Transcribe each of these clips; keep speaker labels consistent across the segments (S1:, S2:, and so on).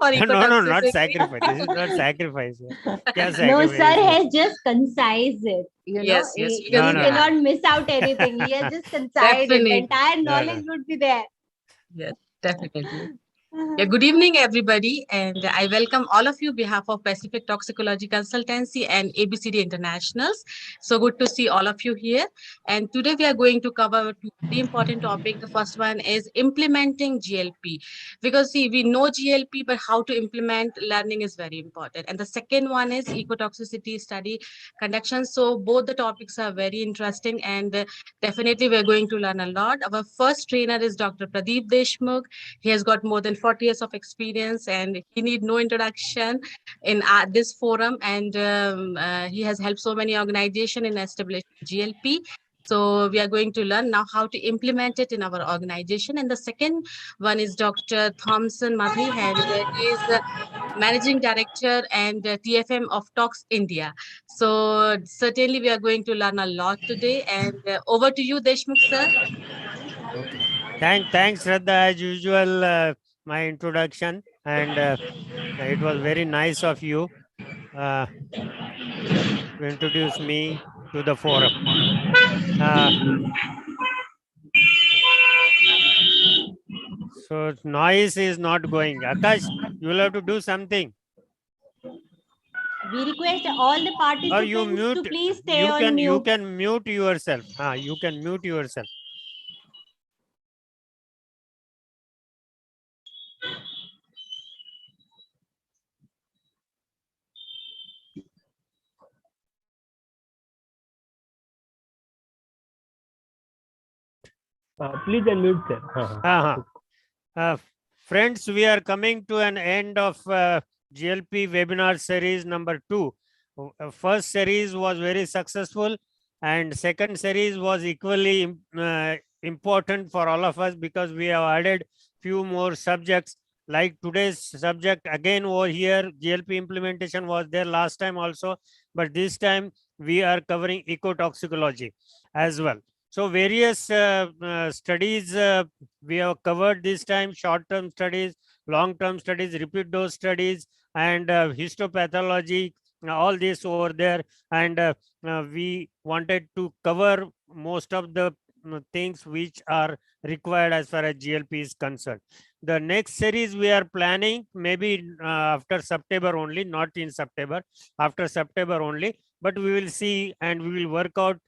S1: for
S2: No, no, not
S1: ecotoxicity.
S2: sacrifice. This is not sacrifice. Kya
S3: No,
S2: sacrifice?
S3: sir has just concise it.
S1: Yes, yes,
S3: He,
S1: because
S2: No,
S3: he
S2: no, no.
S3: cannot miss out anything. He has just concise it. The
S1: definitely.
S3: entire
S2: No,
S3: knowledge
S2: no.
S3: would be there.
S1: Yes, definitely. Yeah, good evening, everybody, and I welcome all of you behalf of Pacific Toxicology Consultancy and ABCD Internationals. So good to see all of you here. And today we are going to cover two very important topics. The first one is implementing GLP, because see, we know GLP, but how to implement learning is very important. And the second one is ecotoxicity study conduction. So both the topics are very interesting, and definitely we're going to learn a lot. Our first trainer is Dr. Pradeep Deshmukh. He has got more than 40 years of experience, and he need no introduction in this forum. And he has helped so many organizations in establishing GLP. So we are going to learn now how to implement it in our organization. And the second one is Dr. Thompson Madhi, and he is Managing Director and TFM of Tox India. So certainly we are going to learn a lot today. And over to you, Deshmukh sir.
S2: Okay. Thanks, Shraddha, as usual, my introduction. And it was very nice of you to introduce me to the forum. Uh, so noise is not going. Akash, you will have to do something.
S3: We request all the
S2: Or you
S3: participants to
S2: mute.
S3: please stay on
S2: You
S3: mute.
S2: can mute yourself. You can mute yourself.
S4: Please unmute, sir.
S2: Friends, we are coming to an end of GLP webinar series number 2. First series was very successful, and second series was equally important for all of us, because we have added few more subjects. Like today's subject again over here, GLP implementation was there last time also, but this time we are covering ecotoxicology as well. So various studies we have covered this time: short-term studies, long-term studies, repeat dose studies, and histopathology, all this over there. And we wanted to cover most of the things which are required as far as GLP is concerned. The next series we are planning maybe after September only, not in September, after September only, but we will see and we will work out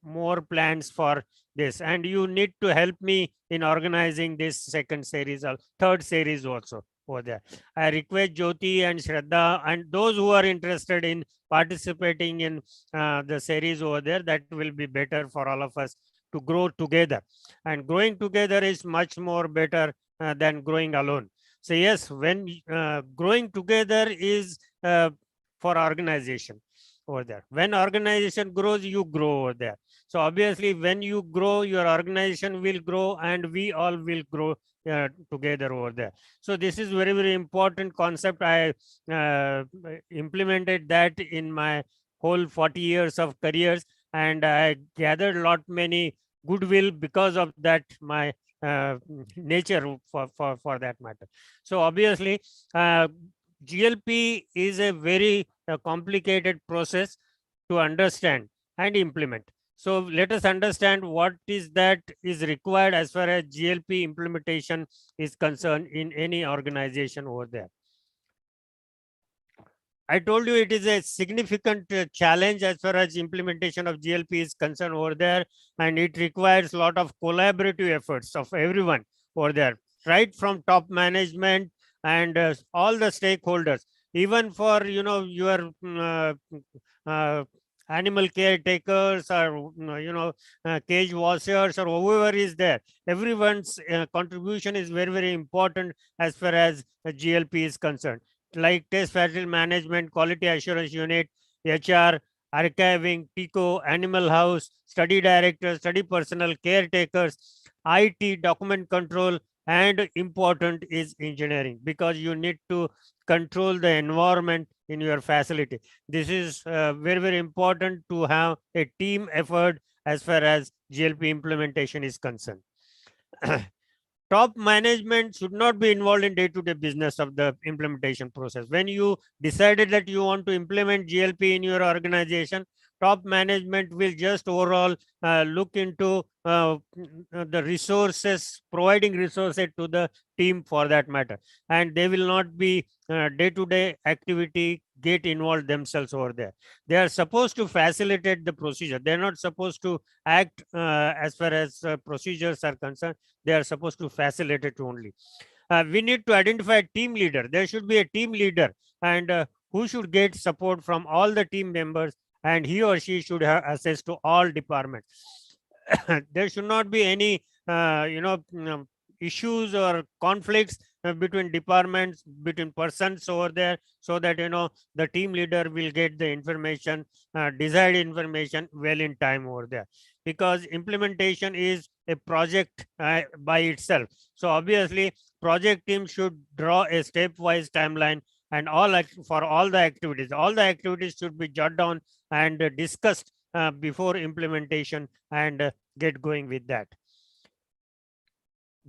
S2: more plans for this. And you need to help me in organizing this second series or third series also over there. I request Jyoti and Shraddha and those who are interested in participating in the series over there. That will be better for all of us to grow together. And growing together is much more better than growing alone. So yes, when growing together is for organization over there. When organization grows, you grow over there. So obviously, when you grow, your organization will grow, and we all will grow together over there. So this is very, very important concept. I implemented that in my whole 40 years of careers, and I gathered a lot many goodwill because of that, my nature for that matter. So obviously, GLP is a very complicated process to understand and implement. So let us understand what is that is required as far as GLP implementation is concerned in any organization over there. I told you it is a significant challenge as far as implementation of GLP is concerned over there, and it requires a lot of collaborative efforts of everyone over there, right from top management and all the stakeholders, even for your animal caretakers or cage washers or whoever is there. Everyone's contribution is very, very important as far as GLP is concerned, like test facility management, quality assurance unit, HR, archiving, PICO, animal house, study directors, study personnel, caretakers, IT, document control, and important is engineering, because you need to control the environment in your facility. This is very, very important to have a team effort as far as GLP implementation is concerned. top management should not be involved in day-to-day business of the implementation process. When you decided that you want to implement GLP in your organization, top management will just overall look into the resources, providing resources to the team for that matter, and they will not be day-to-day activity get involved themselves over there. They are supposed to facilitate the procedure. They're not supposed to act as far as procedures are concerned. They are supposed to facilitate it only. We need to identify a team leader. There should be a team leader, and who should get support from all the team members, and he or she should have access to all departments. There should not be any issues or conflicts between departments, between persons over there, so that the team leader will get the information, desired information well in time over there, because implementation is a project by itself. So obviously project team should draw a stepwise timeline, and for all the activities should be jotted down and discussed before implementation, and get going with that.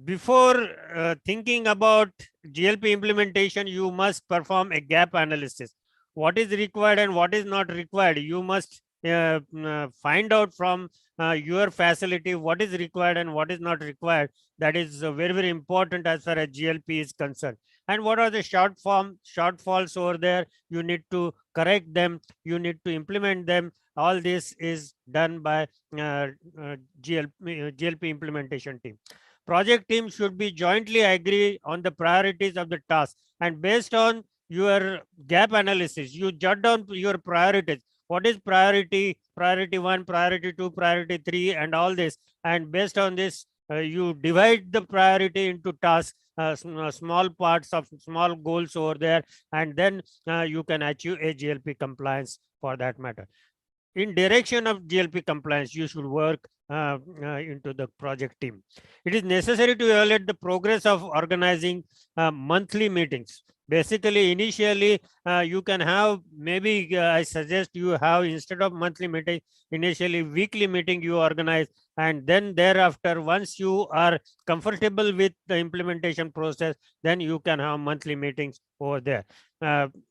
S2: Before thinking about GLP implementation, you must perform a gap analysis. What is required and what is not required? You must find out from your facility what is required and what is not required. That is very, very important as far as GLP is concerned. And what are the shortfalls over there? You need to correct them. You need to implement them. All this is done by GLP implementation team. Project team should be jointly agree on the priorities of the task, and based on your gap analysis, you jot down your priorities. What is priority 1, priority 2, priority 3, and all this, and based on this you divide the priority into tasks, small parts of small goals over there, and then you can achieve a GLP compliance for that matter. In direction of GLP compliance, you should work into the project team. It is necessary to evaluate the progress of organizing monthly meetings. Basically, initially, you can have, maybe I suggest you have, instead of monthly meeting, initially weekly meeting you organize, and then thereafter, once you are comfortable with the implementation process, then you can have monthly meetings over there.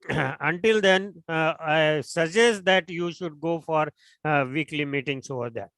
S2: Until then, I suggest that you should go for weekly meetings over there.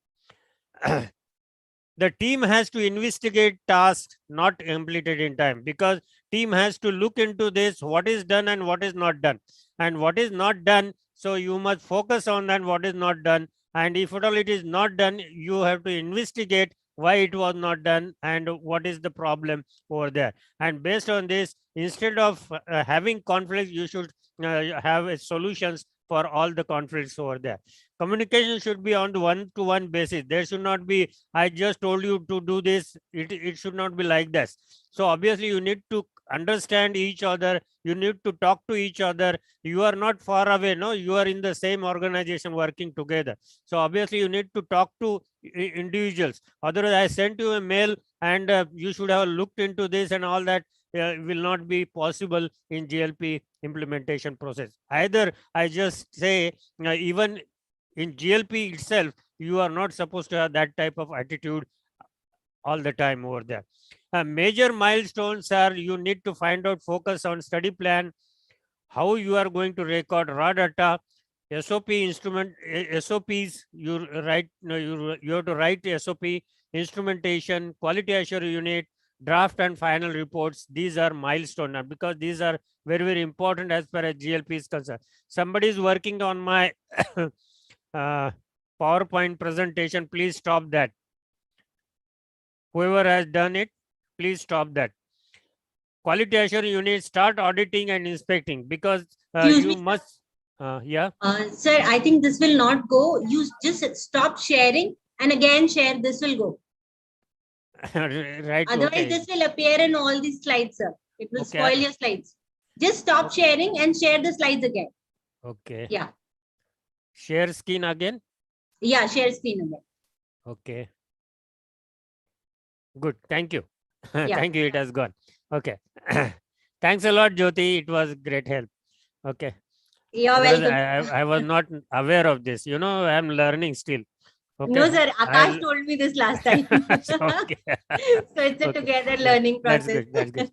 S2: The team has to investigate tasks not completed in time, because team has to look into this, what is done and what is not done, and what is not done. So you must focus on that, what is not done, and if at all it is not done, you have to investigate why it was not done and what is the problem over there. And based on this, instead of having conflicts, you should have solutions for all the conflicts over there. Communication should be on the one-to-one basis. There should not be, I just told you to do this. It should not be like this. So obviously you need to understand each other. You need to talk to each other. You are not far away. No, you are in the same organization working together. So obviously you need to talk to individuals. Otherwise, I sent you a mail and you should have looked into this, and all that will not be possible in GLP implementation process. Either I just say, even in GLP itself, you are not supposed to have that type of attitude all the time over there. Major milestones are, you need to find out, focus on study plan, how you are going to record raw data, SOP instrument, SOPs, you write, you have to write SOP, instrumentation, quality assurance unit, draft and final reports. These are milestones, because these are very, very important as far as GLP is concerned. Somebody is working on my PowerPoint presentation. Please stop that. Whoever has done it, please stop that. Quality assurance unit, start auditing and inspecting, because you must. Yeah.
S3: Sir, I think this will not go. You just stop sharing and again share. This will go.
S2: Right.
S3: Otherwise,
S2: okay.
S3: This will appear in all these slides, sir. It will spoil your slides. Just stop sharing and share the slides again.
S2: Okay.
S3: Yeah.
S2: Share screen again.
S3: Yeah, share screen again.
S2: Okay. Good. Thank you.
S3: Yeah.
S2: Thank you. It has gone. Okay. Thanks a lot, Jyoti. It was great help. Okay.
S3: You're welcome.
S2: I was not aware of this. I'm learning still. Okay.
S3: No, sir. Akash told me this last time.
S2: Okay.
S3: So it's a
S2: Okay.
S3: together learning
S2: That's
S3: process.
S2: good. That's good.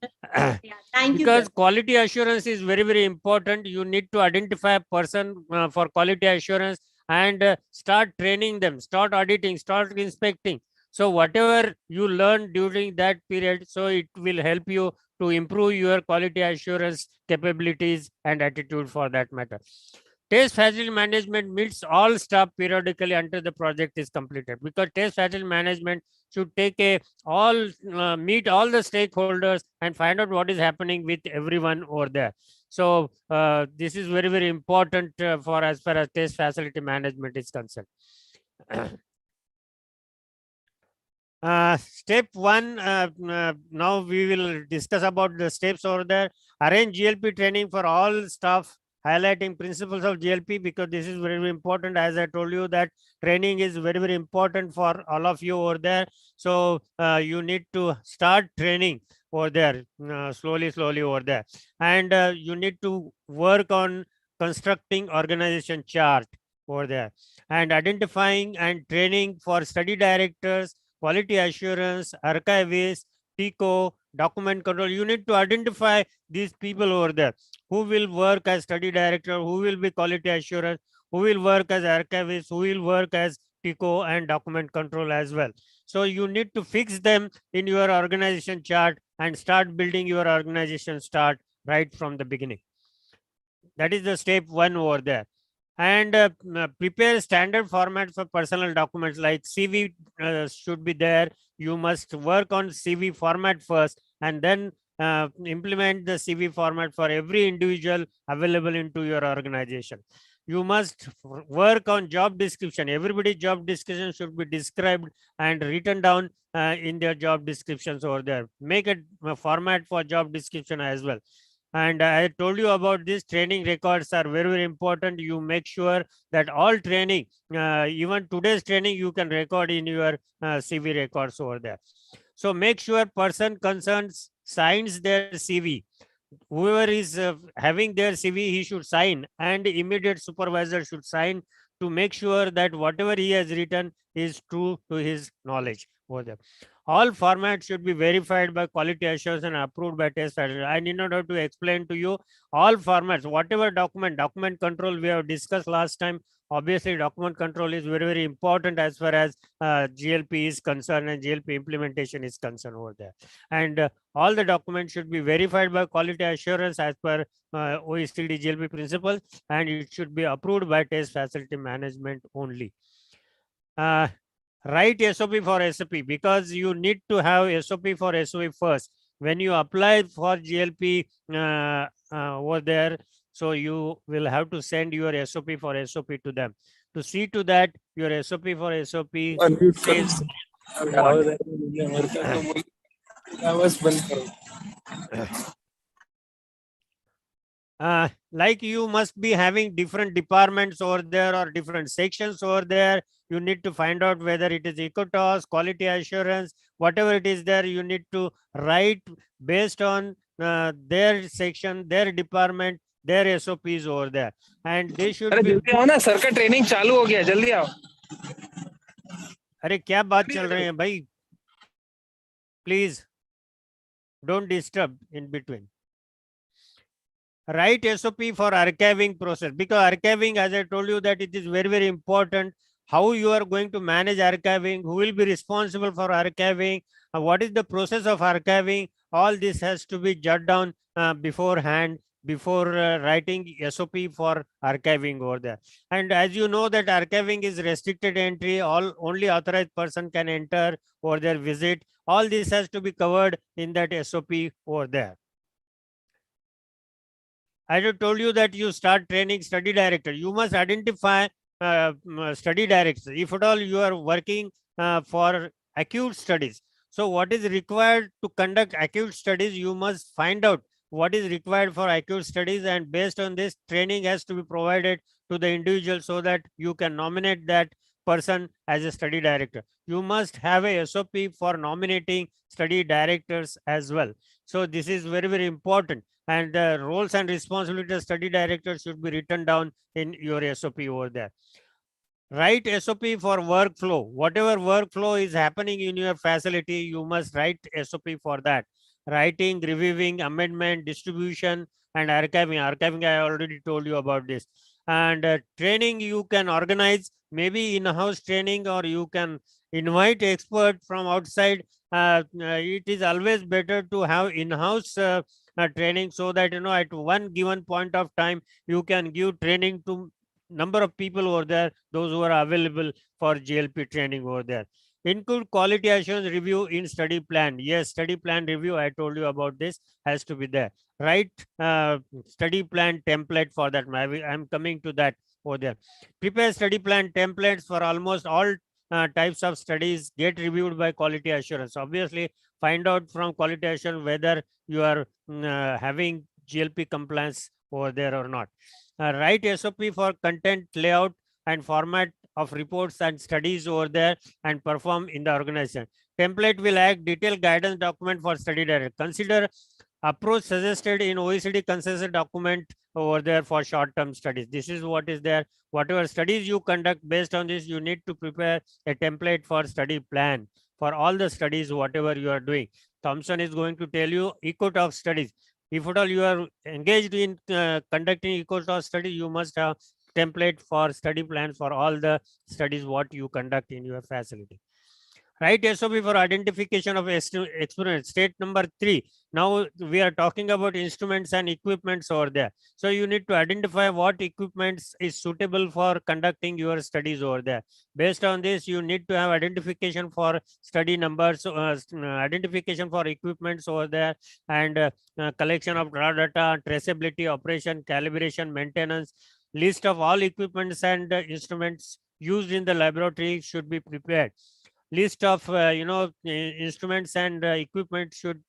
S3: Yeah, thank you,
S2: Because
S3: sir.
S2: quality assurance is very, very important. You need to identify a person for quality assurance and start training them, start auditing, start inspecting. So whatever you learn during that period, so it will help you to improve your quality assurance capabilities and attitude for that matter. Test facility management meets all staff periodically until the project is completed, because test facility management should take a all meet all the stakeholders and find out what is happening with everyone over there. So this is very, very important for as far as test facility management is concerned. Step one, now we will discuss about the steps over there. Arrange GLP training for all staff, highlighting principles of GLP, because this is very, very important. As I told you that training is very, very important for all of you over there. So you need to start training over there, slowly over there. And you need to work on constructing organization chart over there, and identifying and training for study directors, quality assurance, archivists, TICO, document control. You need to identify these people over there who will work as study director, who will be quality assurance, who will work as archivist, who will work as TICO and document control as well. So you need to fix them in your organization chart and start building your organization start right from the beginning. That is the step one over there. And prepare standard format for personal documents like CV should be there. You must work on CV format first, and then implement the CV format for every individual available into your organization. You must work on job description. Everybody's job description should be described and written down in their job descriptions over there. Make a format for job description as well. And I told you about this. Training records are very, very important. You make sure that all training, even today's training, you can record in your CV records over there. So make sure person concerned signs their CV. Whoever is having their CV, he should sign, and immediate supervisor should sign to make sure that whatever he has written is true to his knowledge over there. All formats should be verified by quality assurance and approved by test facility. I need not have to explain to you all formats, whatever document control we have discussed last time. Obviously, document control is very, very important as far as GLP is concerned and GLP implementation is concerned over there. And all the documents should be verified by quality assurance as per OECD GLP principles, and it should be approved by test facility management only. Write SOP for SOP, because you need to have SOP for SOP first. When you apply for GLP over there, so you will have to send your SOP for SOP to them. To see to that, your SOP for SOP says what? Like you must be having different departments over there or different sections over there. You need to find out whether it is ecotos, quality assurance, whatever it is there, you need to write based on their section, their department, their SOPs over there. And they should
S5: अरे
S2: be...
S5: जल्दी आओ ना, sir का training चालू हो गया, जल्दी आओ.
S2: अरे क्या बात चल रही है भाई, please don't disturb in between. Write SOP for archiving process, because archiving, as I told you, that it is very, very important. How you are going to manage archiving, who will be responsible for archiving, what is the process of archiving, all this has to be jotted down beforehand, before writing SOP for archiving over there. And as you know that archiving is restricted entry, only authorized person can enter or their visit. All this has to be covered in that SOP over there. I have told you that you start training study director. You must identify study directors. If at all you are working for acute studies. So what is required to conduct acute studies, you must find out what is required for acute studies, and based on this, training has to be provided to the individual so that you can nominate that person as a study director. You must have a SOP for nominating study directors as well. So this is very, very important. And the roles and responsibilities of study directors should be written down in your SOP over there. Write SOP for workflow. Whatever workflow is happening in your facility, you must write SOP for that. Writing, reviewing, amendment, distribution, and archiving. Archiving, I already told you about this. And training, you can organize maybe in-house training, or you can invite expert from outside. It is always better to have in-house training, so that at one given point of time you can give training to number of people over there, those who are available for GLP training over there. Include quality assurance review in study plan. Yes, study plan review, I told you about this, has to be there. Right, study plan template for that. I'm coming to that over there. Prepare study plan templates for almost all types of studies. Get reviewed by quality assurance. Obviously, find out from quality assurance whether you are having GLP compliance over there or not. Write SOP for content, layout, and format of reports and studies over there, and perform in the organization. Template will act detailed guidance document for study director. Consider approach suggested in OECD consensus document over there for short-term studies. This is what is there. Whatever studies you conduct, based on this, you need to prepare a template for study plan for all the studies, whatever you are doing. Thompson is going to tell you ecotox studies. If at all you are engaged in conducting ecotox study, you must have template for study plans for all the studies what you conduct in your facility. Write SOP for identification of experiments. State number 3. Now we are talking about instruments and equipments over there. So you need to identify what equipments is suitable for conducting your studies over there. Based on this, you need to have identification for study numbers, identification for equipments over there, and collection of raw data, traceability, operation, calibration, maintenance. List of all equipments and instruments used in the laboratory should be prepared. List of instruments and equipment should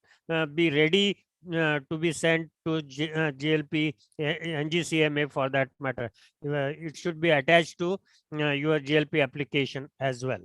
S2: be ready to be sent to GLP, NGCMA for that matter. It should be attached to your GLP application as well.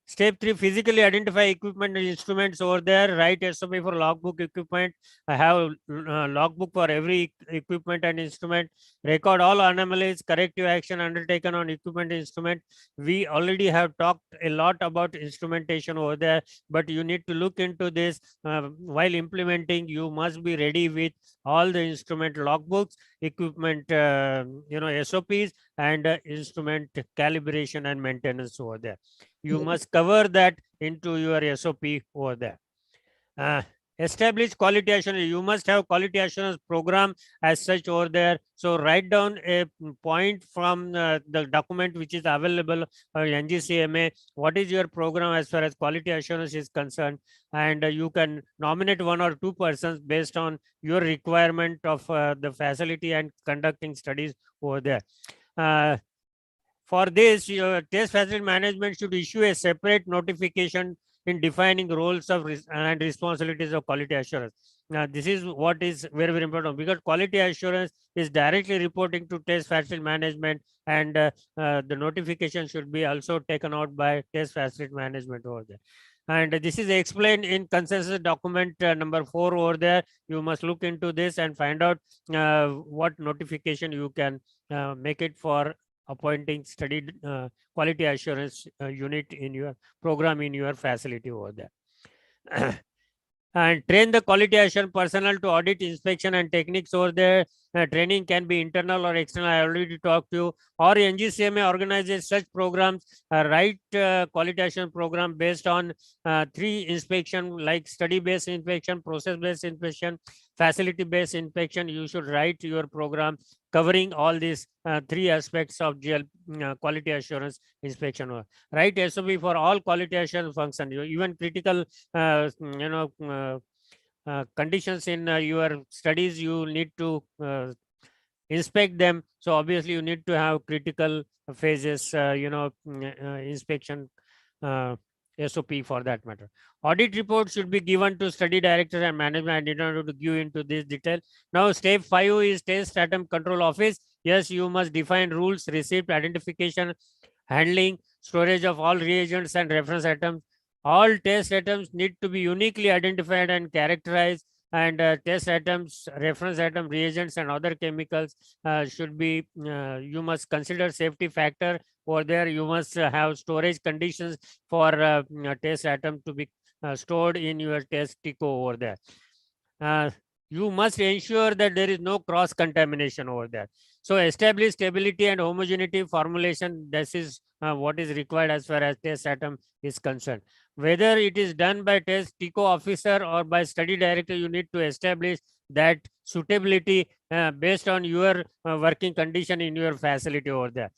S2: Step 3, physically identify equipment and instruments over there. Write SOP for logbook equipment. I have logbook for every equipment and instrument. Record all anomalies, corrective action undertaken on equipment and instrument. We already have talked a lot about instrumentation over there, but you need to look into this while implementing. You must be ready with all the instrument logbooks, equipment, SOPs, and instrument calibration and maintenance over there. You must cover that into your SOP over there. Establish quality assurance. You must have quality assurance program as such over there. So write down a point from the document which is available on NGCMA. What is your program as far as quality assurance is concerned? And you can nominate 1 or 2 persons based on your requirement of the facility and conducting studies over there. For this, your test facility management should issue a separate notification in defining roles of and responsibilities of quality assurance. Now, this is what is very, very important, because quality assurance is directly reporting to test facility management, and the notification should be also taken out by test facility management over there. And this is explained in consensus document number 4 over there. You must look into this and find out what notification you can make it for appointing study quality assurance unit in your program in your facility over there. And train the quality assurance personnel to audit, inspection, and techniques over there. Training can be internal or external. I already talked to you. Or NGCMA organizes such programs. Write quality assurance program based on 3 inspection, like study-based inspection, process-based inspection, facility-based inspection. You should write your program covering all these 3 aspects of quality assurance inspection. Write SOP for all quality assurance functions. Even critical conditions in your studies, you need to inspect them. So obviously you need to have critical phases, inspection SOP for that matter. Audit report should be given to study director and management. I did not want to give into this detail. Now step 5 is test atom control office. Yes, you must define rules, receipt, identification, handling, storage of all reagents and reference items. All test items need to be uniquely identified and characterized. and test items, reference item, reagents, and other chemicals should be, you must consider safety factor over there. You must have storage conditions for test item to be stored in your test TICO over there. You must ensure that there is no cross contamination over there. So establish stability and homogeneity formulation. This is what is required as far as test item is concerned. Whether it is done by test TICO officer or by study director, you need to establish that suitability based on your working condition in your facility over there.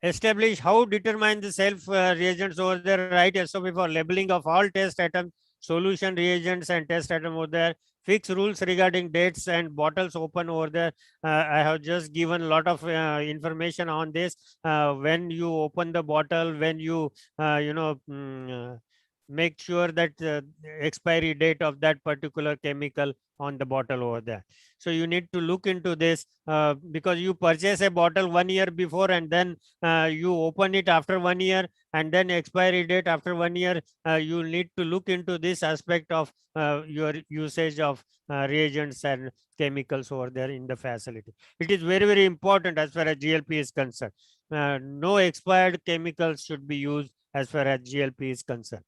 S2: Establish how determine the self reagents over there, right? SOP for labeling of all test items, solution reagents and test item over there. Fix rules regarding dates and bottles open over there. I have just given a lot of information on this. When you open the bottle, when you make sure that expiry date of that particular chemical on the bottle over there. So you need to look into this because you purchase a bottle 1 year before and then you open it after 1 year and then expiry date after 1 year. You need to look into this aspect of your usage of reagents and chemicals over there in the facility. It is very, very important as far as GLP is concerned. No expired chemicals should be used as far as GLP is concerned.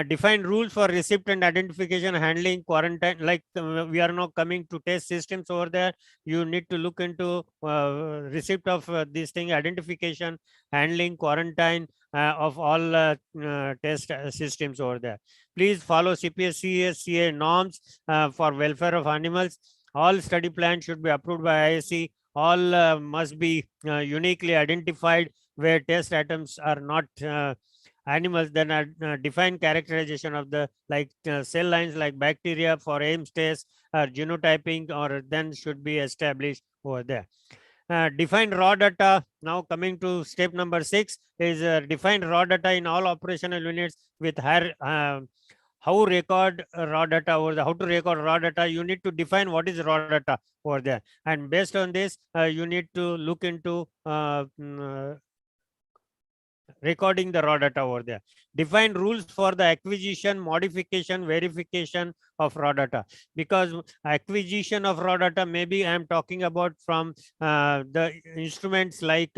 S2: Define rules for receipt and identification, handling, quarantine. Like we are now coming to test systems over there. You need to look into receipt of this thing, identification, handling, quarantine of all test systems over there. Please follow CPSCA norms for welfare of animals. All study plans should be approved by ISC. All must be uniquely identified where test items are not animals. Then define characterization of the cell lines like bacteria for Ames test or genotyping or then should be established over there. Define raw data. Now coming to step number 6 is define raw data in all operational units with higher how record raw data over the how to record raw data. You need to define what is raw data over there, and based on this you need to look into recording the raw data over there. Define rules for the acquisition, modification, verification of raw data, because acquisition of raw data, maybe I am talking about from the instruments like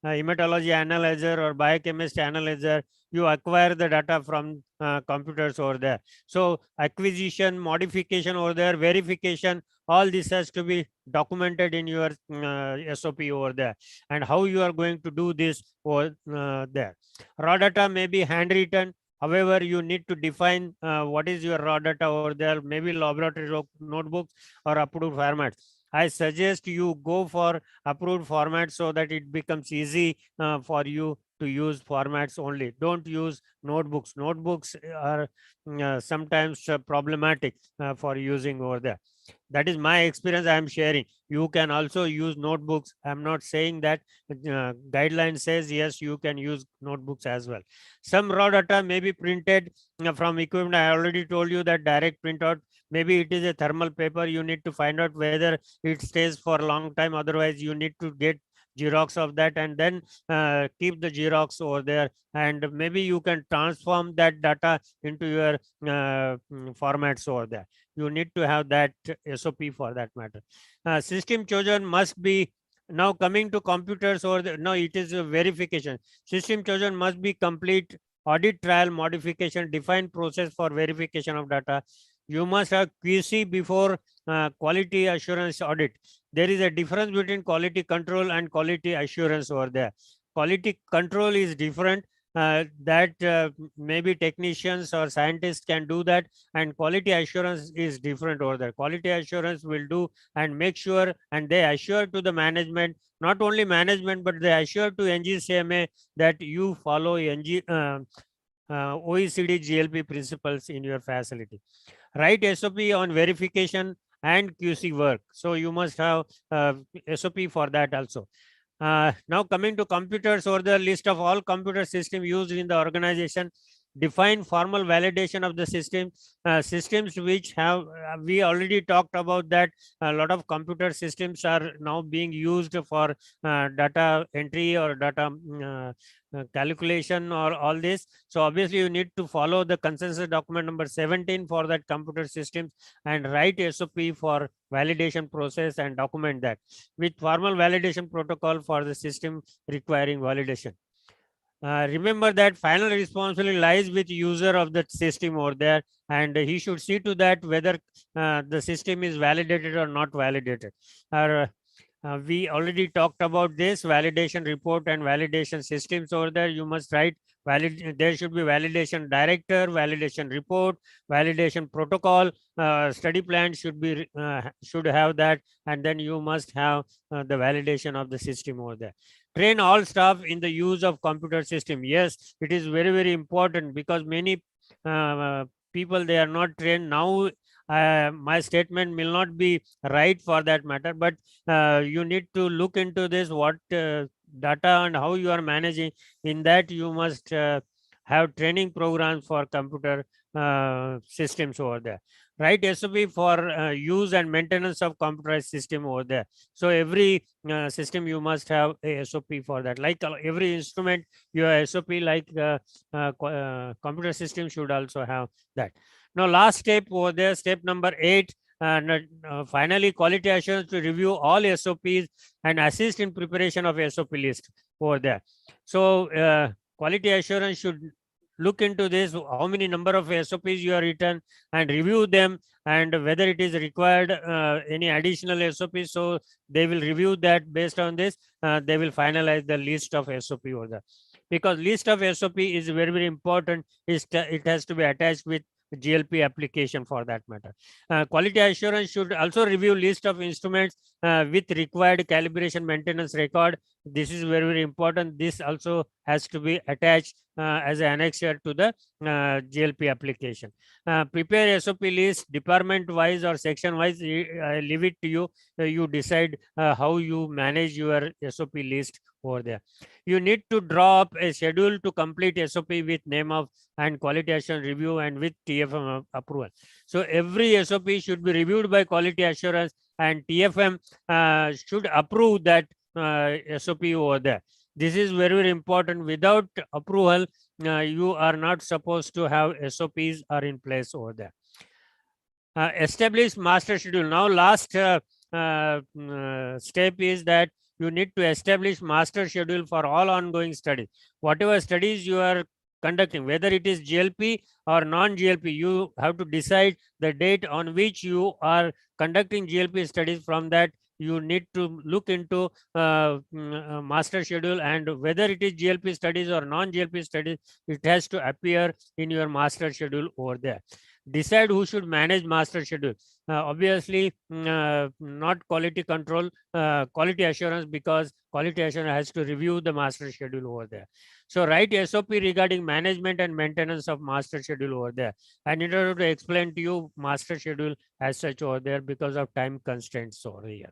S2: hematology analyzer or biochemist analyzer. You acquire the data from computers over there. So acquisition, modification over there, verification, all this has to be documented in your SOP over there, and how you are going to do this over there. Raw data may be handwritten. However, you need to define what is your raw data over there, maybe laboratory notebooks or approved formats. I suggest you go for approved formats so that it becomes easy for you to use formats only. Don't use notebooks. Notebooks are sometimes problematic for using over there. That is my experience I am sharing. You can also use notebooks. I'm not saying that guideline says yes, you can use notebooks as well. Some raw data may be printed from equipment. I already told you that direct printout. Maybe it is a thermal paper. You need to find out whether it stays for a long time. Otherwise, you need to get Xerox of that and then keep the Xerox over there. And maybe you can transform that data into your formats over there. You need to have that SOP for that matter. System chosen must be, now coming to computers over there, no, it is a verification. System chosen must be complete, audit trial, modification, defined process for verification of data. You must have QC before quality assurance audit. There is a difference between quality control and quality assurance over there. Quality control is different. That maybe technicians or scientists can do that, and quality assurance is different over there. Quality assurance will do and make sure, and they assure to the management, not only management, but they assure to NGCMA that you follow OECD GLP principles in your facility. Write SOP on verification and QC work. So you must have SOP for that also. Now coming to computers, or the list of all computer systems used in the organization. define formal validation of the system. Systems which have, we already talked about that a lot of computer systems are now being used for data entry or data calculation or all this. So obviously you need to follow the consensus document number 17 for that computer systems and write SOP for validation process and document that with formal validation protocol for the system requiring validation. Remember that final responsibility lies with user of the system over there, and he should see to that whether the system is validated or not validated. We already talked about this validation report and validation systems over there. You must write there should be validation director, validation report, validation protocol, study plan should have that, and then you must have the validation of the system over there. Train all staff in the use of computer system. Yes, it is very, very important because many people, they are not trained now. My statement will not be right for that matter, but you need to look into this, what data and how you are managing. In that you must have training programs for computer systems over there. Right, SOP for use and maintenance of computerized system over there. So every system you must have a SOP for that. Like every instrument, your SOP, like computer system should also have that. Now last step over there, step number 8. Finally, quality assurance to review all SOPs and assist in preparation of SOP list over there. So quality assurance should look into this, how many number of SOPs you are written, and review them, and whether it is required any additional SOPs. So they will review that. Based on this, they will finalize the list of SOP over there. Because list of SOP is very, very important. It has to be attached with GLP application for that matter. Quality assurance should also review list of instruments with required calibration maintenance record. This is very, very important. This also has to be attached as an annexure to the GLP application. Prepare SOP list department wise or section wise. I leave it to you. You decide how you manage your SOP list over there. You need to draw up a schedule to complete SOP with name of and quality assurance review and with TFM approval. So every SOP should be reviewed by quality assurance, and TFM should approve that SOP over there. This is very, very important. Without approval, you are not supposed to have SOPs are in place over there. Establish master schedule. Now last step is that you need to establish master schedule for all ongoing studies. Whatever studies you are conducting, whether it is GLP or non-GLP, you have to decide the date on which you are conducting GLP studies. From that, you need to look into master schedule, and whether it is GLP studies or non-GLP studies, it has to appear in your master schedule over there. Decide who should manage master schedule. Obviously, not quality control, quality assurance, because quality assurance has to review the master schedule over there. So write SOP regarding management and maintenance of master schedule over there. I need to explain to you master schedule as such over there because of time constraints over here.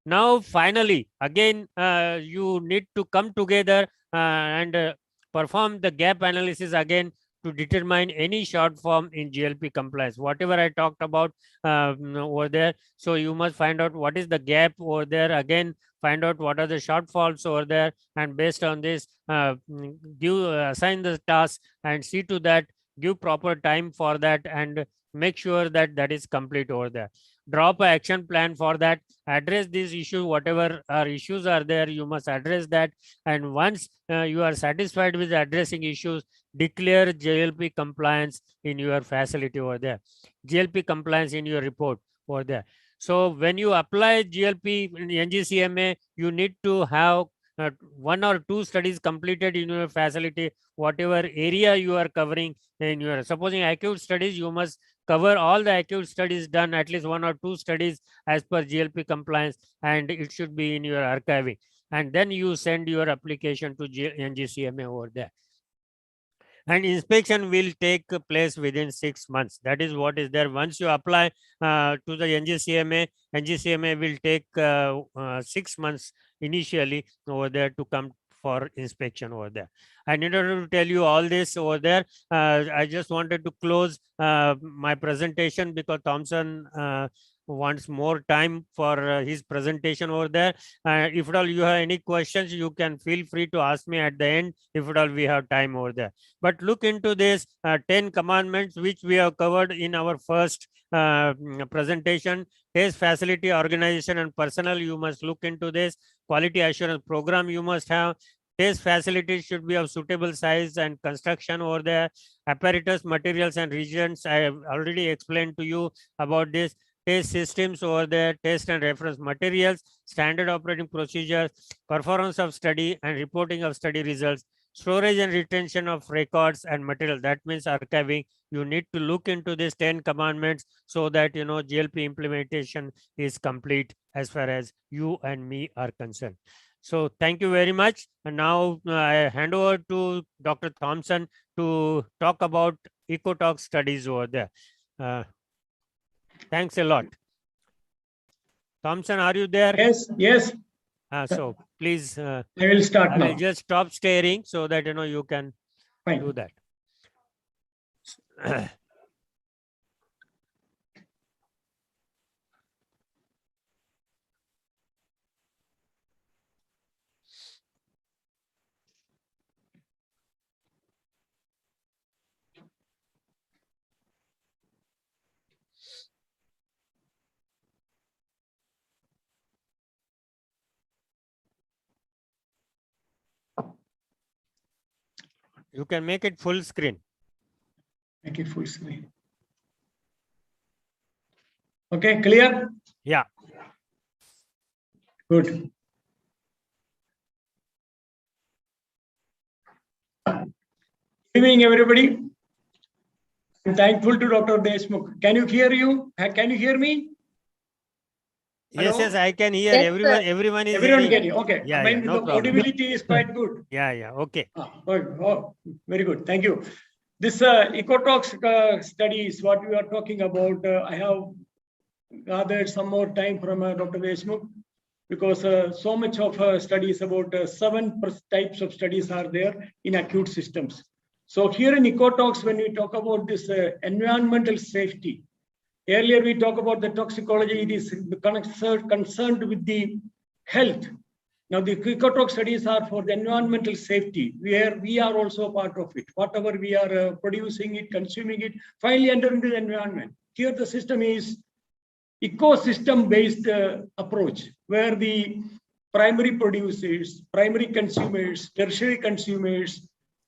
S2: Now, finally, again, you need to come together and perform the gap analysis again to determine any short form in GLP compliance. Whatever I talked about over there. So you must find out what is the gap over there. Again, find out what are the shortfalls over there, and based on this, assign the task and see to that, give proper time for that, and make sure that that is complete over there. Drop an action plan for that. Address these issues, whatever issues are there, you must address that. And once you are satisfied with addressing issues, declare GLP compliance in your facility over there. GLP compliance in your report over there. So when you apply GLP in NGCMA, you need to have 1 or 2 studies completed in your facility, whatever area you are covering in your, supposing acute studies, you must cover all the acute studies done, at least 1 or 2 studies as per GLP compliance, and it should be in your archiving. And then you send your application to NGCMA over there. And inspection will take place within 6 months. That is what is there. Once you apply to the NGCMA will take 6 months initially over there to come for inspection over there. I needed to tell you all this over there. I just wanted to close my presentation because Thompson wants more time for his presentation over there. If at all you have any questions, you can feel free to ask me at the end, if at all we have time over there. But look into this 10 commandments which we have covered in our first presentation. Test facility, organization and personnel, you must look into this. Quality assurance program you must have. Test facilities should be of suitable size and construction over there. Apparatus, materials and regions, I have already explained to you about this. Test systems over there, test and reference materials, standard operating procedures, performance of study and reporting of study results, storage and retention of records and material. That means archiving. You need to look into these 10 commandments so that, you know, GLP implementation is complete as far as you and me are concerned. So thank you very much. And now I hand over to Dr. Thompson to talk about EcoTox studies over there. Thanks a lot. Thompson, are you there?
S6: Yes, yes.
S2: So please,
S6: I will start
S2: I
S6: now.
S2: will just stop staring so that, you know, you can
S6: Fine.
S2: do that. You can make it full screen.
S6: Make it full screen. Okay, clear?
S2: Yeah.
S6: Good. Good evening, everybody. I'm thankful to Dr. Deshmukh. Can you hear you? Can you hear me?
S2: Yes,
S6: Hello?
S2: yes, I can hear.
S3: Yes,
S2: Everyone,
S3: sir.
S2: everyone is
S6: Everyone
S2: hearing.
S6: can you? Okay.
S2: Yeah,
S6: I mean,
S2: yeah, no
S6: the
S2: problem.
S6: audibility is quite good.
S2: Yeah, yeah, okay.
S6: Oh, very good. Thank you. This EcoTox study is what we are talking about. I have gathered some more time from Dr. Deshmukh because so much of studies, about 7 types of studies are there in acute systems. So here in EcoTox, when we talk about this environmental safety, earlier we talk about the toxicology, it is concerned with the health. Now the EcoTox studies are for the environmental safety, where we are also part of it. Whatever we are producing it, consuming it, finally entering the environment. Here the system is ecosystem-based approach, where the primary producers, primary consumers, tertiary consumers,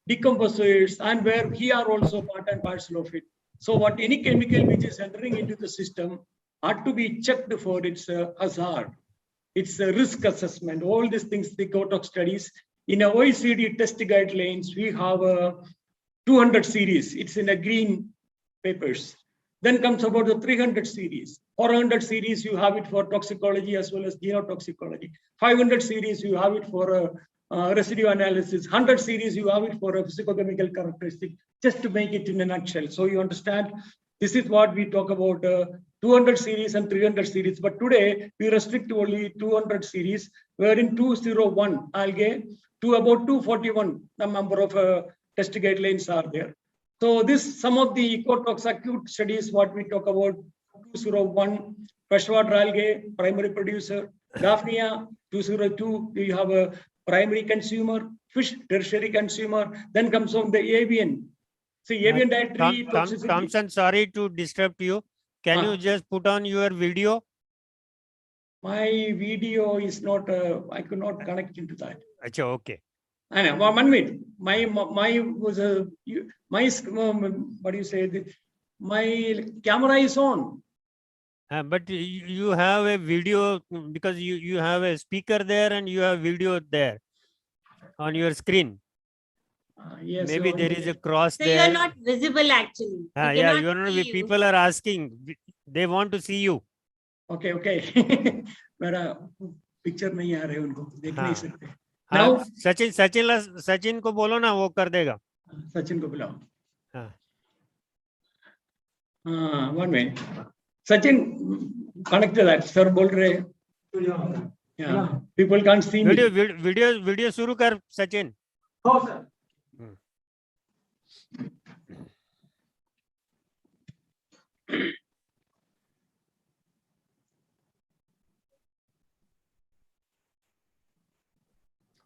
S6: decomposers, and where we are also part and parcel of it. So what any chemical which is entering into the system ought to be checked for its hazard, its risk assessment, all these things, the EcoTox studies. In a OECD test guidelines, we have a 200 series. It's in a green papers. Then comes about the 300 series. 400 series, you have it for toxicology as well as genotoxicology. 500 series, you have it for residue analysis. 100 series, you have it for a physicochemical characteristic, just to make it in a nutshell. So you understand, this is what we talk about 200 series and 300 series. But today, we restrict to only 200 series, wherein 201 algae to about 241, the number of test guidelines are there. So this, some of the EcoTox acute studies, what we talk about, 201, freshwater algae, primary producer, Daphnia, 202, we have a primary consumer, fish, tertiary consumer, then comes on the avian. See, avian dietary toxicity.
S2: Thompson, sorry to disturb you. Can you just put on your video?
S6: My video is not, I could not connect into that.
S2: Achha, okay.
S6: I know, 1 minute. My was a, my, what do you say? My camera is on.
S2: But you have a video because you have a speaker there and you have video there on your screen.
S6: Yes.
S2: Maybe there is a cross
S3: So
S2: there.
S3: you are not visible actually.
S2: Yeah, you are not. People are asking. They want to see you.
S6: Okay, okay. मेरा picture नहीं आ रहे उनको देख नहीं सकते.
S2: Now Sachin को बोलो ना, वो कर देगा.
S6: सचिन को बुलाओ.
S2: हाँ.
S6: 1 minute. Sachin connect to that. Sir बोल रहे. Yeah. People can't see me.
S2: video शुरू कर Sachin.
S6: Oh, sir.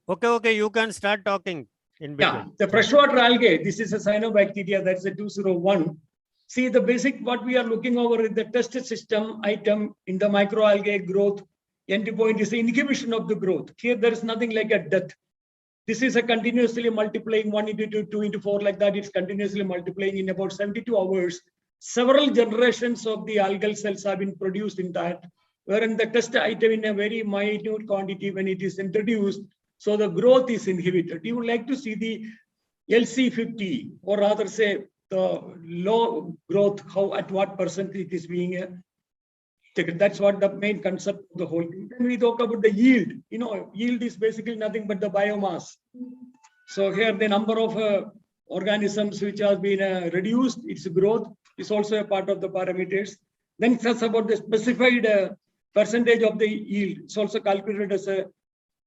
S2: Okay, you can start talking in between.
S6: Yeah, the freshwater algae, this is a cyanobacteria, that's a 201. See, the basic what we are looking over is the test system item in the microalgae growth. Endpoint is the inhibition of the growth. Here, there is nothing like a death. This is a continuously multiplying 1 into 2, 2 into 4, like that. It's continuously multiplying in about 72 hours. Several generations of the algal cells have been produced in that, wherein the test item in a very minute quantity when it is introduced, so the growth is inhibited. You would like to see the LC50, or rather say the low growth, how at what percent it is being taken. That's what the main concept of the whole thing. Then we talk about the yield. You know, yield is basically nothing but the biomass. So here the number of organisms which has been reduced, its growth is also a part of the parameters. Then it's about the specified percentage of the yield. It's also calculated as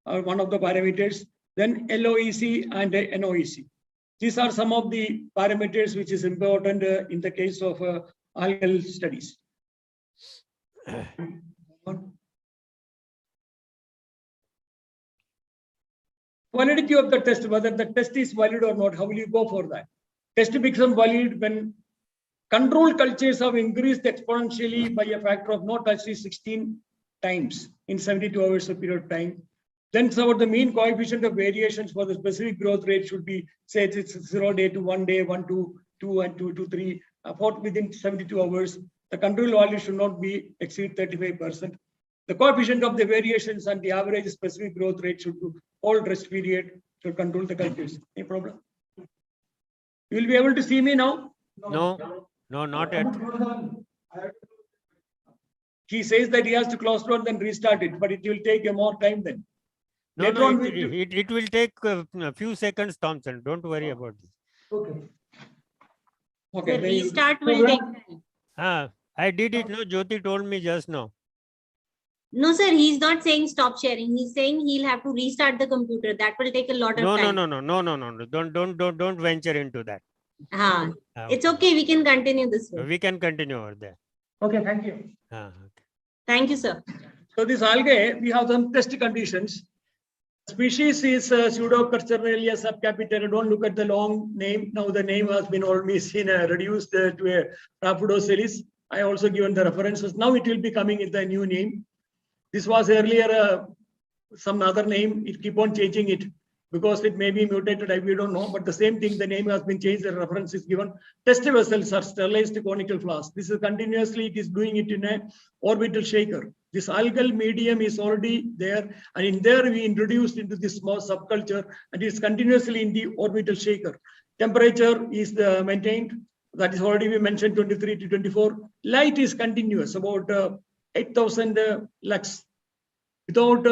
S6: one of the parameters. Then LOEC and NOEC. These are some of the parameters which is important in the case of algal studies. Validity of the test, whether the test is valid or not, how will you go for that? Test becomes valid when control cultures have increased exponentially by a factor of not actually 16 times in 72 hours of period of time. Then so the mean coefficient of variations for the specific growth rate should be, say it's 0 day to 1 day, 1 to 2 and 2 to 3, within 72 hours. The control value should not be exceed 35%. The coefficient of the variations and the average specific growth rate should do all rest period to control the cultures. Any problem? You will be able to see me now?
S2: No, not yet.
S6: He says that he has to close down then restart it, but it will take more time then.
S2: No, it will take a few seconds, Thompson. Don't worry about this.
S6: Okay. Okay.
S3: The restart will take time.
S2: I did it. No, Jyoti told me just now.
S3: No, sir, he's not saying stop sharing. He's saying he'll have to restart the computer. That will take a lot of time.
S2: No. Don't venture into that.
S3: It's okay. We can continue this way.
S2: We can continue over there.
S6: Okay, thank you.
S2: Okay.
S3: Thank you, sir.
S6: So this algae, we have some test conditions. Species is Pseudocarceralia subcapitata. Don't look at the long name. Now the name has been always reduced to a Rhaphidocelis. I also given the references. Now it will be coming in the new name. This was earlier some other name. It keep on changing it because it may be mutated. We don't know. But the same thing, the name has been changed. The reference is given. Test vessels are sterilized conical flasks. This is continuously. It is doing it in a orbital shaker. This algal medium is already there, and in there we introduced into this small subculture, and it's continuously in the orbital shaker. Temperature is maintained. That is already we mentioned 23 to 24. Light is continuous, about 8,000 lux. Without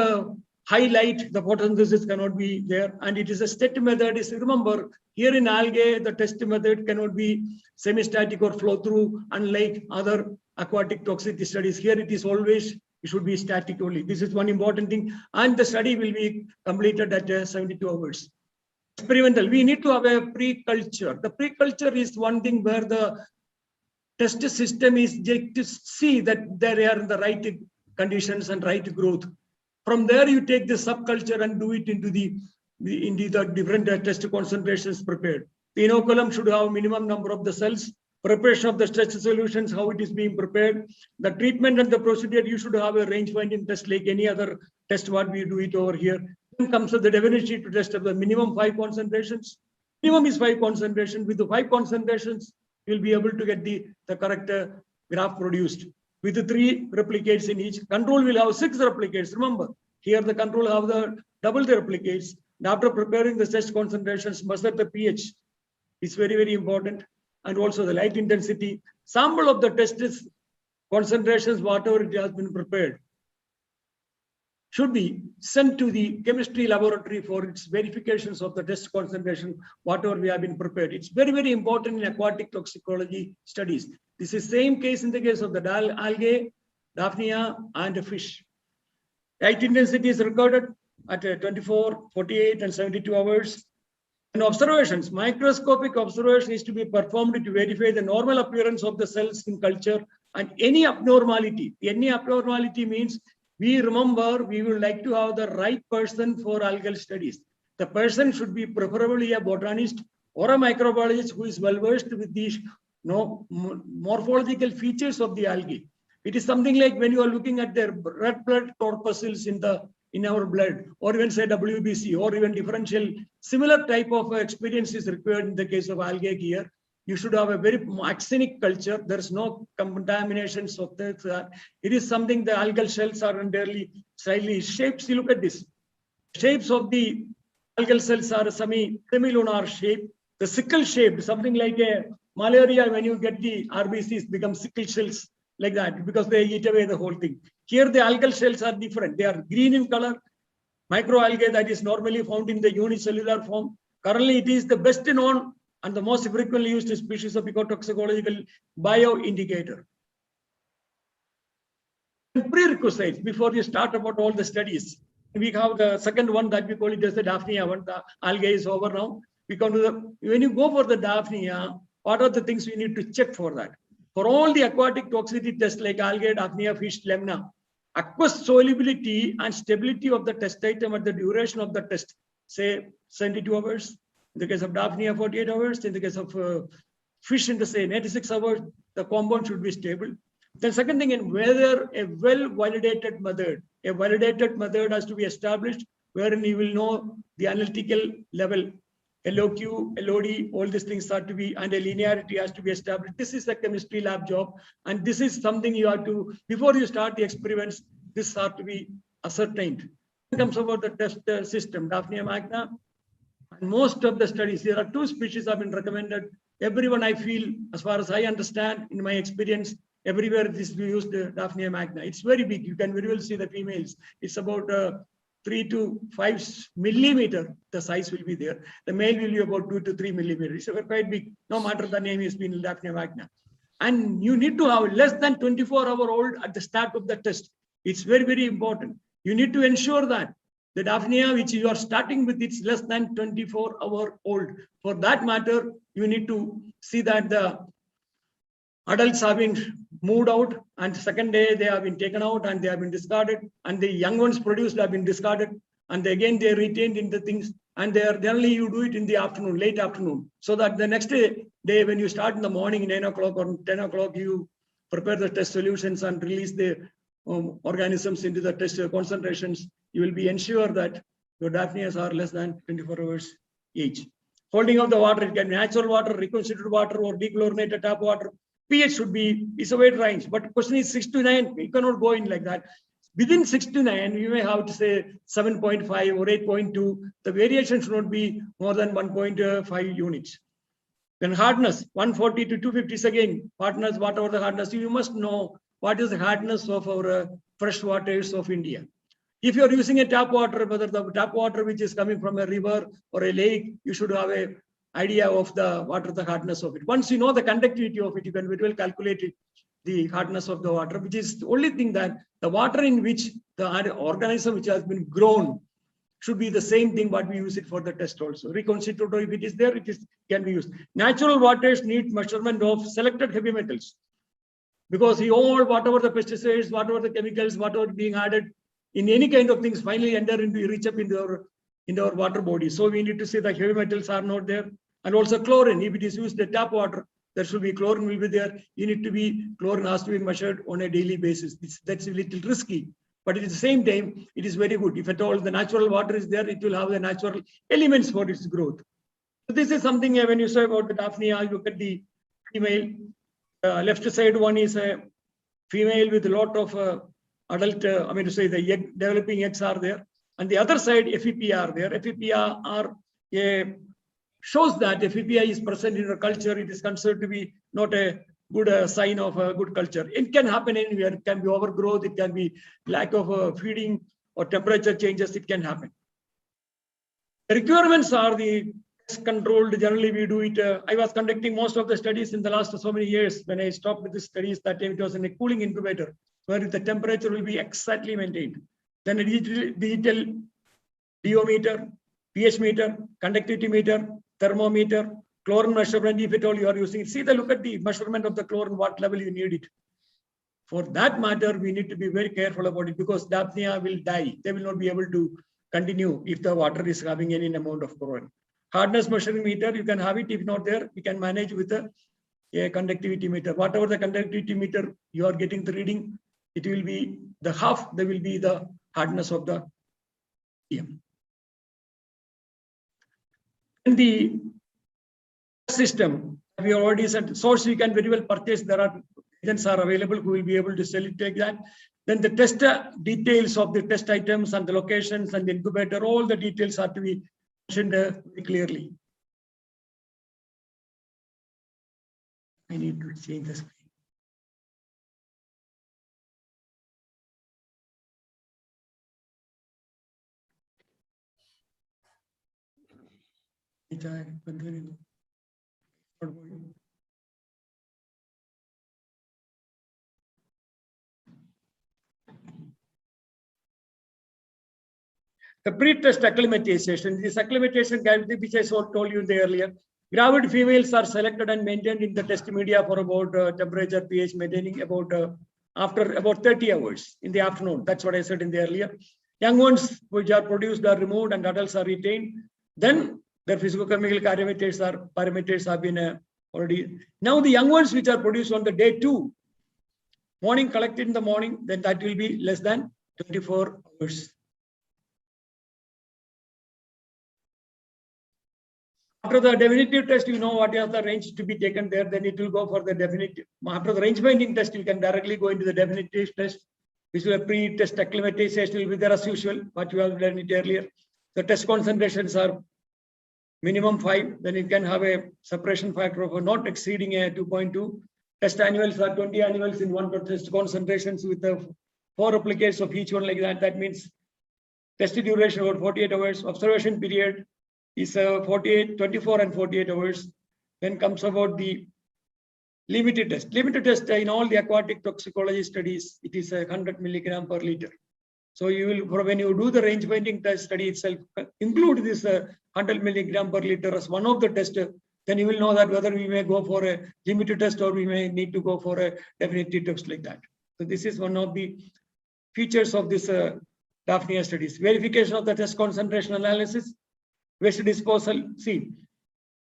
S6: high light, the photosynthesis cannot be there, and it is a STET method. Remember, here in algae, the test method cannot be semi-static or flow through, unlike other aquatic toxicity studies. Here it is always, it should be static only. This is one important thing, and the study will be completed at 72 hours. Experimental, we need to have a pre-culture. The pre-culture is one thing where the test system is just to see that they are in the right conditions and right growth. From there, you take the subculture and do it into the different test concentrations prepared. The inoculum should have minimum number of the cells. Preparation of the test solutions, how it is being prepared. The treatment and the procedure, you should have a range finding test like any other test what we do it over here. Then comes to the definition to test of the minimum 5 concentrations. Minimum is 5 concentrations. With the 5 concentrations, you'll be able to get the correct graph produced. With the 3 replicates in each. Control will have 6 replicates. Remember, here the control have the double the replicates. And after preparing the test concentrations, measure the pH. It's very, very important. And also the light intensity. Sample of the test concentrations, whatever it has been prepared, should be sent to the chemistry laboratory for its verifications of the test concentration, whatever we have been prepared. It's very, very important in aquatic toxicology studies. This is same case in the case of the algae, Daphnia, and the fish. Light intensity is recorded at 24, 48, and 72 hours. And observations, microscopic observation is to be performed to verify the normal appearance of the cells in culture and any abnormality. Any abnormality means we remember we would like to have the right person for algal studies. The person should be preferably a botanist or a microbiologist who is well versed with these morphological features of the algae. It is something like when you are looking at their red blood corpuscles in our blood, or even say WBC, or even differential, similar type of experience is required in the case of algae here. You should have a very axenic culture. There is no contaminations of this. It is something the algal shells are entirely slightly shaped. See, look at this. Shapes of the algal cells are semi-lunar shape. The sickle shaped, something like a malaria, when you get the RBCs become sickle shells like that, because they eat away the whole thing. Here, the algal shells are different. They are green in color. Microalgae that is normally found in the unicellular form. Currently, it is the best known and the most frequently used species of ecotoxicological bioindicator. Prerequisites before you start about all the studies. We have the second one that we call it as the Daphnia one. The algae is over now. We come to the, when you go for the Daphnia, what are the things we need to check for that? For all the aquatic toxicity tests like algae, Daphnia, fish, lemna, aqueous solubility and stability of the test item at the duration of the test, say 72 hours. In the case of Daphnia, 48 hours. In the case of fish, in the same 86 hours, the compound should be stable. The second thing, in whether a well-validated method, has to be established wherein you will know the analytical level, LOQ, LOD, all these things are to be, and a linearity has to be established. This is a chemistry lab job, and this is something you have to, before you start the experiments, this has to be ascertained. In terms about the test system, Daphnia magna, and most of the studies, there are two species have been recommended. Everyone, I feel, as far as I understand, in my experience, everywhere this we use the Daphnia magna. It's very big. You can very well see the females. It's about 3 to 5 millimeter. The size will be there. The male will be about 2 to 3 millimeters. It's quite big. No matter the name has been Daphnia magna. And you need to have less than 24-hour-old at the start of the test. It's very, very important. You need to ensure that the Daphnia which you are starting with, it's less than 24-hour-old. For that matter, you need to see that the adults have been moved out, and second day they have been taken out and they have been discarded, and the young ones produced have been discarded, and again they are retained in the things, and they are generally you do it in the afternoon, late afternoon, so that the next day when you start in the morning 9 o'clock or 10 o'clock, you prepare the test solutions and release the organisms into the test concentrations. You will be ensured that your Daphnias are less than 24 hours age. Holding of the water, it can be natural water, reconstituted water, or dechlorinated tap water. pH should be, it's a wide range, but question is 6 to 9, you cannot go in like that. Within 6 to 9, you may have to say 7.5 or 8.2. The variation should not be more than 1.5 units. Then hardness, 140 to 250 is again, hardness, whatever the hardness, you must know what is the hardness of our fresh waters of India. If you are using a tap water, whether the tap water which is coming from a river or a lake, you should have a idea of the water, the hardness of it. Once you know the conductivity of it, you can very well calculate it, the hardness of the water, which is the only thing that the water in which the organism which has been grown should be the same thing what we use it for the test also. Reconstituted, if it is there, can be used. Natural waters need measurement of selected heavy metals, because whatever the pesticides, whatever the chemicals, whatever being added in any kind of things finally reach up into our water body. So we need to see the heavy metals are not there. And also chlorine, if it is used the tap water, there should be chlorine will be there. Chlorine has to be measured on a daily basis. That's a little risky, but at the same time, it is very good. If at all the natural water is there, it will have the natural elements for its growth. So this is something when you say about the Daphnia, you look at the female. Left side one is a female with a lot of adult, the egg, developing eggs are there. And the other side, FEPA are there. FEPA shows that FEPA is present in a culture. It is considered to be not a good sign of a good culture. It can happen anywhere. It can be overgrowth. It can be lack of feeding or temperature changes. It can happen. The requirements are the controlled. Generally, we do it. I was conducting most of the studies in the last so many years. When I stopped with the studies, that time it was in a cooling incubator where the temperature will be exactly maintained. then a digital diometer, pH meter, conductivity meter, thermometer, chlorine measurement, if at all you are using it. See the look at the measurement of the chlorine, what level you need it. For that matter, we need to be very careful about it because Daphnia will die. They will not be able to continue if the water is having any amount of chlorine. Hardness measuring meter, you can have it. If not there, we can manage with a conductivity meter. Whatever the conductivity meter you are getting the reading, it will be the half, there will be the hardness of the EM. In the system, we already said source you can very well purchase. There are agents are available who will be able to sell it, take that. Then the test details of the test items and the locations and the incubator, all the details are to be mentioned very clearly. I need to change the screen. The pre-test acclimatization, this acclimatization guide, which I told you earlier, gravid females are selected and maintained in the test media for about temperature, pH, maintaining about after about 30 hours in the afternoon. That's what I said in the earlier. Young ones which are produced are removed and adults are retained. Then their physicochemical parameters have been already. Now the young ones which are produced on the day 2, morning collected in the morning, then that will be less than 24 hours. After the definitive test, you know what is the range to be taken there, then it will go for the definitive. After the range binding test, you can directly go into the definitive test, which will pre-test acclimatization will be there as usual, but you have done it earlier. The test concentrations are minimum 5, then you can have a separation factor of not exceeding a 2.2. Test annuals are 20 annuals in one test concentrations with the 4 replicates of each one like that. That means test duration about 48 hours. Observation period is 24 and 48 hours. Then comes about the limited test. Limited test in all the aquatic toxicology studies, it is 100 milligram per liter. So you will, when you do the range binding test study itself, include this 100 milligram per liter as one of the tests. Then you will know that whether we may go for a limited test or we may need to go for a definitive test like that. So this is one of the features of this Daphnia studies. Verification of the test concentration analysis. Waste disposal. See,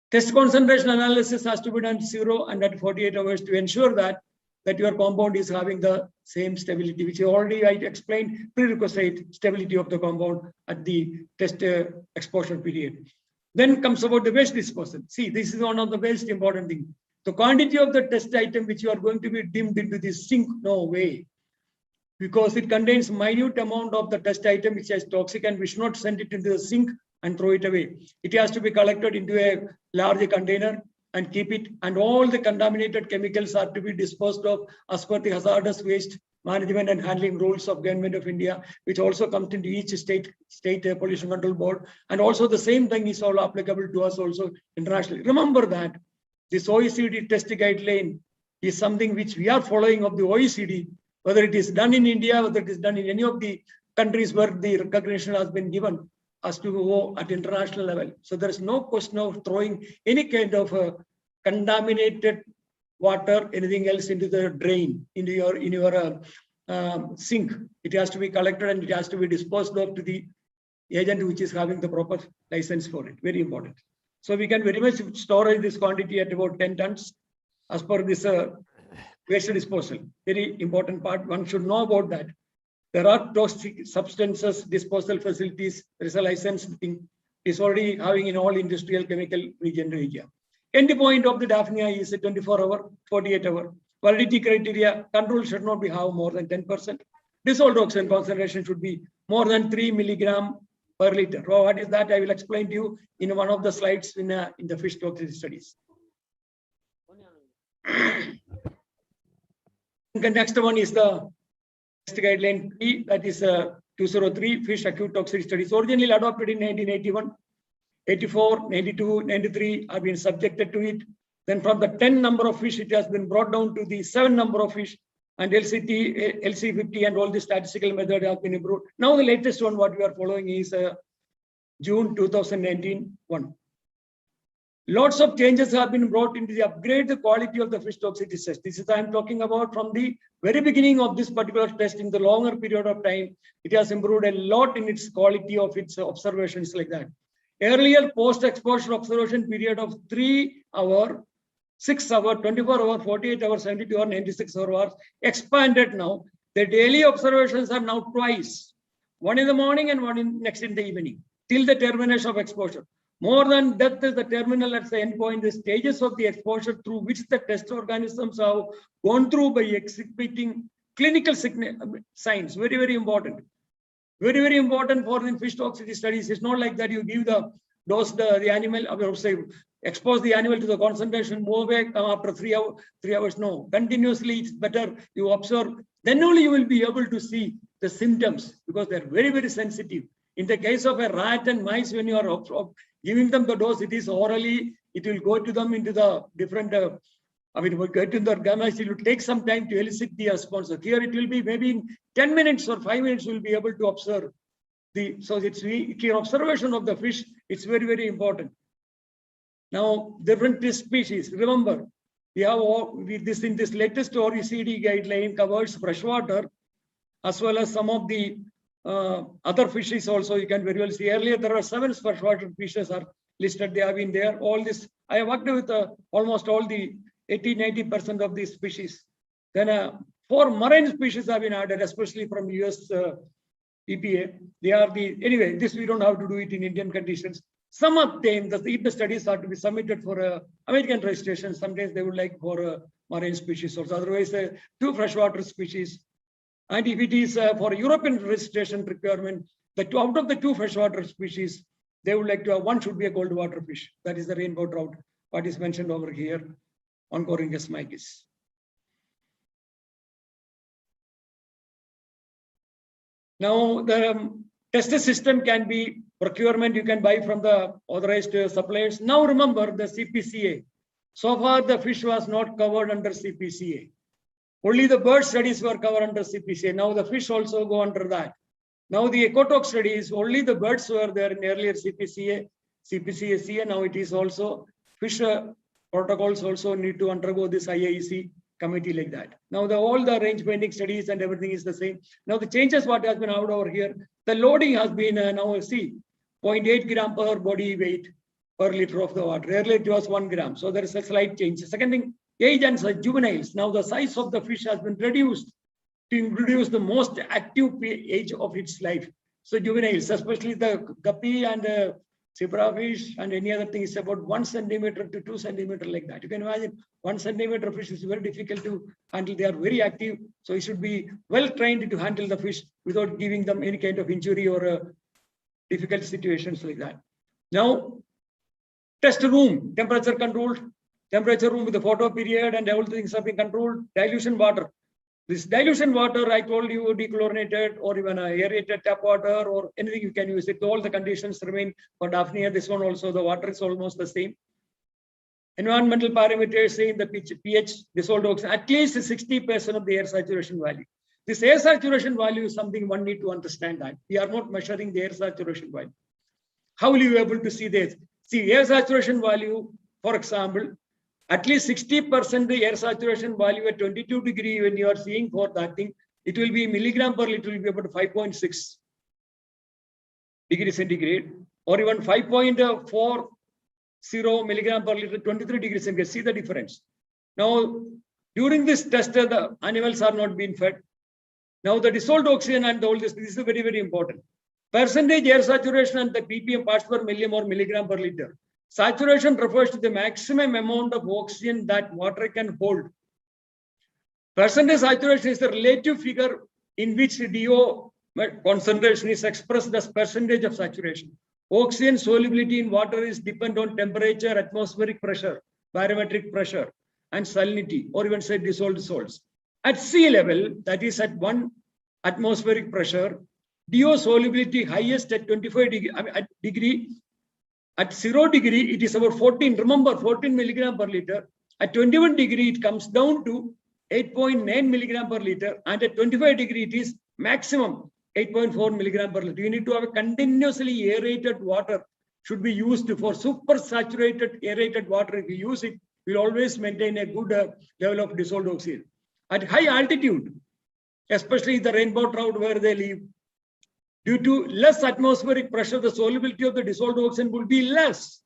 S6: test concentration analysis has to be done 0 and at 48 hours to ensure that your compound is having the same stability, which already I explained, prerequisite stability of the compound at the test exposure period. Then comes about the waste disposal. See, this is one of the most important things. The quantity of the test item which you are going to be dimmed into this sink, no way. Because it contains minute amount of the test item which is toxic and we should not send it into the sink and throw it away. It has to be collected into a large container and keep it. And all the contaminated chemicals are to be disposed of as per the hazardous waste management and handling rules of Government of India, which also comes into each state pollution control board. And also the same thing is all applicable to us also internationally. Remember that this OECD test guideline is something which we are following of the OECD, whether it is done in India, whether it is done in any of the countries where the recognition has been given as to go at international level. So there is no question of throwing any kind of contaminated water, anything else into the drain, into your sink. It has to be collected and it has to be disposed of to the agent which is having the proper license for it. Very important. So we can very much store this quantity at about 10 tons as per this waste disposal. Very important part. One should know about that. There are toxic substances disposal facilities. There is a license thing. It's already having in all industrial chemical region area. End point of the Daphnia is a 24-hour, 48-hour. Validity criteria, control should not be have more than 10%. Dissolved oxygen concentration should be more than 3 milligram per liter. So what is that? I will explain to you in one of the slides in the fish toxicity studies. The next one is the guideline 3, that is 203 fish acute toxicity studies, originally adopted in 1981. 84, 92, 93 have been subjected to it. Then from the 10 number of fish, it has been brought down to the 7 number of fish. and LCT, LC50 and all the statistical method have been improved. Now the latest one what we are following is June 2019 one. Lots of changes have been brought into the upgrade the quality of the fish toxicity test. This is I'm talking about from the very beginning of this particular test in the longer period of time. It has improved a lot in its quality of its observations like that. Earlier post-exposure observation period of 3 hour, 6 hour, 24 hour, 48 hours, 72 hour, 96 hours expanded now. The daily observations are now twice, one in the morning and one next in the evening till the termination of exposure. More than death is the terminal at the end point, the stages of the exposure through which the test organisms have gone through by exhibiting clinical signs. Very, very important. Very, very important for the fish toxicity studies. It's not like that you give the dose the animal, I would say, expose the animal to the concentration, move back after 3 hours. No, continuously it's better you observe. Then only you will be able to see the symptoms because they're very, very sensitive. In the case of a rat and mice, when you are giving them the dose, it is orally, it will go to them into the different, it will get in the gammas, it will take some time to elicit the response. So here it will be maybe in 10 minutes or 5 minutes, you will be able to observe. So it's your observation of the fish, it's very, very important. Now, different species, remember, we have this in this latest OECD guideline covers freshwater as well as some of the other fishes also. You can very well see earlier there are 7 freshwater fishes are listed. They have been there. All this I have worked with almost all the 80-90% of these species. Then 4 marine species have been added, especially from US EPA. They are anyway. This we don't have to do it in Indian conditions. Some of them, the studies are to be submitted for American registration. Sometimes they would like for marine species or otherwise 2 freshwater species. And if it is for European registration requirement, out of the 2 freshwater species, they would like to have 1 should be a cold water fish. That is the rainbow trout, what is mentioned over here on Coringus micis. Now, the test system can be procurement. You can buy from the authorized suppliers. Now, remember the CPCA. So far, the fish was not covered under CPCA. Only the bird studies were covered under CPCA. Now the fish also go under that. Now the ecotox studies, only the birds were there in earlier CPCA, CPCA. Now it is also fish protocols also need to undergo this IAEC committee like that. Now all the range binding studies and everything is the same. Now the changes what has been out over here, the loading has been now see 0.8 gram per body weight per liter of the water. Earlier it was 1 gram. So there is a slight change. Second thing, age and juveniles. Now the size of the fish has been reduced to introduce the most active age of its life. So juveniles, especially the guppy and zebrafish and any other thing is about 1 centimeter to 2 centimeter like that. You can imagine 1 centimeter fish is very difficult to handle. They are very active. So you should be well trained to handle the fish without giving them any kind of injury or difficult situations like that. Now, test room, temperature controlled. Temperature room with the photo period and all things have been controlled. Dilution water. This dilution water, I told you, dechlorinated or even aerated tap water or anything you can use it. All the conditions remain for Daphnia. This one also, the water is almost the same. Environmental parameters say in the pH, dissolved oxygen, at least 60% of the air saturation value. This air saturation value is something one need to understand that. We are not measuring the air saturation value. How will you be able to see this? See, air saturation value, for example, at least 60% the air saturation value at 22 degree when you are seeing for that thing, it will be milligram per liter will be about 5.6 degrees centigrade or even 5.40 milligram per liter, 23 degrees centigrade. See the difference. Now, during this test, the animals are not being fed. Now, the dissolved oxygen and all this is very, very important. Percentage air saturation and the ppm parts per million or milligram per liter. Saturation refers to the maximum amount of oxygen that water can hold. Percentage saturation is the relative figure in which DO concentration is expressed as percentage of saturation. Oxygen solubility in water is dependent on temperature, atmospheric pressure, barometric pressure, and salinity, or even say dissolved salts. At sea level, that is at 1 atmospheric pressure, DO solubility highest at 25 degree. At 0 degree, it is about 14. Remember, 14 milligram per liter. At 21 degree, it comes down to 8.9 milligram per liter, and at 25 degree it is maximum 8.4 milligram per liter. You need to have a continuously aerated water should be used for super saturated aerated water. If you use it, will always maintain a good level of dissolved oxygen. At high altitude, especially the rainbow trout where they live, due to less atmospheric pressure, the solubility of the dissolved oxygen will be less.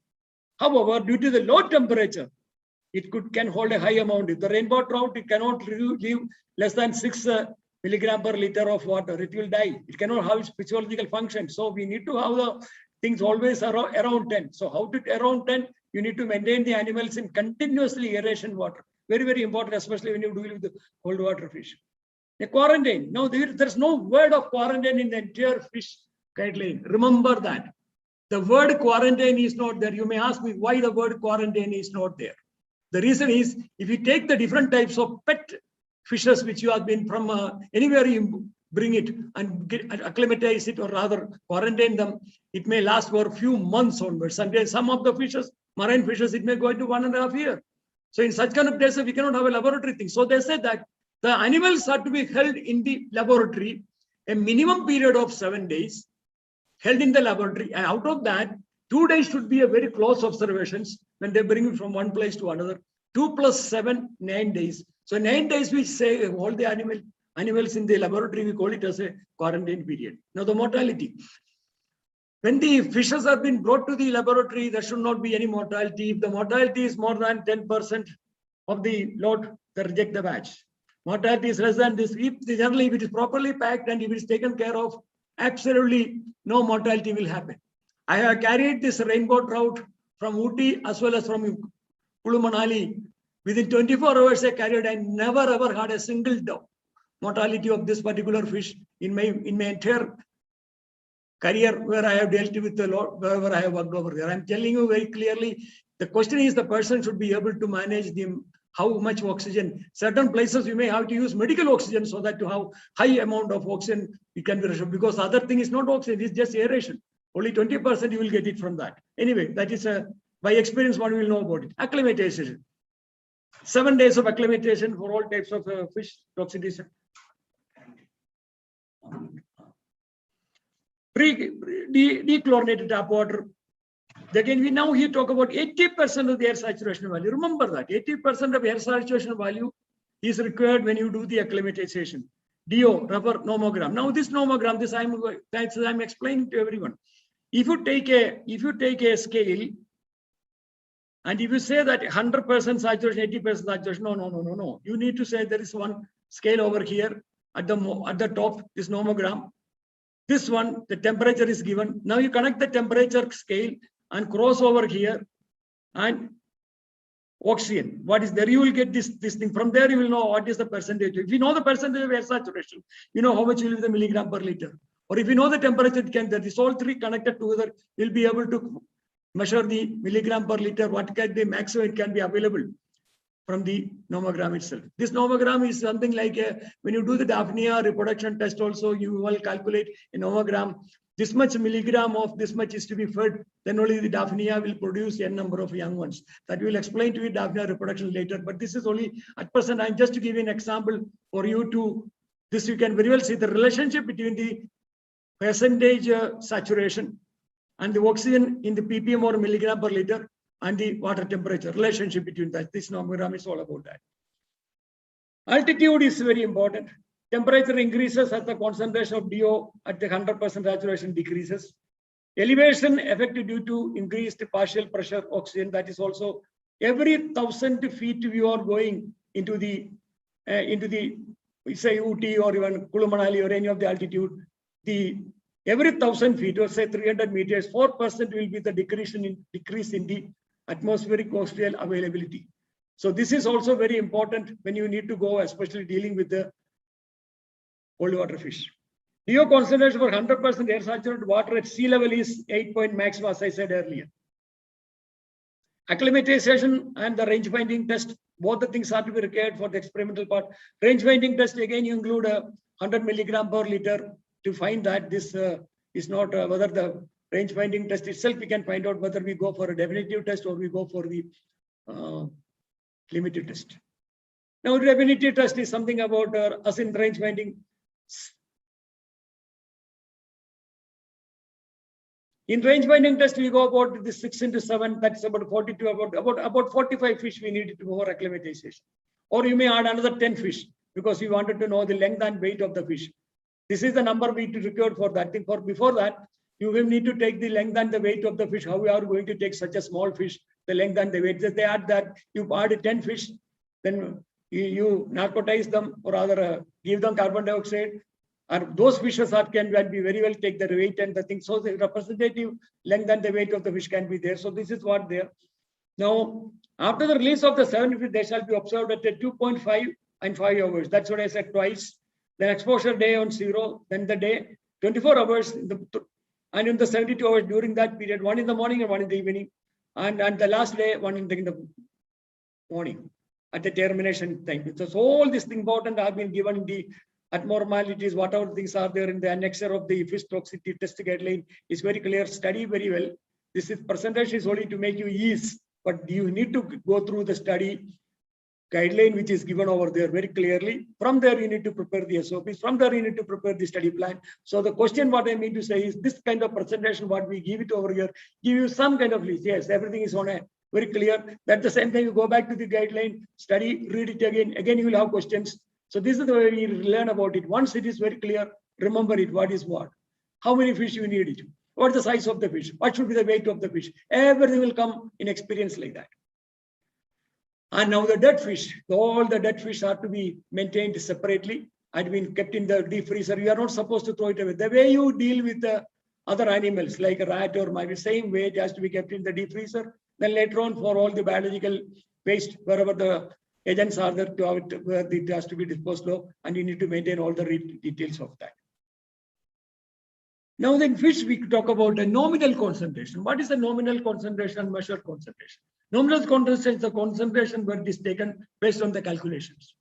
S6: However, due to the low temperature, it can hold a high amount. If the rainbow trout, it cannot live less than 6 milligram per liter of water. It will die. It cannot have its physiological function. So we need to have the things always around 10. So how to around 10? You need to maintain the animals in continuously aeration water. Very, very important, especially when you deal with the cold water fish. A quarantine. Now there's no word of quarantine in the entire fish guideline. Remember that. The word quarantine is not there. You may ask me why the word quarantine is not there. The reason is, if you take the different types of pet fishes which you have been from anywhere, you bring it and acclimatize it, or rather quarantine them, it may last for a few months onwards. And some of the fishes, marine fishes, it may go into 1.5 years. So in such kind of cases, we cannot have a laboratory thing. So they said that the animals are to be held in the laboratory a minimum period of 7 days, held in the laboratory, and out of that, 2 days should be a very close observations when they bring it from one place to another. 2 plus 7, 9 days. So 9 days we say all the animals in the laboratory, we call it as a quarantine period. Now the mortality. When the fishes have been brought to the laboratory, there should not be any mortality. If the mortality is more than 10% of the load, they reject the batch. Mortality is less than this. Generally, if it is properly packed and if it is taken care of, absolutely no mortality will happen. I have carried this rainbow trout from Ooty as well as from Kulu Manali. Within 24 hours, I carried. I never ever had a single mortality of this particular fish in my entire career where I have dealt with the lot, wherever I have worked over there. I'm telling you very clearly, the question is the person should be able to manage how much oxygen. Certain places you may have to use medical oxygen so that to have high amount of oxygen it can be restored, because other thing is not oxygen, it's just aeration. Only 20% you will get it from that. Anyway, that is by experience what we will know about it. Acclimatization. 7 days of acclimatization for all types of fish toxicity. Dechlorinated tap water. Again, we now here talk about 80% of the air saturation value. Remember that 80% of air saturation value is required when you do the acclimatization. DO, rubber nomogram. Now this nomogram, I'm explaining to everyone. If you take a scale, and if you say that 100% saturation, 80% saturation, no. You need to say there is one scale over here at the top, this nomogram. This one, the temperature is given. Now you connect the temperature scale and cross over here and oxygen. What is there? You will get this thing. From there, you will know what is the percentage. If you know the percentage of air saturation, you know how much will be the milligram per liter. Or if you know the temperature, this all three connected together, you'll be able to measure the milligram per liter, what can be maximum it can be available from the nomogram itself. This nomogram is something like when you do the Daphnia reproduction test also, you will calculate a nomogram. This much milligram of this much is to be fed, then only the Daphnia will produce n number of young ones. That we will explain to you Daphnia reproduction later, but this is only at present. I'm just to give you an example for you to, this you can very well see the relationship between the percentage saturation and the oxygen in the ppm or milligram per liter and the water temperature relationship between that. This nomogram is all about that. Altitude is very important. Temperature increases as the concentration of DO at the 100% saturation decreases. Elevation affected due to increased partial pressure oxygen. That is also every 1,000 feet you are going into the say Ooty or even Kulu Manali or any of the altitude. Every 1,000 feet or say 300 meters, 4% will be the decrease in the atmospheric oxygen availability. So this is also very important when you need to go, especially dealing with the cold water fish. DO concentration for 100% air saturated water at sea level is 8 point maximum, as I said earlier. Acclimatization and the range finding test, both the things are to be required for the experimental part. Range finding test, again, you include 100 milligram per liter to find that this is not whether the range finding test itself, we can find out whether we go for a definitive test or we go for the limited test. Now, reliability test is something about us in range finding. In range finding test, we go about the 6 into 7, that's about 42, about 45 fish we need to for acclimatization. Or you may add another 10 fish because you wanted to know the length and weight of the fish. This is the number we required for that thing. For before that, you will need to take the length and the weight of the fish. How we are going to take such a small fish, the length and the weight. They add that, you add 10 fish, then you narcotize them or rather give them carbon dioxide. And those fishes can be very well take the weight and the thing. So the representative length and the weight of the fish can be there. So this is what there. Now, after the release of the 7 fish, they shall be observed at 2.5 and 5 hours. That's what I said twice. Then exposure day on 0, then the day 24 hours, and in the 72 hours during that period, 1 in the morning and 1 in the evening, and the last day 1 in the morning at the termination time. So all these things important have been given in the abnormalities, whatever things are there in the annexure of the fish toxicity test guideline is very clear. Study very well. This is percentage is only to make you ease, but you need to go through the study guideline which is given over there very clearly. From there you need to prepare the SOPs. From there you need to prepare the study plan. So the question what I mean to say is this kind of presentation what we give it over here give you some kind of list. Yes, everything is on a very clear. At the same time you go back to the guideline, study, read it again you will have questions. So this is the way we learn about it. Once it is very clear, remember it, what is what. How many fish you need it? What is the size of the fish? What should be the weight of the fish? Everything will come in experience like that. And now the dead fish, all the dead fish are to be maintained separately and been kept in the deep freezer. You are not supposed to throw it away. The way you deal with the other animals like a rat or mice, same way it has to be kept in the deep freezer. Then later on for all the biological waste, wherever the agents are there to have it, where it has to be disposed of, and you need to maintain all the details of that. Now in fish, we talk about a nominal concentration. What is the nominal concentration and measured concentration? Nominal concentration is the concentration where it is taken based on the calculations.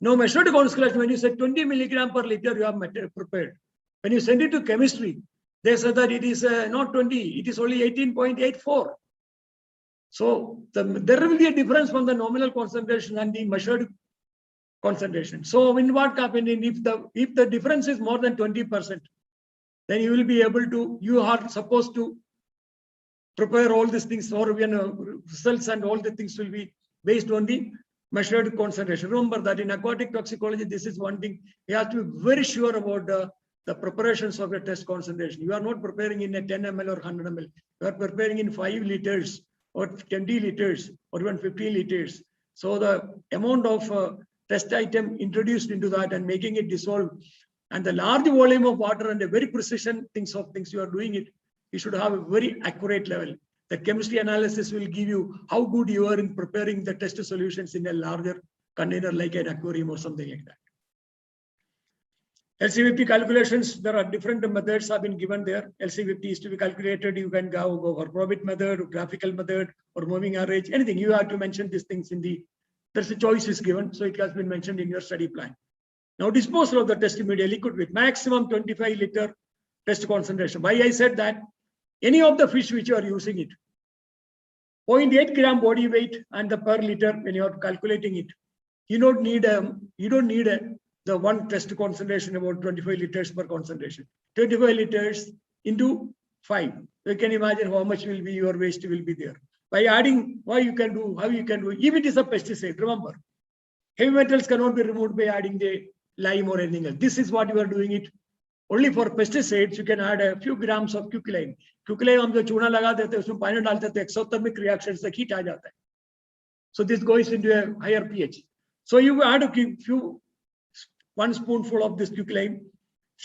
S6: Now measured concentration, when you say 20 milligram per liter, you have prepared. When you send it to chemistry, they say that it is not 20, it is only 18.84. So there will be a difference from the nominal concentration and the measured concentration. So in what happens, if the difference is more than 20%, then you will be able to, you are supposed to prepare all these things, or results and all the things will be based on the measured concentration. Remember that in aquatic toxicology, this is one thing, you have to be very sure about the preparations of a test concentration. You are not preparing in a 10 ml or 100 ml. You are preparing in 5 liters or 20 liters or even 15 liters. So the amount of test item introduced into that and making it dissolve, and the large volume of water and a very precision things you are doing it, you should have a very accurate level. The chemistry analysis will give you how good you are in preparing the test solutions in a larger container like an aquarium or something like that. LC50 calculations, there are different methods have been given there. LC50 is to be calculated. You can go for probit method, or graphical method, or moving average, anything. You have to mention these things in the, there's a choice is given. So it has been mentioned in your study plan. Now disposal of the test media liquid with maximum 25 liter test concentration. Why I said that? Any of the fish which you are using it, 0.8 gram body weight and the per liter when you are calculating it, you don't need the one test concentration about 25 liters per concentration. 25 liters into 5. You can imagine how much will be your waste will be there. By adding, how you can do, if it is a pesticide, remember, heavy metals cannot be removed by adding the lime or anything else. This is what you are doing it. Only for pesticides, you can add a few grams of quicklime. Quicklime हम जो चूना लगा देते हैं, उसमें पानी डालते हैं, exothermic reactions से heat आ जाता है. So this goes into a higher pH. So you add a few, 1 spoonful of this quicklime.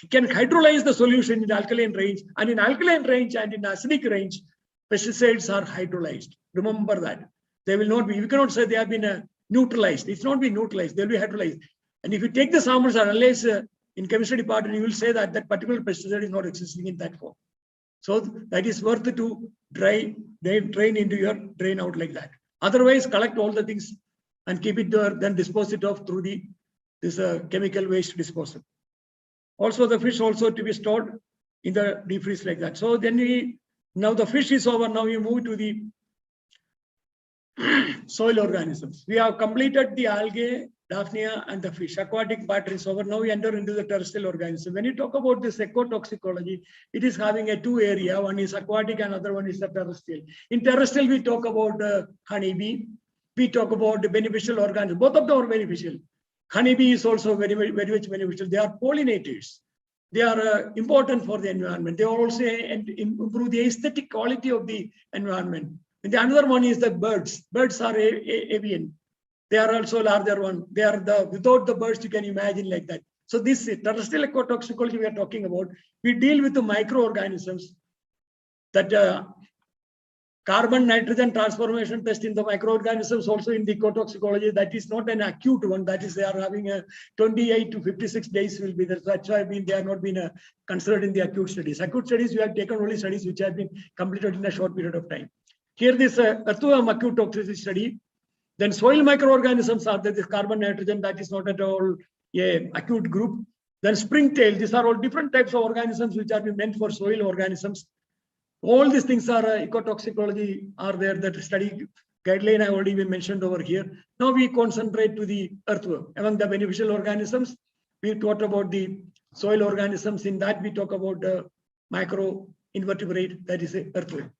S6: You can hydrolyze the solution in alkaline range, and in alkaline range and in acidic range, pesticides are hydrolyzed. Remember that. They will not be, you cannot say they have been neutralized. It's not been neutralized, they'll be hydrolyzed. And if you take the samples and analyze in chemistry department, you will say that that particular pesticide is not existing in that form. So that is worth to drain into your drain out like that. Otherwise, collect all the things and keep it there, then dispose it off through this chemical waste disposal. Also, the fish also to be stored in the deep freeze like that. So then now the fish is over. Now we move to the soil organisms. We have completed the algae, Daphnia and the fish. Aquatic part is over. Now we enter into the terrestrial organism. When you talk about this ecotoxicology, it is having a two area. One is aquatic and other one is the terrestrial. In terrestrial, we talk about honeybee. We talk about the beneficial organisms. Both of them are beneficial. Honeybee is also very much beneficial. They are pollinators. They are important for the environment. They also improve the aesthetic quality of the environment. And the another one is the birds. Birds are avian. They are also larger one. They are without the birds, you can imagine like that. So this terrestrial ecotoxicology we are talking about, we deal with the microorganisms that carbon nitrogen transformation test in the microorganisms also in the ecotoxicology. That is not an acute one. That is, they are having a 28 to 56 days will be there. So that's why they are not been considered in the acute studies. Acute studies, we have taken only studies which have been completed in a short period of time. Here this earthworm acute toxicity study. Then soil microorganisms are there, this carbon nitrogen, that is not at all a acute group. Then springtail, these are all different types of organisms which are meant for soil organisms. All these things are ecotoxicology are there, that study guideline I already been mentioned over here. Now we concentrate to the earthworm. Among the beneficial organisms, we talked about the soil organisms. In that we talk about micro invertebrate, that is earthworm.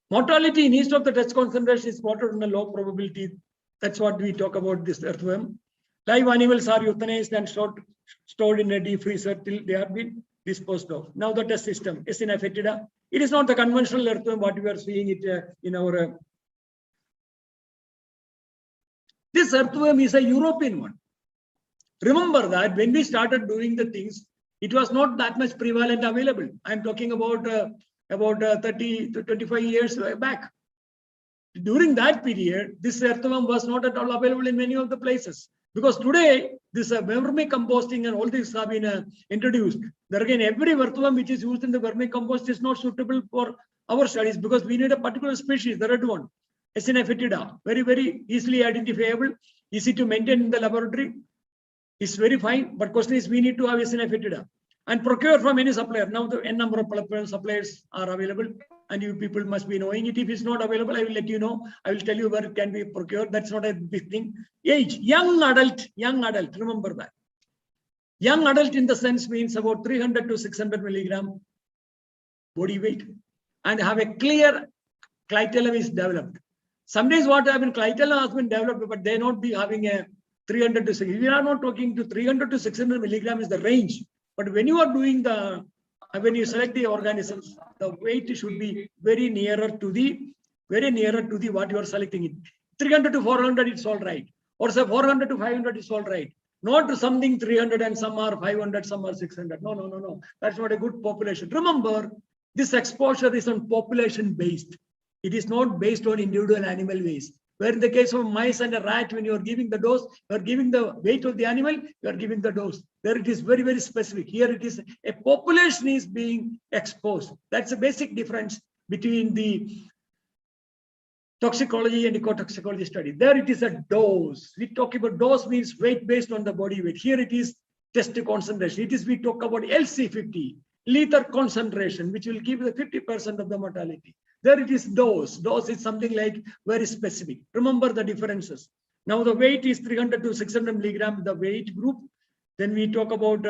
S6: Mortality in east of the test concentration is water in a low probability. That's what we talk about this earthworm. Live animals are euthanized and stored in a deep freezer till they have been disposed of. Now the test system is in a fetida. It is not the conventional earthworm what we are seeing it in our. This earthworm is a European one. Remember that when we started doing the things, it was not that much prevalent available. I'm talking about 30 to 25 years back. During that period, this earthworm was not at all available in many of the places. Because today, this vermicomposting and all these have been introduced. There again, every earthworm which is used in the vermicompost is not suitable for our studies because we need a particular species, the red one, Esina fetida, very easily identifiable, easy to maintain in the laboratory. It's very fine, but question is we need to have Esina fetida and procure from any supplier. Now the n number of suppliers are available. And you people must be knowing it. If it's not available, I will let you know. I will tell you where it can be procured. That's not a big thing. Age, young adult, remember that. Young adult in the sense means about 300 to 600 milligram body weight and have a clear clitellum is developed. Some days what happened, clitellum has been developed, but they not be having a 300 to 600. We are not talking to 300 to 600 milligram is the range. But when you are doing when you select the organisms, the weight should be very nearer to the what you are selecting it. 300 to 400, it's all right. Or say 400 to 500, it's all right. Not something 300 and some are 500, some are 600. No. That's not a good population. Remember, this exposure is on population based. It is not based on individual animal waste. Where in the case of mice and a rat, when you are giving the dose, you are giving the weight of the animal, you are giving the dose. There it is very specific. Here it is a population is being exposed. That's a basic difference between the toxicology and ecotoxicology study. There it is a dose. We talk about dose means weight based on the body weight. Here it is test concentration. It is we talk about LC50, lethal concentration, which will give the 50% of the mortality. There it is dose. Dose is something like very specific. Remember the differences. Now the weight is 300 to 600 milligram, the weight group. Then we talk about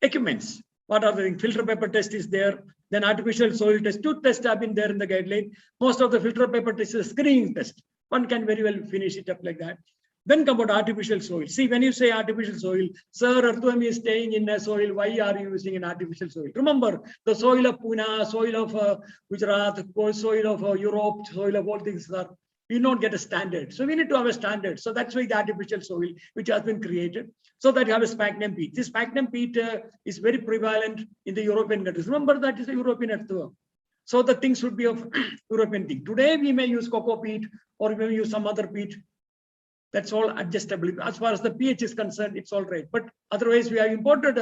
S6: equipments. What are the things? Filter paper test is there. Then artificial soil test. Two tests have been there in the guideline. Most of the filter paper test is a screening test. One can very well finish it up like that. Then come about artificial soil. See, when you say artificial soil, sir, earthworm is staying in a soil. Why are you using an artificial soil? Remember, the soil of Pune, soil of Gujarat, soil of Europe, soil of all things are, we not get a standard. So we need to have a standard. So that's why the artificial soil, which has been created, so that you have a sphagnum peat. This sphagnum peat is very prevalent in the European countries. Remember, that is a European earthworm. So the things should be of European thing. Today, we may use cocoa peat or we may use some other peat. That's all adjustable. As far as the pH is concerned, it's all right. But otherwise, we have imported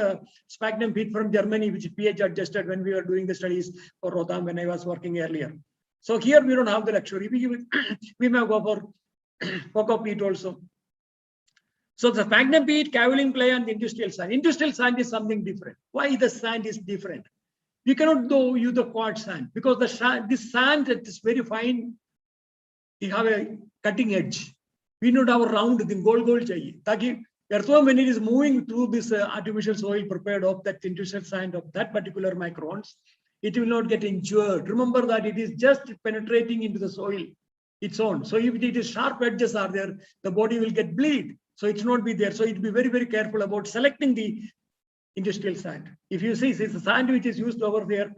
S6: sphagnum peat from Germany, which is pH adjusted when we were doing the studies for Rotterdam when I was working earlier. So here we don't have the luxury. We may go for cocoa peat also. So the sphagnum peat, kaolin clay, and the industrial sand. Industrial sand is something different. Why the sand is different? You cannot use the quartz sand because this sand that is very fine. You have a cutting edge. We need our round thing, gold chahiye. Taki Earthworm, when it is moving through this artificial soil prepared of that industrial sand of that particular microns, it will not get injured. Remember that it is just penetrating into the soil its own. So if it is sharp edges are there, the body will get bleed. So it should not be there. So it be very, very careful about selecting the industrial sand. If you see this sand which is used over there,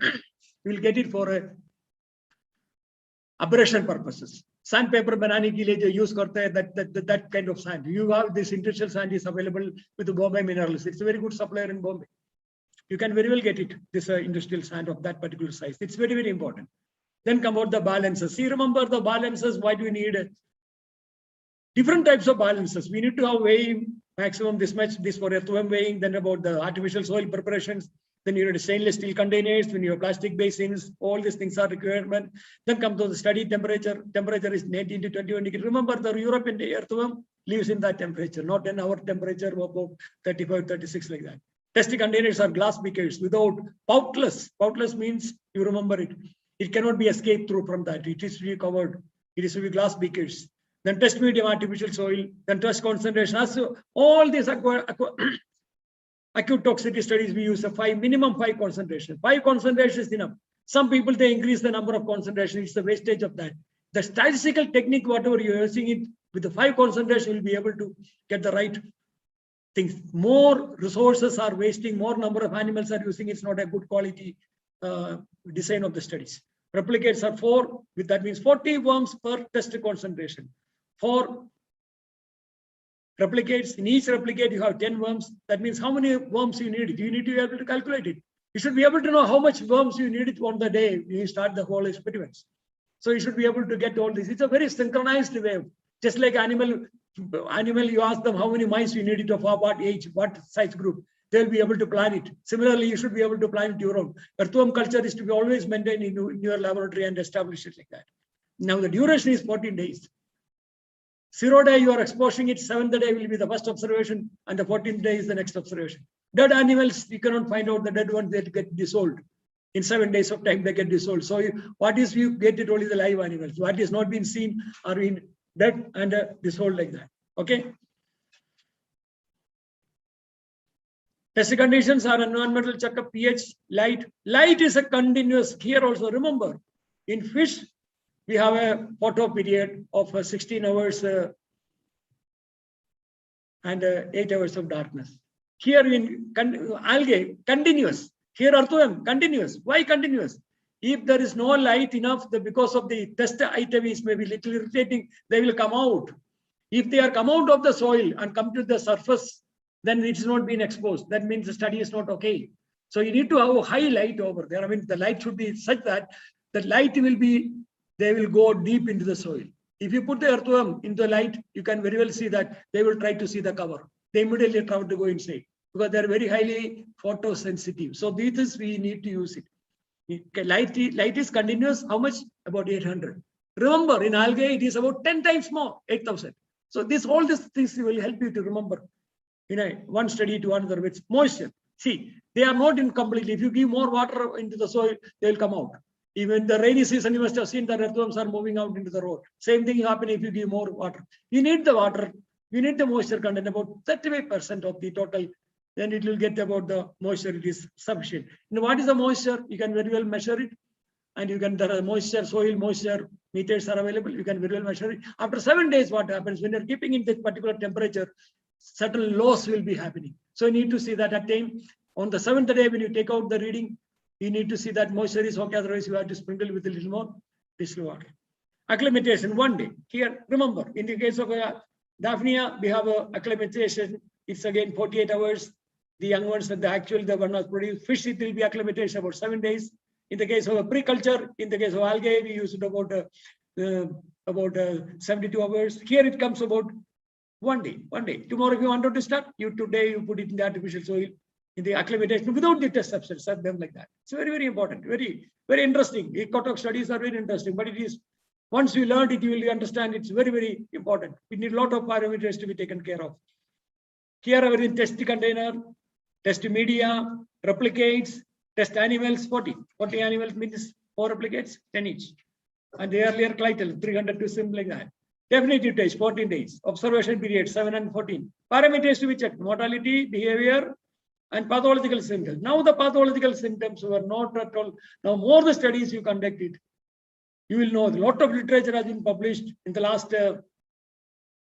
S6: you will get it for abrasion purposes. Sandpaper बनाने के लिए जो use करते हैं that kind of sand. You have this industrial sand is available with the Bombay Minerals. It's a very good supplier in Bombay. You can very well get it, this industrial sand of that particular size. It's very, very important. Then come out the balances. See, remember the balances, why do we need different types of balances? We need to have weighing maximum this much, this for earthworm weighing, then about the artificial soil preparations, then you need stainless steel containers, when you have plastic basins, all these things are requirement. Then come to the study temperature. Temperature is 19 to 21 degrees. Remember the European earthworm lives in that temperature, not in our temperature of about 35, 36 like that. Test containers are glass beakers without poutless. Poutless means, you remember it. It cannot be escaped through from that. It is to be covered. It is to be glass beakers. Then test medium artificial soil. Then test concentration. So all these acute toxicity studies, we use a minimum 5 concentration. 5 concentration is enough. Some people, they increase the number of concentration. It's the wastage of that. The statistical technique, whatever you're using it, with the 5 concentration, you'll be able to get the right things. More resources are wasting, more number of animals are using. It's not a good quality design of the studies. Replicates are 4, that means 40 worms per test concentration. 4 replicates, in each replicate you have 10 worms. That means how many worms you need. You need to be able to calculate it. You should be able to know how much worms you need it on the day you start the whole experiments. So you should be able to get all this. It's a very synchronized way. Just like animal, you ask them how many mice you need it of what age, what size group. They'll be able to plan it. Similarly, you should be able to plan it your own. Earthworm culture is to be always maintained in your laboratory and establish it like that. Now the duration is 14 days. 0 day you are exposing it, 7th day will be the first observation, and the 14th day is the next observation. Dead animals, you cannot find out the dead ones, they get dissolved. In 7 days of time, they get dissolved. So what is you get it only the live animals. What is not been seen are in dead and dissolved like that. Okay. Test conditions are environmental checkup, pH, light. Light is a continuous. Here also remember, in fish, we have a photo period of 16 hours and 8 hours of darkness. Here in algae, continuous. Here earthworm, continuous. Why continuous? If there is no light enough, because of the test item is maybe little irritating, they will come out. If they are come out of the soil and come to the surface, then it is not been exposed. That means the study is not okay. So you need to have a high light over there. I mean, the light should be such that the light will be, they will go deep into the soil. If you put the earthworm into the light, you can very well see that they will try to see the cover. They immediately try to go inside because they're very highly photosensitive. So this is, we need to use it. Light is continuous. How much? About 800. Remember, in algae, it is about 10 times more, 8,000. So all these things will help you to remember. One study to another with moisture. See, they are not in completely. If you give more water into the soil, they will come out. Even the rainy season, you must have seen the earthworms are moving out into the road. Same thing happens if you give more water. You need the water. You need the moisture content, about 35% of the total. Then it will get about the moisture. It is sufficient. Now, what is the moisture? You can very well measure it. And you can, there are moisture, soil moisture meters are available. You can very well measure it. After 7 days, what happens when you're keeping in this particular temperature, certain loss will be happening. So you need to see that at time. On the 7th day, when you take out the reading, you need to see that moisture is okay. Otherwise, you have to sprinkle with a little more distilled water. Acclimatization 1 day. Here, remember, in the case of Daphnia, we have a acclimatization. It's again 48 hours. The young ones and the one was produced. Fish, it will be acclimatization about 7 days. In the case of a pre-culture, in the case of algae, we use it about 72 hours. Here it comes about 1 day. 1 day. Tomorrow, if you wanted to start, today you put it in the artificial soil, in the acclimatization without the test substance, serve them like that. It's very, very important. Very, very interesting. Ecotox studies are very interesting, but it is, once you learn it, you will understand it's very, very important. We need a lot of parameters to be taken care of. Here, our test container, test media, replicates, test animals, 40 animals means 4 replicates, 10 each. And the earlier Clytel, 300 to sim like that. Definitive test, 14 days. Observation period, 7 and 14. Parameters to be checked, mortality, behavior, and pathological symptoms. Now the pathological symptoms were not at all. Now more the studies you conducted, you will know a lot of literature has been published in the last 10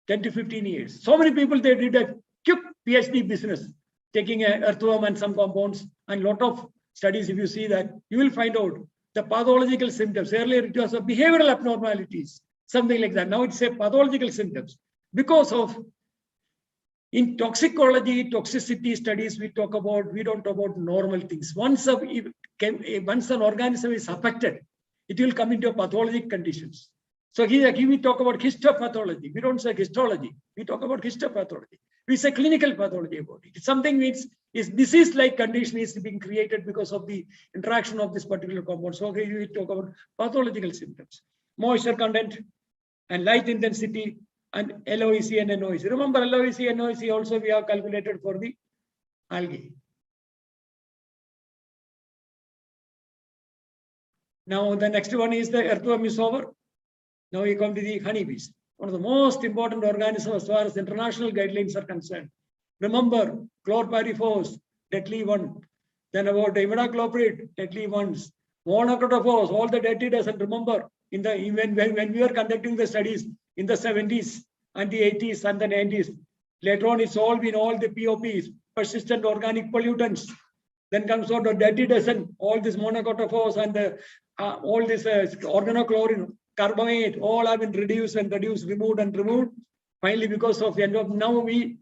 S6: to 15 years. So many people, they did a quick PhD business, taking earthworm and some compounds, and lot of studies. If you see that, you will find out the pathological symptoms. Earlier it was a behavioral abnormalities, something like that. Now it's a pathological symptoms because of. In toxicology, toxicity studies, we don't talk about normal things. Once an organism is affected, it will come into pathologic conditions. So here we talk about histopathology. We don't say histology. We talk about histopathology. We say clinical pathology about it. It's something which is disease-like condition is being created because of the interaction of this particular compound. So here we talk about pathological symptoms, moisture content and light intensity, and LOEC and NOEC. Remember, LOEC and NOEC also we have calculated for the algae. Now the next one is the earthworm is over. Now we come to the honeybees, one of the most important organisms as far as international guidelines are concerned. Remember, chlorpyrifos, deadly one. Then about imidacloprid, deadly ones. Monocotophos, all the deadly doesn't. Remember, in the when we were conducting the studies in the 70s and the 80s and the 90s, later on it's all been all the POPs, persistent organic pollutants. Then comes out the dirty dozen, all this monocotophos and the all this organochlorine, carbamate, all have been reduced and reduced, removed and removed. Finally, because of the end of now we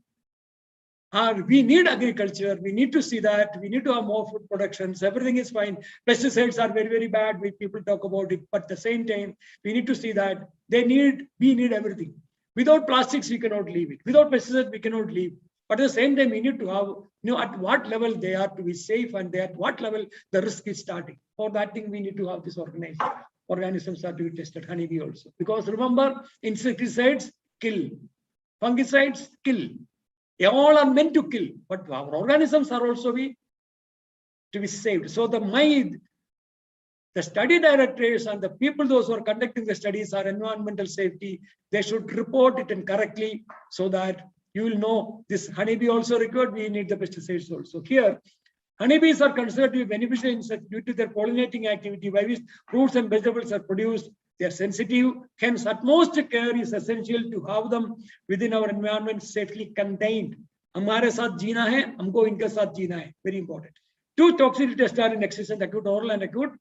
S6: need agriculture. We need to see that. We need to have more food productions. Everything is fine. Pesticides are very, very bad. People talk about it, but at the same time, we need to see that we need everything. Without plastics, we cannot leave it. Without pesticides, we cannot leave. But at the same time, we need to have, at what level they are to be safe and at what level the risk is starting. For that thing, we need to have this organisms are to be tested, honeybee also. Because remember, insecticides kill, fungicides kill. They all are meant to kill, but our organisms are also to be saved. So the study directors and the people, those who are conducting the studies are environmental safety. They should report it and correctly so that you will know this honeybee also required. We need the pesticides also. Here, honeybees are considered to be beneficial insects due to their pollinating activity by which fruits and vegetables are produced. They are sensitive, hence utmost care is essential to have them within our environment safely contained. हमारे साथ जीना है, हमको इनके साथ जीना है. Very important. Two toxicity tests are in existence: acute oral and acute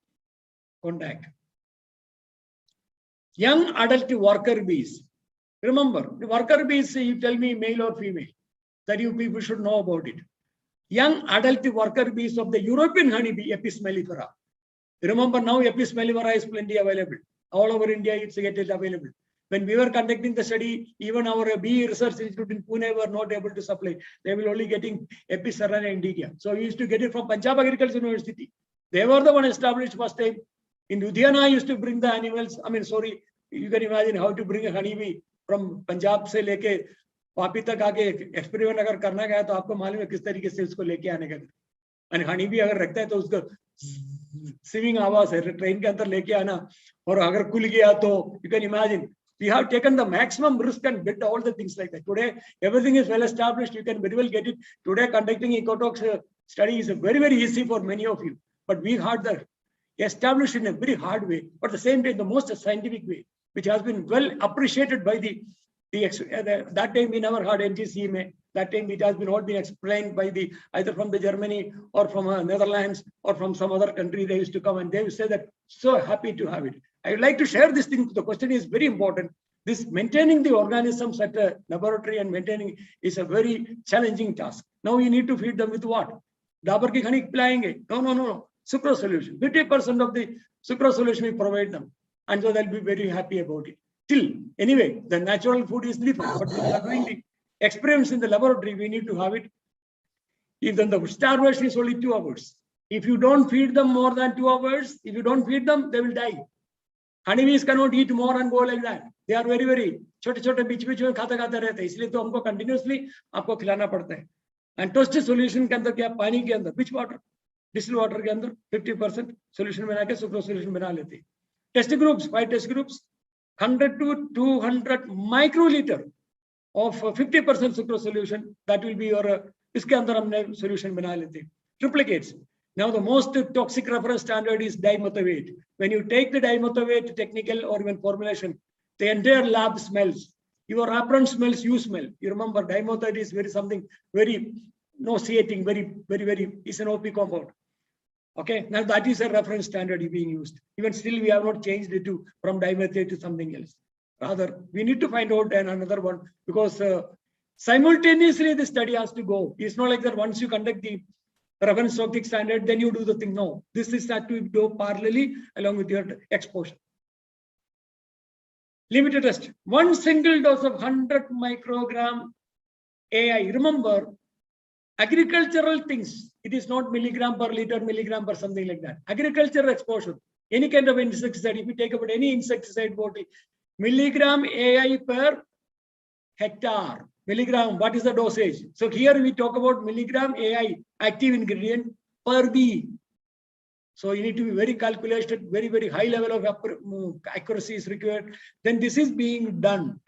S6: contact. Young adult worker bees. Remember, the worker bees, you tell me male or female, that you people should know about it. Young adult worker bees of the European honeybee, Apis mellifera. Remember, now Apis mellifera is plenty available. All over India, it's available. When we were conducting the study, even our bee research institute in Pune were not able to supply. They were only getting Apis cerana indica. So we used to get it from Punjab Agricultural University. They were the one established first time. In Ludhiana, I used to bring the animals. You can imagine how to bring a honeybee from Punjab से लेके वापी तक आके experiment अगर करना गया तो आपको मालूम है किस तरीके से उसको लेके आने का. And honeybee अगर रखता है तो उसको स्विमिंग आवाज है ट्रेन के अंदर लेके आना और अगर खुल गया तो you can imagine we have taken the maximum risk and built all the things like that. Today everything is well established. You can very well get it. Today conducting ecotox study is very, very easy for many of you, but we had that established in a very hard way, but at the same time the most scientific way, which has been well appreciated by that time we never had NGCMA. That time it has been all been explained by either from the Germany or from Netherlands or from some other country. They used to come and they would say that so happy to have it. I would like to share this thing. The question is very important. This maintaining the organisms at a laboratory and maintaining is a very challenging task. Now you need to feed them with what? Dabar ki khani pilayenge? No. Sucrose solution. 50% of the sucrose solution we provide them. And so they'll be very happy about it. Anyway, the natural food is different, but when we are doing the experiments in the laboratory, we need to have it. If then the starvation is only 2 hours. If you don't feed them more than 2 hours, if you don't feed them, they will die. Honeybees cannot eat more and go like that. They are very, very छोटे-छोटे बीच-बीच में खाते रहते हैं. इसलिए तो हमको continuously आपको खिलाना पड़ता है. And toasted solution के अंदर क्या पानी के अंदर which water? Distilled water के अंदर 50% solution बना के sucrose solution बना लेते हैं. Test groups, 5 test groups. 100 to 200 microliter of 50% sucrose solution. That will be your iske andar humne solution bana lete. Triplicates. Now the most toxic reference standard is dimethoate. When you take the dimethoate technical or even formulation, the entire lab smells. Your apron smells, you smell. You remember dimethoate is something very nauseating, very is an OP compound. Okay, now that is a reference standard being used. Even still, we have not changed it from dimethoate to something else. Rather, we need to find out another one, because simultaneously the study has to go. It's not like that once you conduct the reference toxic standard, then you do the thing. No, this is that to do parallelly along with your exposure. Limited test. One single dose of 100 microgram AI. Remember, agricultural things, it is not milligram per liter, milligram per something like that. Agricultural exposure, any kind of insecticide, if you take about any insecticide bottle, milligram AI per hectare. Milligram, what is the dosage? So here we talk about milligram AI, active ingredient per bee. So you need to be very calculated, very high level of accuracy is required. Then this is being done,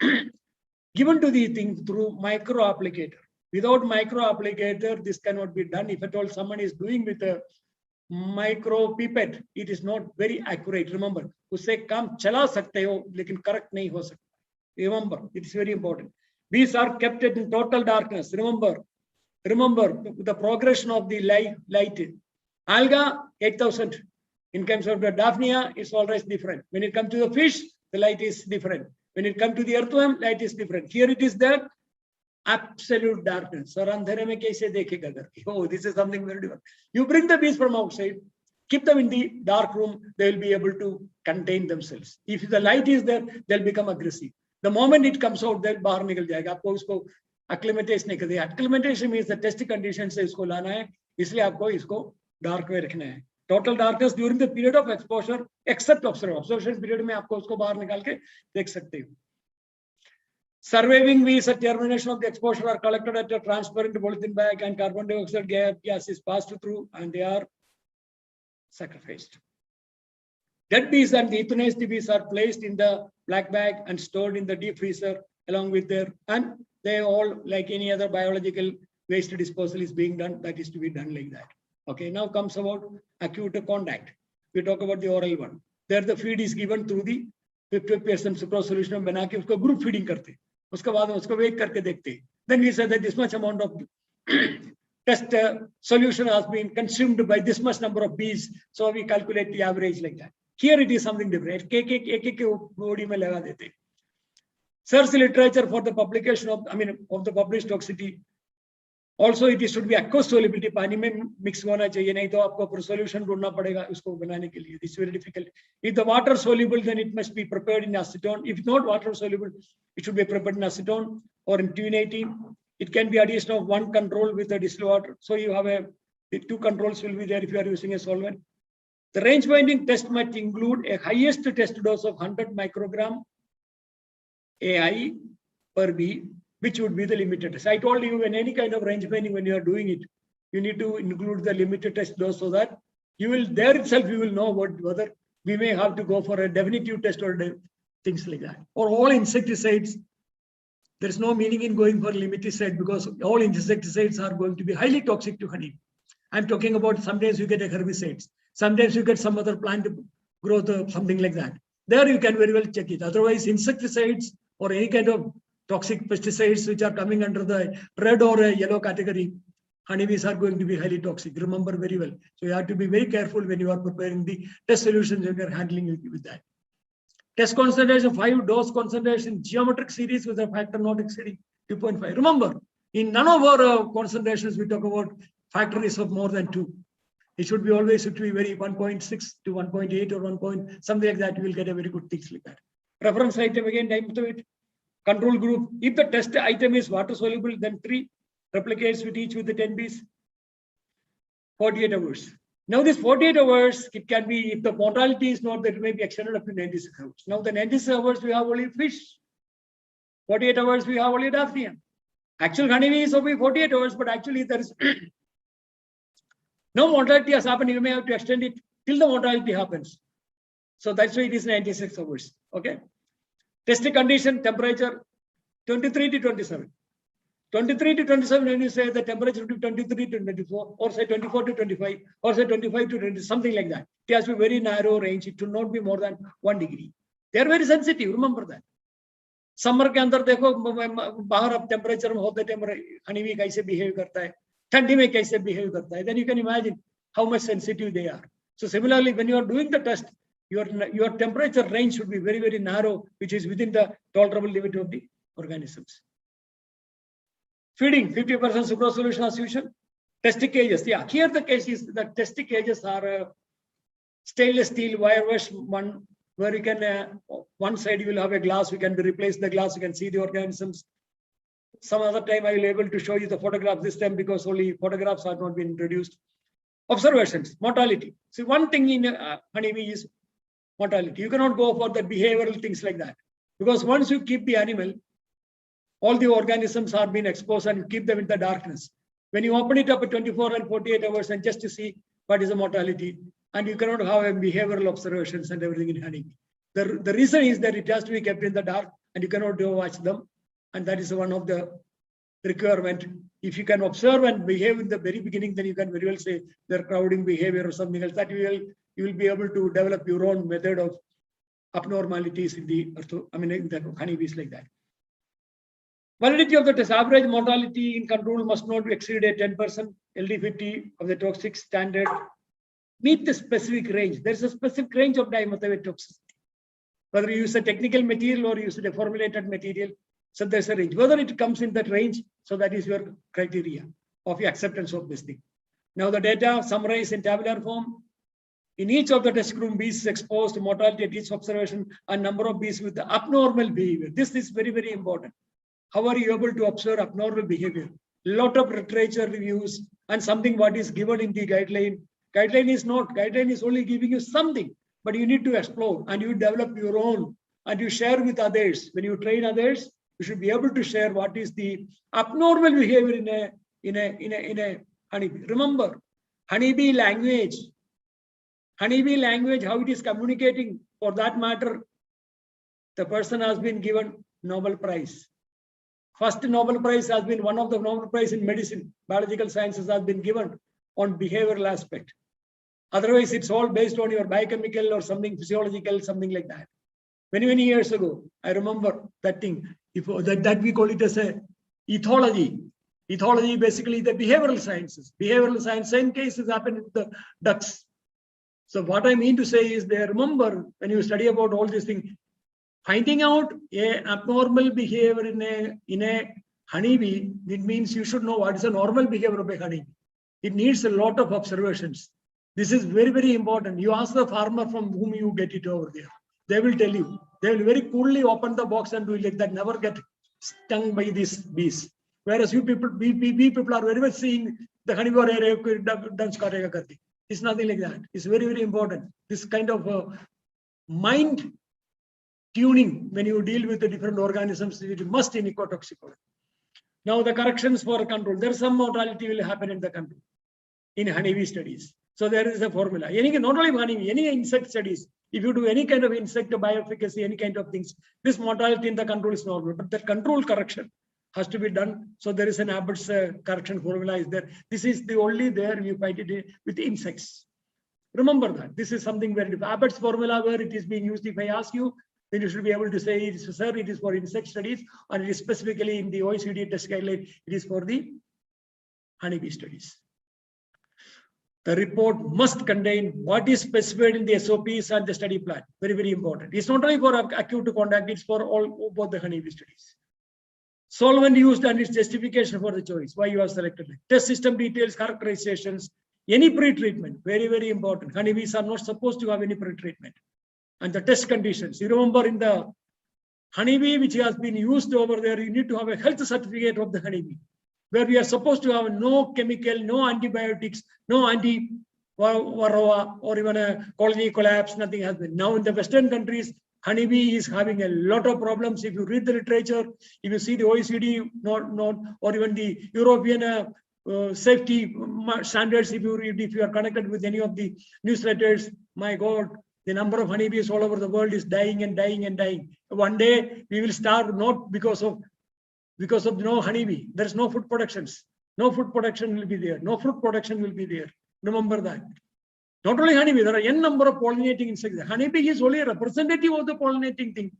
S6: given to the thing through micro applicator. Without micro applicator, this cannot be done. If at all someone is doing with a micro pipette, it is not very accurate. Remember, usse kaam chala sakte ho, lekin correct nahi ho sakta. Remember, it is very important. Bees are kept in total darkness. Remember the progression of the light. Alga 8,000. In terms of the Daphnia, it's always different. When it comes to the fish, the light is different. When it comes to the earthworm, light is different. Here it is there. Absolute darkness. So, oh, this is something very different. You bring the bees from outside, keep them in the dark room, they will be able to contain themselves. If the light is there, they'll become aggressive. The moment it comes out, they'll bahar nikal jayega. Aapko usko acclimatization nahi karna. Acclimatization means the test conditions se isko lana hai. Isliye aapko isko dark mein rakhna hai. Total darkness during the period of exposure, except observation period mein aapko usko bahar nikal ke dekh sakte ho. Surviving bees at termination of the exposure are collected at a transparent polythene bag, and carbon dioxide gas is passed through, and they are sacrificed. Dead bees and the euthanized bees are placed in the black bag and stored in the deep freezer along with their, and they all, like any other biological waste disposal is being done, that is to be done like that. Okay, now comes about acute contact. We talk about the oral one. There the feed is given through the 50% sucrose solution बना के उसको group feeding करते, उसके बाद उसको wait करके देखते. Then we said that this much amount of test solution has been consumed by this much number of bees, so we calculate the average like that. Here it is something different. एक body में लगा देते. Search literature for the publication of, of the published toxicity. Also, it should be aqueous solubility. पानी में mix होना चाहिए, नहीं तो आपको solution ढूंढना पड़ेगा उसको बनाने के लिए. This is very difficult. If the water soluble, then it must be prepared in acetone. If not water soluble, it should be prepared in acetone or in 218. It can be addition of one control with a distilled water. So you have the two controls will be there if you are using a solvent. The range binding test might include a highest test dose of 100 microgram AI per B, which would be the limited test. I told you, in any kind of range binding, when you are doing it, you need to include the limited test dose so that you will, there itself, you will know whether we may have to go for a definitive test or things like that. Or all insecticides, there is no meaning in going for limiticide because all insecticides are going to be highly toxic to honey. I'm talking about sometimes you get a herbicides, sometimes you get some other plant growth, something like that. There you can very well check it. Otherwise, insecticides or any kind of toxic pesticides which are coming under the red or a yellow category, honeybees are going to be highly toxic. Remember very well. So you have to be very careful when you are preparing the test solutions and you are handling it with that. Test concentration 5, dose concentration geometric series with a factor not exceeding 2.5. Remember, in none of our concentrations we talk about factor is of more than 2. It should be always very 1.6 to 1.8 or 1 point, something like that. You will get a very good things like that. Reference item again, time to it. Control group. If the test item is water soluble, then 3 replicates with each with the 10 bees. 48 hours. Now this 48 hours, it can be, if the mortality is not, that it may be extended up to 96 hours. Now the 96 hours we have only fish. 48 hours we have only Daphnia. Actual honeybee is only 48 hours, but actually there is no mortality has happened. You may have to extend it till the mortality happens. So that's why it is 96 hours. Okay. Test condition, temperature 23 to 27. 23 to 27, when you say the temperature to 23 to 24, or say 24 to 25, or say 25 to 20, something like that. It has to be very narrow range. It should not be more than 1 degree. They are very sensitive. Remember that. Summer के अंदर देखो बाहर अब temperature में होते temperature honeybee कैसे behave करता है, ठंडी में कैसे behave करता है. Then you can imagine how much sensitive they are. So similarly, when you are doing the test, your temperature range should be very, very narrow, which is within the tolerable limit of the organisms. Feeding 50% sucrose solution as usual. Test cages. Yeah, here the case is that test cages are stainless steel wire mesh one, where you can one side you will have a glass. You can replace the glass. You can see the organisms. Some other time I will be able to show you the photographs this time because only photographs have not been introduced. Observations, mortality. See, one thing in honeybee is mortality. You cannot go for the behavioral things like that, because once you keep the animal, all the organisms are being exposed and you keep them in the darkness. When you open it up at 24 and 48 hours and just to see what is the mortality, and you cannot have a behavioral observations and everything in honeybee. The reason is that it has to be kept in the dark and you cannot watch them. And that is one of the requirement. If you can observe and behave in the very beginning, then you can very well say their crowding behavior or something else. That you will be able to develop your own method of abnormalities in the honeybees like that. Validity of the test. Average mortality in control must not exceed a 10% LD50 of the toxic standard. Meet the specific range. There is a specific range of dimethylate toxicity. Whether you use a technical material or use a formulated material, so there's a range. Whether it comes in that range, so that is your criteria of your acceptance of this thing. Now the data summarized in tabular form. In each of the test group, bees exposed to mortality at each observation and number of bees with the abnormal behavior. This is very, very important. How are you able to observe abnormal behavior? Lot of literature reviews and something what is given in the guideline. Guideline is only giving you something, but you need to explore and you develop your own and you share with others. When you train others, you should be able to share what is the abnormal behavior in a honeybee. Remember, honeybee language, how it is communicating. For that matter, the person has been given Nobel Prize. First Nobel Prize has been one of the Nobel Prize in medicine, biological sciences has been given on behavioral aspect. Otherwise, it's all based on your biochemical or something physiological, something like that. Many, many years ago, I remember that thing. That we call it as a ethology. Ethology basically the behavioral sciences. Behavioral science, same cases happen with the ducks. So what I mean to say is they remember when you study about all these things, finding out a abnormal behavior in a honeybee, it means you should know what is the normal behavior of a honeybee. It needs a lot of observations. This is very, very important. You ask the farmer from whom you get it over there. They will tell you. They will very coolly open the box and do it like that. Never get stung by these bees. Whereas you people, bee people are very much seeing the honeybee dance karega. It's nothing like that. It's very, very important. This kind of mind tuning when you deal with the different organisms, it must in ecotoxicology. Now the corrections for control. There is some mortality will happen in the control in honeybee studies. So there is a formula. Not only honeybee, any insect studies. If you do any kind of insect bioefficacy, any kind of things, this mortality in the control is normal. But the control correction has to be done. So there is an Abbott's correction formula is there. This is the only there you find it with insects. Remember that. This is something where Abbott's formula where it is being used. If I ask you, then you should be able to say, sir, it is for insect studies, or it is specifically in the OECD test guideline, it is for the honeybee studies. The report must contain what is specified in the SOPs and the study plan. Very, very important. It's not only for acute contact, it's for both the honeybee studies. Solvent used and its justification for the choice, why you are selected. Test system details, characterizations, any pre-treatment, very, very important. Honeybees are not supposed to have any pre-treatment. And the test conditions. You remember in the honeybee which has been used over there, you need to have a health certificate of the honeybee, where we are supposed to have no chemical, no antibiotics, no anti-varroa or even a colony collapse, nothing has been. Now in the Western countries, honeybee is having a lot of problems. If you read the literature, if you see the OECD or even the European safety standards, if you are connected with any of the newsletters, my God, the number of honeybees all over the world is dying and dying and dying. One day we will starve not because of no honeybee. There is no food productions. No food production will be there. No fruit production will be there. Remember that. Not only honeybee, there are n number of pollinating insects. Honeybee is only a representative of the pollinating thing,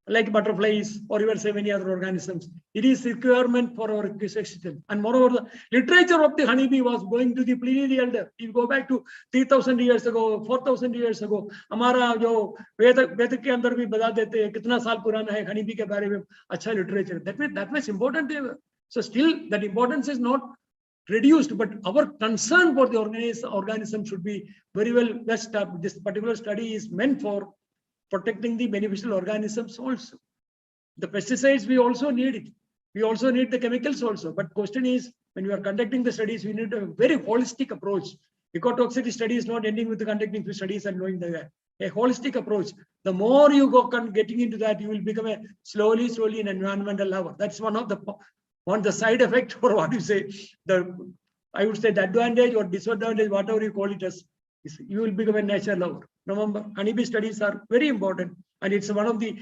S6: like butterflies or even say many other organisms. It is requirement for our ecosystem. And moreover, the literature of the honeybee was going to the Pliny the Elder. If you go back to 3,000 years ago, 4,000 years ago, हमारा जो वेद के अंदर भी बता देते हैं कितना साल पुराना है honeybee के बारे में अच्छा literature. That was important. So still that importance is not reduced, but our concern for the organism should be very well. This particular study is meant for protecting the beneficial organisms also. The pesticides, we also need it. We also need the chemicals also. But question is, when we are conducting the studies, we need a very holistic approach. Ecotoxicity study is not ending with the conducting studies and knowing that. A holistic approach. The more you go getting into that, you will become a slowly an environmental lover. That's one of the side effect, or what you say, I would say the advantage or disadvantage, whatever you call it as, you will become a nature lover. Remember, honeybee studies are very important, and it's one of the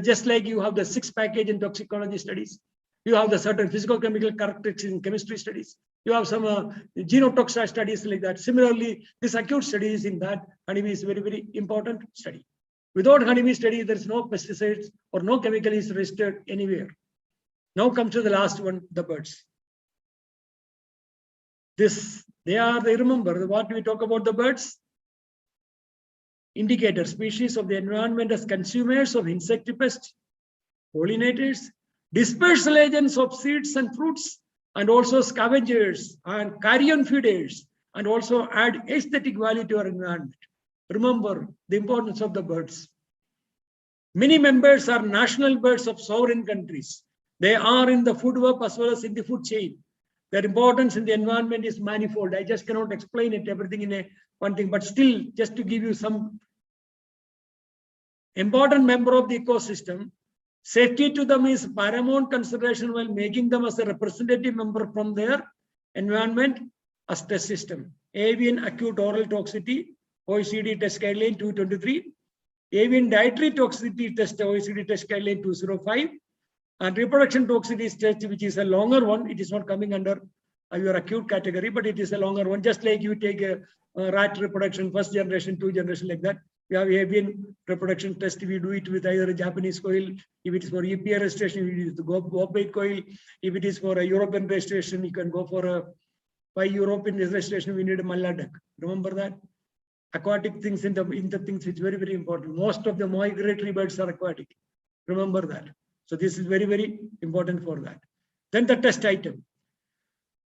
S6: just like you have the 6 package in toxicology studies, you have the certain physical-chemical characteristics in chemistry studies, you have some genotoxicity studies like that. Similarly, this acute studies in that honeybee is very important study. Without honeybee study, there is no pesticides or no chemical is registered anywhere. Now comes to the last one, the birds. They remember what we talk about the birds. Indicator species of the environment as consumers of insect pests, pollinators, dispersal agents of seeds and fruits, and also scavengers and carrion feeders, and also add aesthetic value to our environment. Remember the importance of the birds. Many members are national birds of sovereign countries. They are in the food web as well as in the food chain. Their importance in the environment is manifold. I just cannot explain it everything in one thing, but still, just to give you some important member of the ecosystem, safety to them is paramount consideration while making them as a representative member from their environment as test system. Avian acute oral toxicity, OECD test guideline 223, avian dietary toxicity test, OECD test guideline 205, and reproduction toxicity test, which is a longer one. It is not coming under your acute category, but it is a longer one. Just like you take a rat reproduction, first generation, 2 generation, like that. We have avian reproduction test. We do it with either a Japanese coil. If it is for EPA registration, we use the GOP coil. If it is for a European registration, you can go for a, by European registration, we need a Malla duck. Remember that? Aquatic things in the things which is very important. Most of the migratory birds are aquatic. Remember that. So this is very important for that. Then the test item.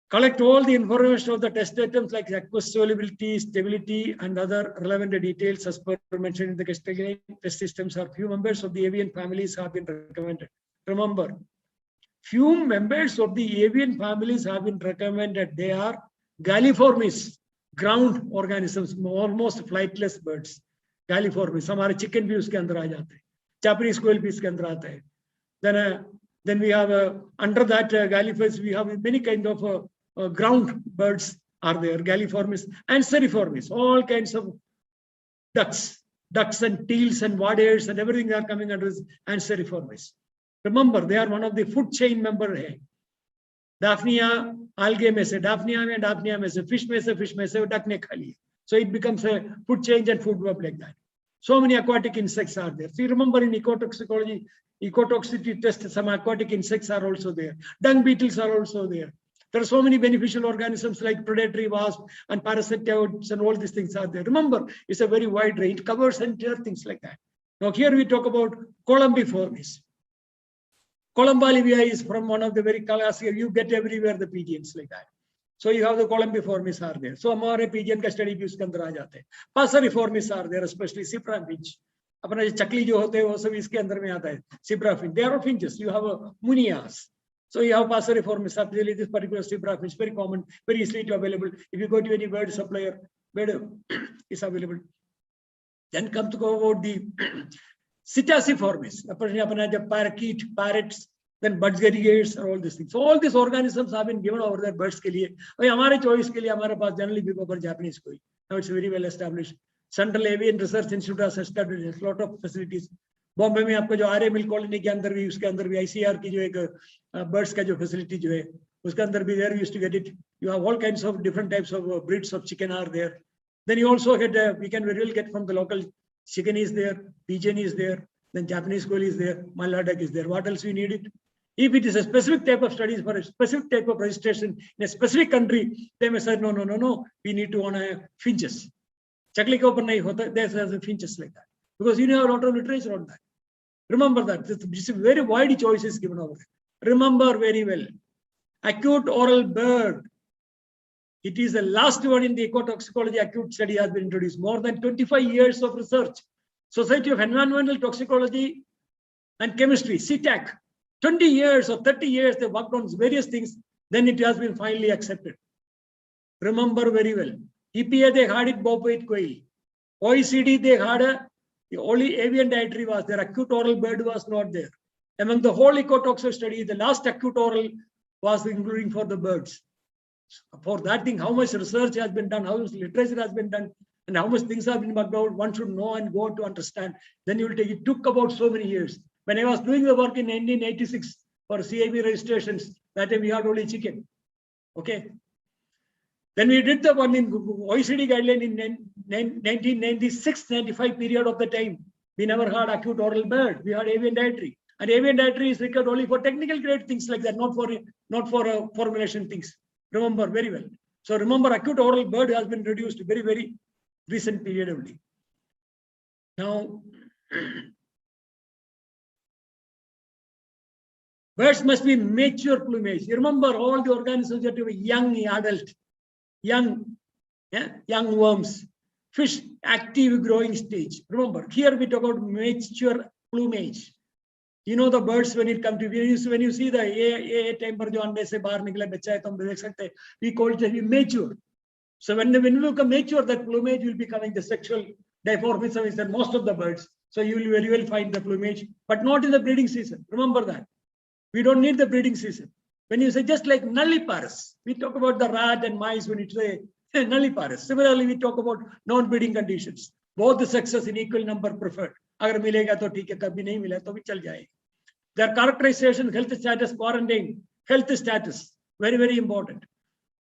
S6: Collect all the information of the test items like aqueous solubility, stability, and other relevant details as per mentioned in the category. Test systems are few members of the avian families have been recommended. Remember, few members of the avian families have been recommended. They are galliformes, ground organisms, almost flightless birds. Galliformes. हमारे chicken भी उसके अंदर आ जाते हैं. Japanese quail भी इसके अंदर आता है. Then we have under that galliformes, we have many kind of ground birds are there, galliformes and seriformes, all kinds of ducks and teals and waders and everything are coming under this, and seriformes. Remember, they are one of the food chain member hai. Daphnia, algae में से, Daphnia में से, fish में से, duck ने खा लिया. So it becomes a food chain and food web like that. So many aquatic insects are there. So you remember in ecotoxicology, ecotoxicity test, some aquatic insects are also there. Dung beetles are also there. There are so many beneficial organisms like predatory wasps and parasitoids and all these things are there. Remember, it's a very wide range. It covers entire things like that. Now here we talk about columbiformes. Columbalivia is from one of the very classic, you get everywhere the pigeons like that. So you have the columbiformes are there. So हमारे pigeon का study भी उसके अंदर आ जाते हैं. Passeriformes are there, especially zebrafinch. अपना जो चकली जो होते हैं वो सब इसके अंदर में आता है. Zebrafinch. They are finches. You have a munias. So you have Passeriformes. Really, this particular zebrafinch very common, very easily available. If you go to any bird supplier, bird is available. Then come to go about the Psittaciformes. अपना जो parakeet, parrots, then budgerigars and all these things. So all these organisms have been given over there birds के लिए. भाई हमारे choice के लिए हमारे पास generally we go for Japanese कोई. Now it's very well established. Central Avian Research Institute has established a lot of facilities. Bombay में आपको जो आर्य मिल कॉलोनी के अंदर भी, उसके अंदर भी ICR की जो एक बर्ड्स का जो फैसिलिटी जो है, उसके अंदर भी there used to get it. You have all kinds of different types of breeds of chicken are there. Then you also get we can very well get from the local chicken is there, pigeon is there, then Japanese quail is there, Malay duck is there. What else we need it? If it is a specific type of studies for a specific type of registration in a specific country, they may say no, we need to honor finches. Chakli ke upar nahi hota, there's finches like that, because you have a lot of literature on that. Remember that this is very wide choices given over there. Remember very well, acute oral bird. It is the last one in the ecotoxicology acute study has been introduced. More than 25 years of research. Society of Environmental Toxicology and Chemistry, CTAC, 20 years or 30 years, they worked on various things. Then it has been finally accepted. Remember very well. EPA, they had it bobwhite quail. OECD, they had the only avian dietary was there. Acute oral bird was not there. Among the whole ecotoxic study, the last acute oral was including for the birds. For that thing, how much research has been done, how much literature has been done, and how much things have been worked out, one should know and go to understand. Then you will take it. Took about so many years. When I was doing the work in 1986 for CIB registrations, that time we had only chicken. Okay. Then we did the one in OECD guideline in 1996-95 period of the time. We never had acute oral bird. We had avian dietary. And avian dietary is required only for technical grade things like that, not for formulation things. Remember very well. So remember, acute oral bird has been reduced very, very recent period only. Now, birds must be mature plumage. You remember all the organisms that have a young adult, young worms, fish, active growing stage. Remember, here we talk about mature plumage. You know the birds when it comes to, when you see the a time पर जो अंडे से बाहर निकले बच्चा है तो हम देख सकते हैं, we call it mature. So when we become mature, that plumage will be coming the sexual dimorphism is that most of the birds. So you will very well find the plumage, but not in the breeding season. Remember that. We don't need the breeding season. When you say just like nulliparous, we talk about the rat and mice when you say nulliparous. Similarly, we talk about non-breeding conditions. Both the sexes in equal number preferred. अगर मिलेगा तो ठीक है, कभी नहीं मिला तो भी चल जाएगा. Their characterization, health status, quarantine, health status, very, very important.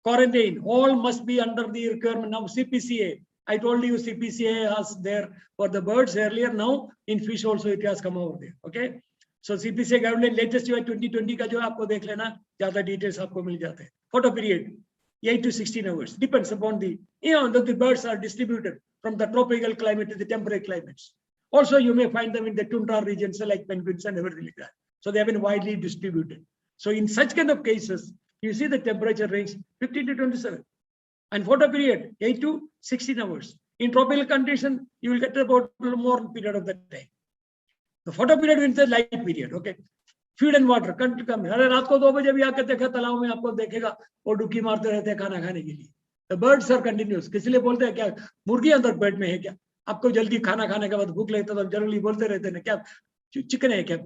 S6: Quarantine, all must be under the requirement. Now CPCA, I told you CPCA has there for the birds earlier. Now in fish also it has come over there. Okay. So CPCA guideline latest जो है 2020 का जो है आपको देख लेना, ज़्यादा details आपको मिल जाते हैं. Photo period, 8 to 16 hours, depends upon the, the birds are distributed from the tropical climate to the temperate climates. Also, you may find them in the tundra regions like penguins and everything like that. So they have been widely distributed. So in such kind of cases, you see the temperature range 15 to 27. And photo period, 8 to 16 hours. In tropical condition, you will get about a little more period of that time. The photo period means the light period, okay? Feed and water, come to come. अरे रात को 2 बजे भी आकर देखा तालाब में आपको देखेगा वो डुबकी मारते रहते हैं खाना खाने के लिए. The birds are continuous. किसी लिए बोलते हैं क्या मुर्गी अंदर पेट में है क्या? आपको जल्दी खाना खाने के बाद भूख लगता है तो जनरली बोलते रहते हैं क्या चिकन है क्या,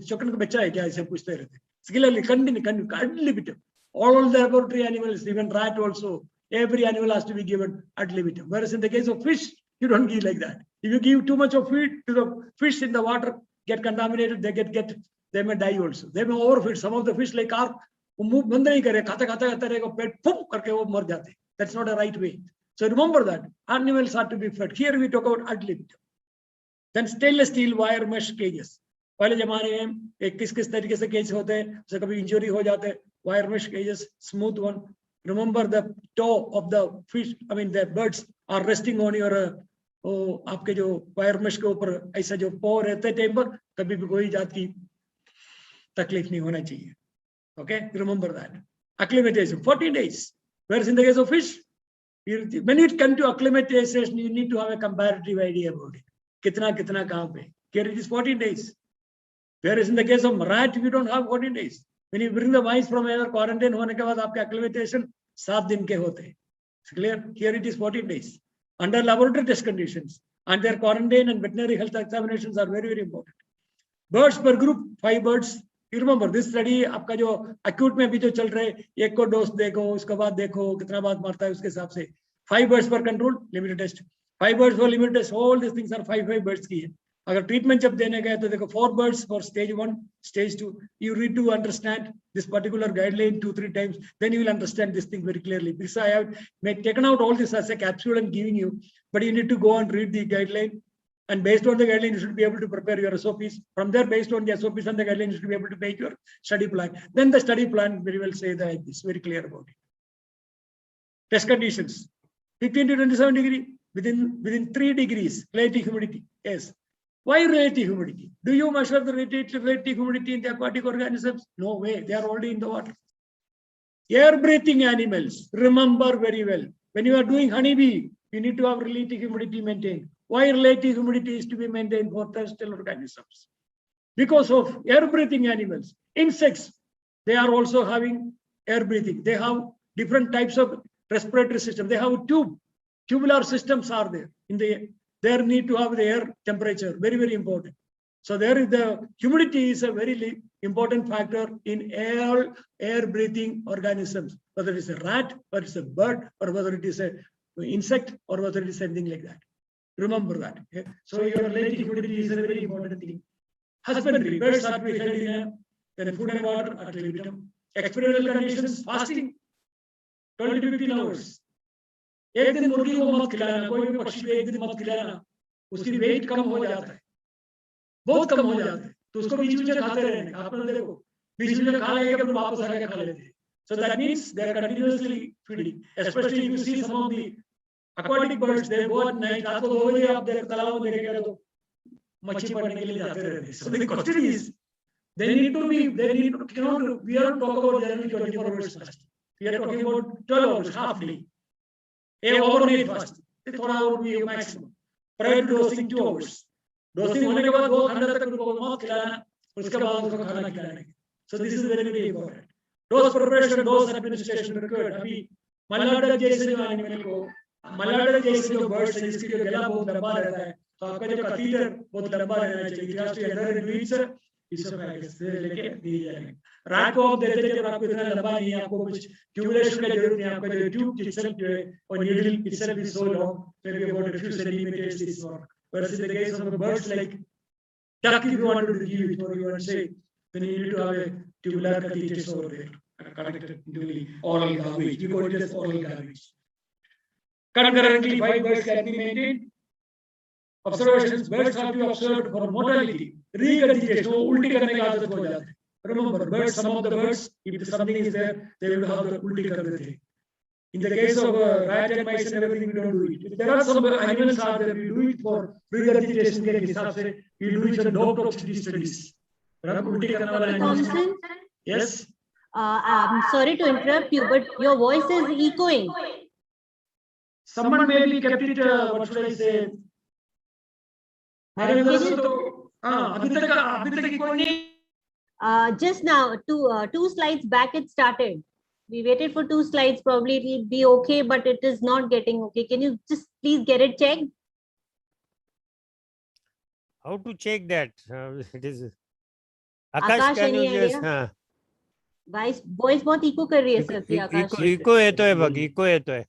S6: चिकन का बच्चा है क्या, ऐसे पूछते रहते हैं. Similarly, continue, all the laboratory animals, even rat also, every animal has to be given ad libitum. Whereas in the case of fish, you don't give like that. If you give too much of feed to the fish in the water, get contaminated, they may die also. They may overfeed. Some of the fish like carp, move बंद नहीं करे, खाता रहेगा, पेट फुक करके वो मर जाते. That's not a right way. So remember that animals have to be fed. Here we talk about ad libitum. Then stainless steel wire mesh cages. पहले जमाने में किस तरीके से केज होते हैं, उसे कभी इंजरी हो जाते हैं, wire mesh cages, smooth one. Remember the toe of the fish, I mean the birds are resting on your आपके जो wire mesh के ऊपर ऐसा जो paw रहते हैं टाइम पर, कभी भी कोई जात की तकलीफ नहीं होना चाहिए. Okay, remember that. Acclimatization, 14 days. Whereas in the case of fish, when it comes to acclimatization, you need to have a comparative idea about it. कितना कहाँ पे. Here it is 14 days. Whereas in the case of rat, you don't have 14 days. When you bring the mice from either quarantine होने के बाद आपके acclimatization 7 दिन के होते हैं. Clear? Here it is 14 days. Under laboratory test conditions, and their quarantine and veterinary health examinations are very, very important. Birds per group, 5 birds. You remember this study, आपका जो acute में भी जो चल रहे, एक को dose देखो, उसके बाद देखो कितना बात मारता है उसके हिसाब से. 5 birds per control, limited test. 5 birds for limited test. All these things are 5 birds की है. अगर ट्रीटमेंट जब देने गए तो देखो 4 birds for stage 1, stage 2. You need to understand this particular guideline 2-3 times. Then you will understand this thing very clearly. Because I have taken out all this as a capsule and giving you, but you need to go and read the guideline. And based on the guideline, you should be able to prepare your SOPs. From there, based on the SOPs and the guidelines, you should be able to make your study plan. Then the study plan very well say that it's very clear about it. Test conditions: 15 to 27 degree within 3 degrees relative humidity. Yes. Why relative humidity? Do you measure the relative humidity in the aquatic organisms? No way. They are already in the water. Air breathing animals, remember very well. When you are doing honeybee, you need to have relative humidity maintained. Why relative humidity is to be maintained for terrestrial organisms? Because of air breathing animals. Insects, they are also having air breathing. They have different types of respiratory system. They have tubular systems are there. They need to have the air temperature, very, very important. So there is the humidity is a very important factor in air breathing organisms, whether it is a rat, or it's a bird, or whether it is an insect, or whether it is something like that. Remember that. Okay? So your relative humidity is a very important thing. Husbandry, birds are to be held in food and water at limitum. Experimental conditions, fasting, 20 to 15 hours. एक दिन मुर्गी को मत खिलाना, कोई भी पक्षी को एक दिन मत खिलाना, उसकी वेट कम हो जाता है, बहुत कम हो जाता है, तो उसको बीच बीच में खाते रहने। आपने देखो बीच बीच में खा लेंगे फिर वापस आके खा लेते हैं. So that means they are continuously feeding. Especially if you see some of the aquatic birds, they go at night. रात को 2 बजे आप तालाब में देखेंगे तो मच्छी पकड़ने के लिए जाते रहते हैं. So the question is, we are not talking about generally 24 hours fast. We are talking about 12 hours, half day. A overnight fast, थोड़ा और भी maximum. Prior to dosing 2 hours. Dosing होने के बाद 2 घंटे तक उनको मत खिलाना, उसके बाद उनको खाना खिलाना. So this is very, very important. Dose preparation, dose administration required. अभी मलाड जैसे जो एनिमल को, मलाड जैसे जो बर्ड्स है जिसकी जो गला बहुत लंबा रहता है, तो आपका जो कैथीटर बहुत लंबा रहना चाहिए. It has to enter into its esophagus लेके दिए जाएंगे. रात को आप देते जब आपको इतना लंबा नहीं है, आपको कुछ ट्यूबुलेशन की जरूरत नहीं है, आपका जो ट्यूब itself जो है और needle itself is so long, maybe about a few centimeters is long. Whereas in the case of birds like duck, if you want to give it or you want to say, then you need to have a tubular catheters over there connected to the oral garbage. We call it as oral garbage. Concurrently, 5 birds can be maintained. Observations: birds have to be observed for mortality. Regurgitation, ulti karne ki aadat ho jati hai. Remember, birds, some of the birds, if something is there, they will have the ulti kar dete. In the case of rat and mice and everything, we don't do it. If there are some animals are there, we do it for regurgitation ke hisab se, we do it for dog toxicity studies. Ulti karne wala animals.
S3: Thompson,
S6: Yes.
S3: I'm sorry to interrupt you, but your voice is echoing.
S6: Someone maybe kept it, what should I say?
S3: Just now, two slides back, it started. We waited for 2 slides. Probably it will be okay, but it is not getting okay. Can you just please get it checked?
S2: How to check that? It is.
S3: Akash,
S2: can you
S3: any
S2: just?
S3: idea? Voice बहुत echo कर रही है sir की आकाश.
S2: Echo है तो है bug, echo है तो है.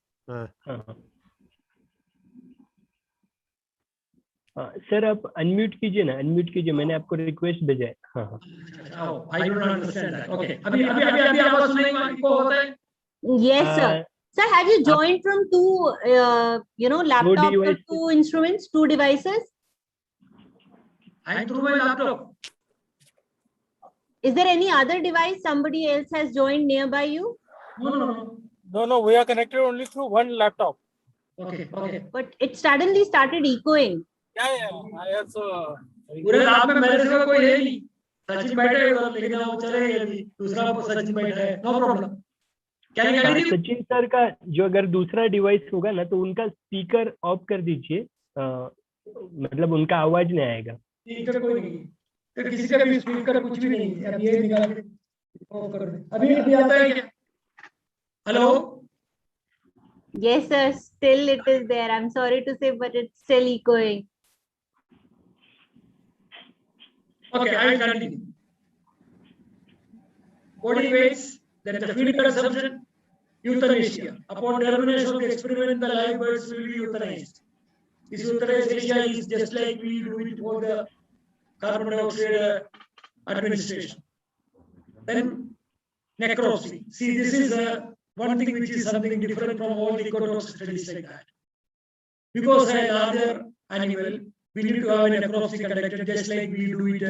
S4: सर आप अनम्यूट कीजिए ना, अनम्यूट कीजिए, मैंने आपको रिक्वेस्ट भेजा है.
S6: I don't understand that. Okay. अभी आवाज सुनाई को होता है?
S3: Yes, sir. Sir, have you joined from 2, laptops or 2 instruments, 2 devices?
S6: I'm through my laptop.
S3: Is there any other device somebody else has joined nearby you?
S5: No, we are connected only through one laptop.
S6: Okay.
S3: But it suddenly started echoing.
S5: Yeah. I also.
S6: पूरे रात में मेरे से कोई है नहीं. सचिन बैठे हैं लेकिन वो चले गए अभी. दूसरा सचिन बैठा है. No problem.
S4: सचिन सर का जो अगर दूसरा डिवाइस होगा ना तो उनका स्पीकर ऑफ कर दीजिए, मतलब उनका आवाज नहीं आएगा.
S6: स्पीकर कोई नहीं, तो किसी का भी स्पीकर कुछ भी नहीं है. अब ये निकाल के ऑफ कर दे. अभी आता है क्या? Hello.
S3: Yes, sir. Still it is there. I'm sorry to say, but it's still echoing.
S6: Okay, I'll continue. Body weights, then the feed consumption, euthanasia. Upon termination of the experiment, the live birds will be euthanized. This utilization is just like we do it for the carbon dioxide administration. Then necropsy. See, this is one thing which is something different from all the ecotox studies like that. Because a larger animal, we need to have a necropsy conducted just like we do it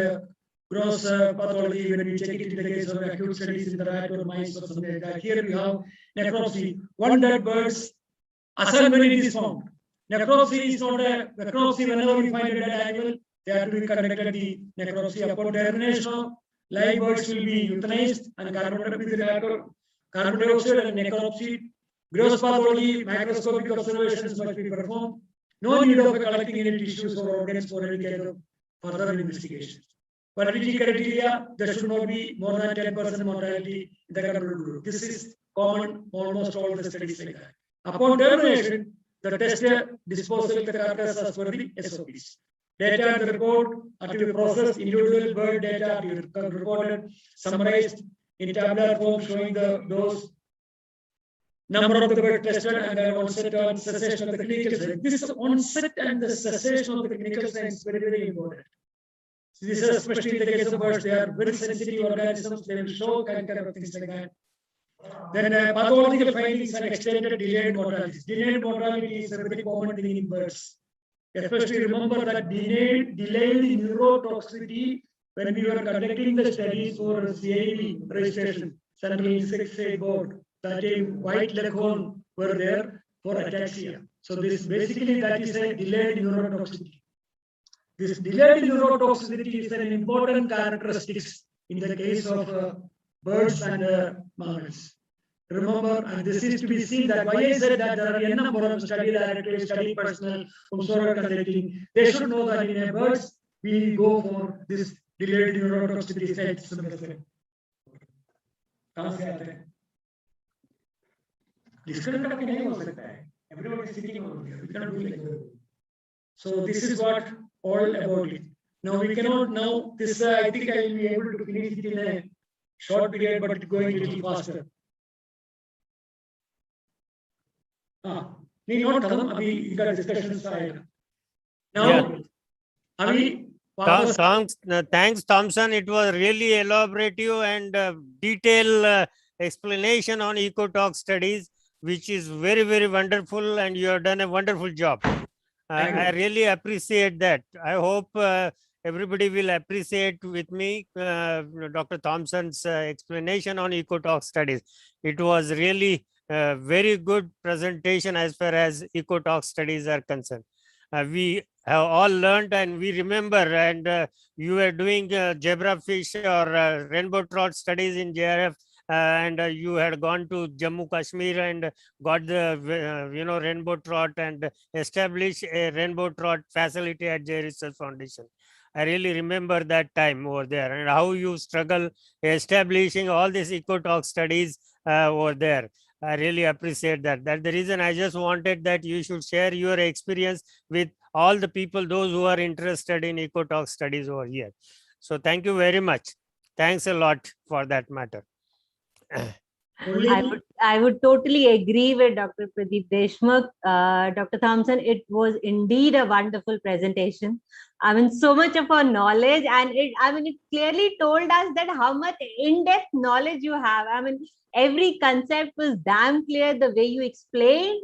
S6: gross pathology when we check it in the case of acute studies in the rat or mice or something like that. Here we have necropsy. One dead bird's assignment is found. Necropsy is not a necropsy. Whenever we find a dead animal, they have to be conducted the necropsy. Upon termination of live birds will be euthanized and carbon dioxide and necropsy. Gross pathology, microscopic observations must be performed. No need of collecting any tissues or organs for any kind of further investigation. Validity criteria, there should not be more than 10% mortality in the control group. This is common almost all the studies like that. Upon termination, the test disposal the carcass as per the SOPs. Data at the report are to be processed, individual bird data to be recorded, summarized in tabular form showing the dose, number of the bird tested, and the onset and cessation of the clinical signs. This onset and the cessation of the clinical signs is very, very important. So this is especially in the case of birds, they are very sensitive organisms, they will show kind of things like that. Then pathological findings and extended delayed mortality. Delayed mortality is a very common thing in birds. Especially remember that delayed neurotoxicity when we were conducting the studies for CIB registration, Central Insect Board, that time white leghorn were there for ataxia. So this basically that is a delayed neurotoxicity. This delayed neurotoxicity is an important characteristic in the case of birds and mammals. Remember, and this is to be seen that why I said that there are a number of study directors, study personnel who are conducting. They should know that in a birds we go for this delayed neurotoxicity sites. Everybody is sitting over here. We cannot do like that. So this is what all about it. Now we cannot now this I think I will be able to finish it in a short period, but it's going a little faster. नहीं note खत्म अभी इनका discussion आएगा now अभी
S2: thanks Thompson, it was really elaborative and detailed explanation on ecotox studies, which is very, very wonderful, and you have done a wonderful job. I really appreciate that. I hope everybody will appreciate with me Dr. Thompson's explanation on ecotox studies. It was really very good presentation as far as ecotox studies are concerned. We have all learned and we remember, and you were doing zebrafish or rainbow trout studies in JRF, and you had gone to Jammu Kashmir and got the rainbow trout and established a rainbow trout facility at J Research Foundation. I really remember that time over there and how you struggle establishing all these ecotox studies over there. I really appreciate that. That's the reason I just wanted that you should share your experience with all the people, those who are interested in ecotox studies over here. So thank you very much. Thanks a lot for that matter.
S3: I would totally agree with Dr. Pradeep Deshmukh. Dr. Thompson, it was indeed a wonderful presentation. I mean, so much of our knowledge, and it clearly told us that how much in-depth knowledge you have. I mean, every concept was damn clear, the way you explained.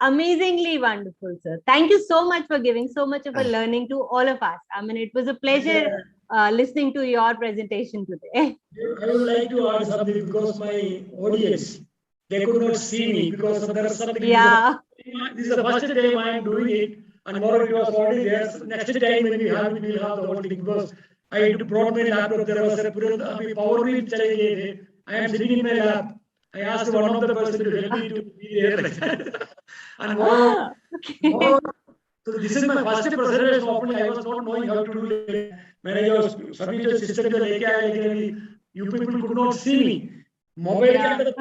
S3: Amazingly wonderful, sir. Thank you so much for giving so much of a learning to all of us. I mean, it was a pleasure listening to your presentation today.
S6: I would like to add something because my audience, they could not see me because there is something.
S3: Yeah.
S6: This is the first time I am doing it, and more it was already there. Next time when we have it, we will have the whole thing because I brought my laptop. There was a power grid. I am sitting in my lab. I asked one of the person to help me to be there like that. And more, so this is my first presentation. Often I was not knowing how to do it. When I was submitted system to you people could not see me. Mobile I don't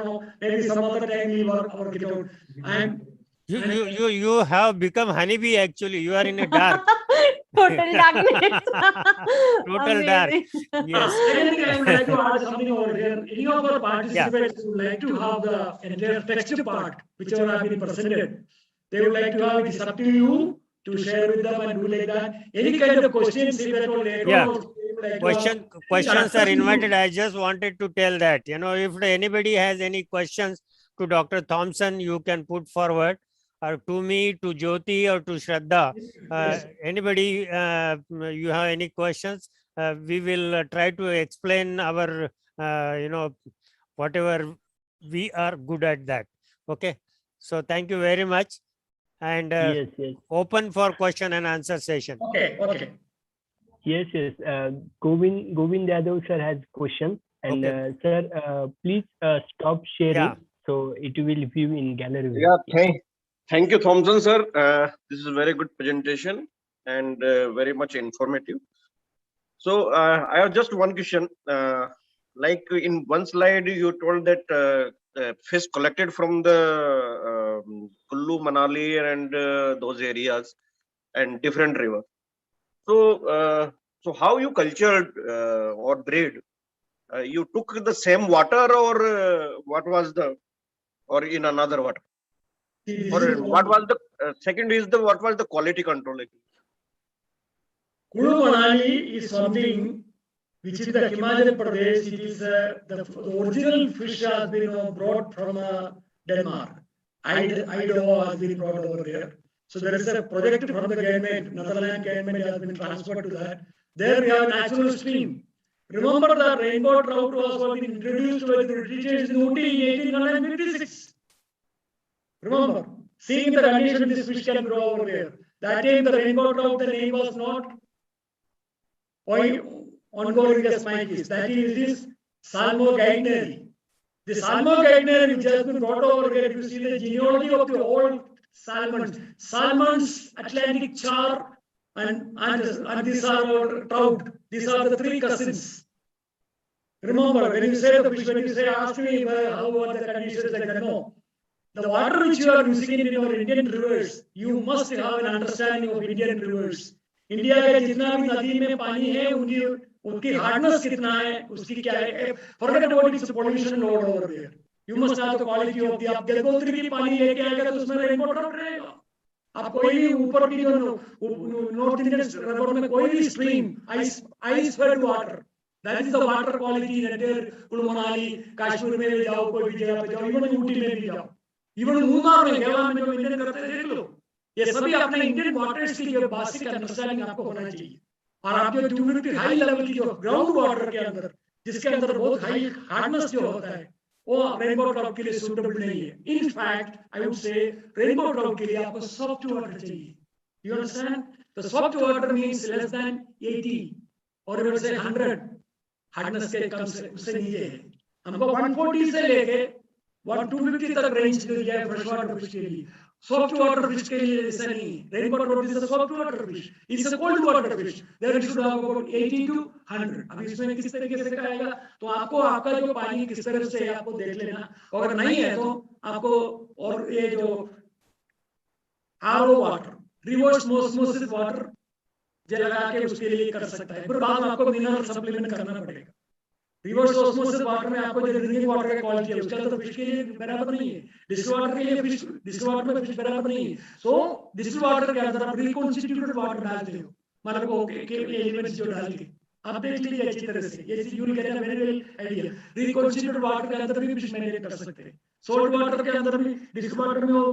S6: know, maybe some other time we work it out.
S2: You have become honeybee actually. You are in a dark.
S3: Total darkness.
S2: Total dark.
S3: Amazing.
S2: Yes.
S6: Second thing, I would like to add something over here. Any of our participants would like to have the entire text part, whichever have been presented. They would like to have it. It's up to you to share with them and do like that. Any kind of questions, if at all later
S2: Yeah.
S6: on, they would like to have-
S2: Questions are invited. I just wanted to tell that, you know, if anybody has any questions to Dr. Thompson, you can put forward, or to me, to Jyoti, or to Shraddha.
S6: Yes.
S2: Anybody, you have any questions? We will try to explain our, you know, whatever we are good at that. Okay. So thank you very much. And
S4: Yes, yes.
S2: open for question and answer session.
S6: Okay, okay.
S4: Yes, yes. Govind Yadav sir has questions, and
S2: Okay.
S4: sir, please stop sharing,
S2: Yeah.
S4: so it will view in gallery view.
S7: Yeah, thank you, Thompson sir. This is a very good presentation and very much informative. So I have just one question. Like in one slide, you told that fish collected from the Kullu, Manali, and those areas and different rivers. So, so how you cultured or bred? You took the same water, or what was the, or in another water? Or what was the second is the what was the quality control?
S6: Kullu Manali is something which is the Himachal Pradesh. It is the original fish has been brought from Denmark. Idaho has been brought over there. So there is a project from the government, Netherlands government has been transferred to that. There we have a natural stream. Remember the rainbow trout was been introduced by the Britishers in Ooty in 1856. Remember, seeing the condition this fish can grow over there. That time the rainbow trout, the name was not ongoing as Mikey's. That is this Salmo Gagneri. The Salmo Gagneri which has been brought over here, if you see the genealogy of the old salmons, Atlantic char, and these are our trout. These are the three cousins. Remember, when you say the fish, when you say, ask me how are the conditions like that, no. The water which you are using in your Indian rivers, you must have an understanding of Indian rivers. India का जितना भी नदी में पानी है उनकी hardness कितना है उसकी क्या है forget about its pollution load over there. You must have the quality of the आप गंगोत्री की पानी लेके आएगा तो उसमें रेनबो ट्राउट रहेगा. आप कोई भी ऊपर की जो नॉर्थ इंडियन रिवर में कोई भी stream ice fed water, that is the water quality in entire Kullu Manali, Kashmir में भी जाओ कोई भी जगह पे जाओ, even ऊटी में भी जाओ, even मूंगार में गेवान में जो इंडियन करते हैं देख लो. ये सभी अपने इंडियन वाटर्स की जो बेसिक अंडरस्टैंडिंग आपको होना चाहिए. और आप जो ट्यूबिलिटी हाई लेवल की जो ग्राउंड वाटर के अंदर जिसके अंदर बहुत हाई हार्डनेस जो होता है वो रेनबो ट्राउट के लिए सूटेबल नहीं है. In fact I would say rainbow trout के लिए आपको सॉफ्ट वाटर चाहिए. You understand? The soft water means less than 80 और इवन से 100 हार्डनेस के कम से उससे नीचे है. हमको 140 से लेके 150 तक रेंज मिल जाए फ्रेश वाटर फिश के लिए. Soft water fish के लिए ऐसा नहीं. Rainbow trout is a soft water fish. It's a cold water fish. There it should have about 80 to 100. अब इसमें किस तरीके से आएगा तो आपको आपका जो पानी किस तरह से आपको देख लेना. अगर नहीं है तो आपको और ये जो RO water, reverse osmosis water लगा के उसके लिए कर सकता है. फिर बाद में आपको मिनरल सप्लीमेंट करना पड़ेगा. रिवर्स ऑस्मोसिस वाटर में आपको जो ड्रिंकिंग वाटर का क्वालिटी है उसके अंदर फिश के लिए बराबर नहीं है. डिस्टिल वाटर के लिए फिश डिस्टिल वाटर में फिश बराबर नहीं है. सो डिस्टिल वाटर के अंदर आप रिकॉन्स्टिट्यूटेड वाटर डालते हो, मतलब के एलिमेंट्स जो डाल के आप देख लीजिए अच्छी तरह से. ये you will get a very well idea. Reconstituted water के अंदर भी फिश मैनेज कर सकते हैं. सोल्ट वाटर के अंदर भी डिस्टिल वाटर में वो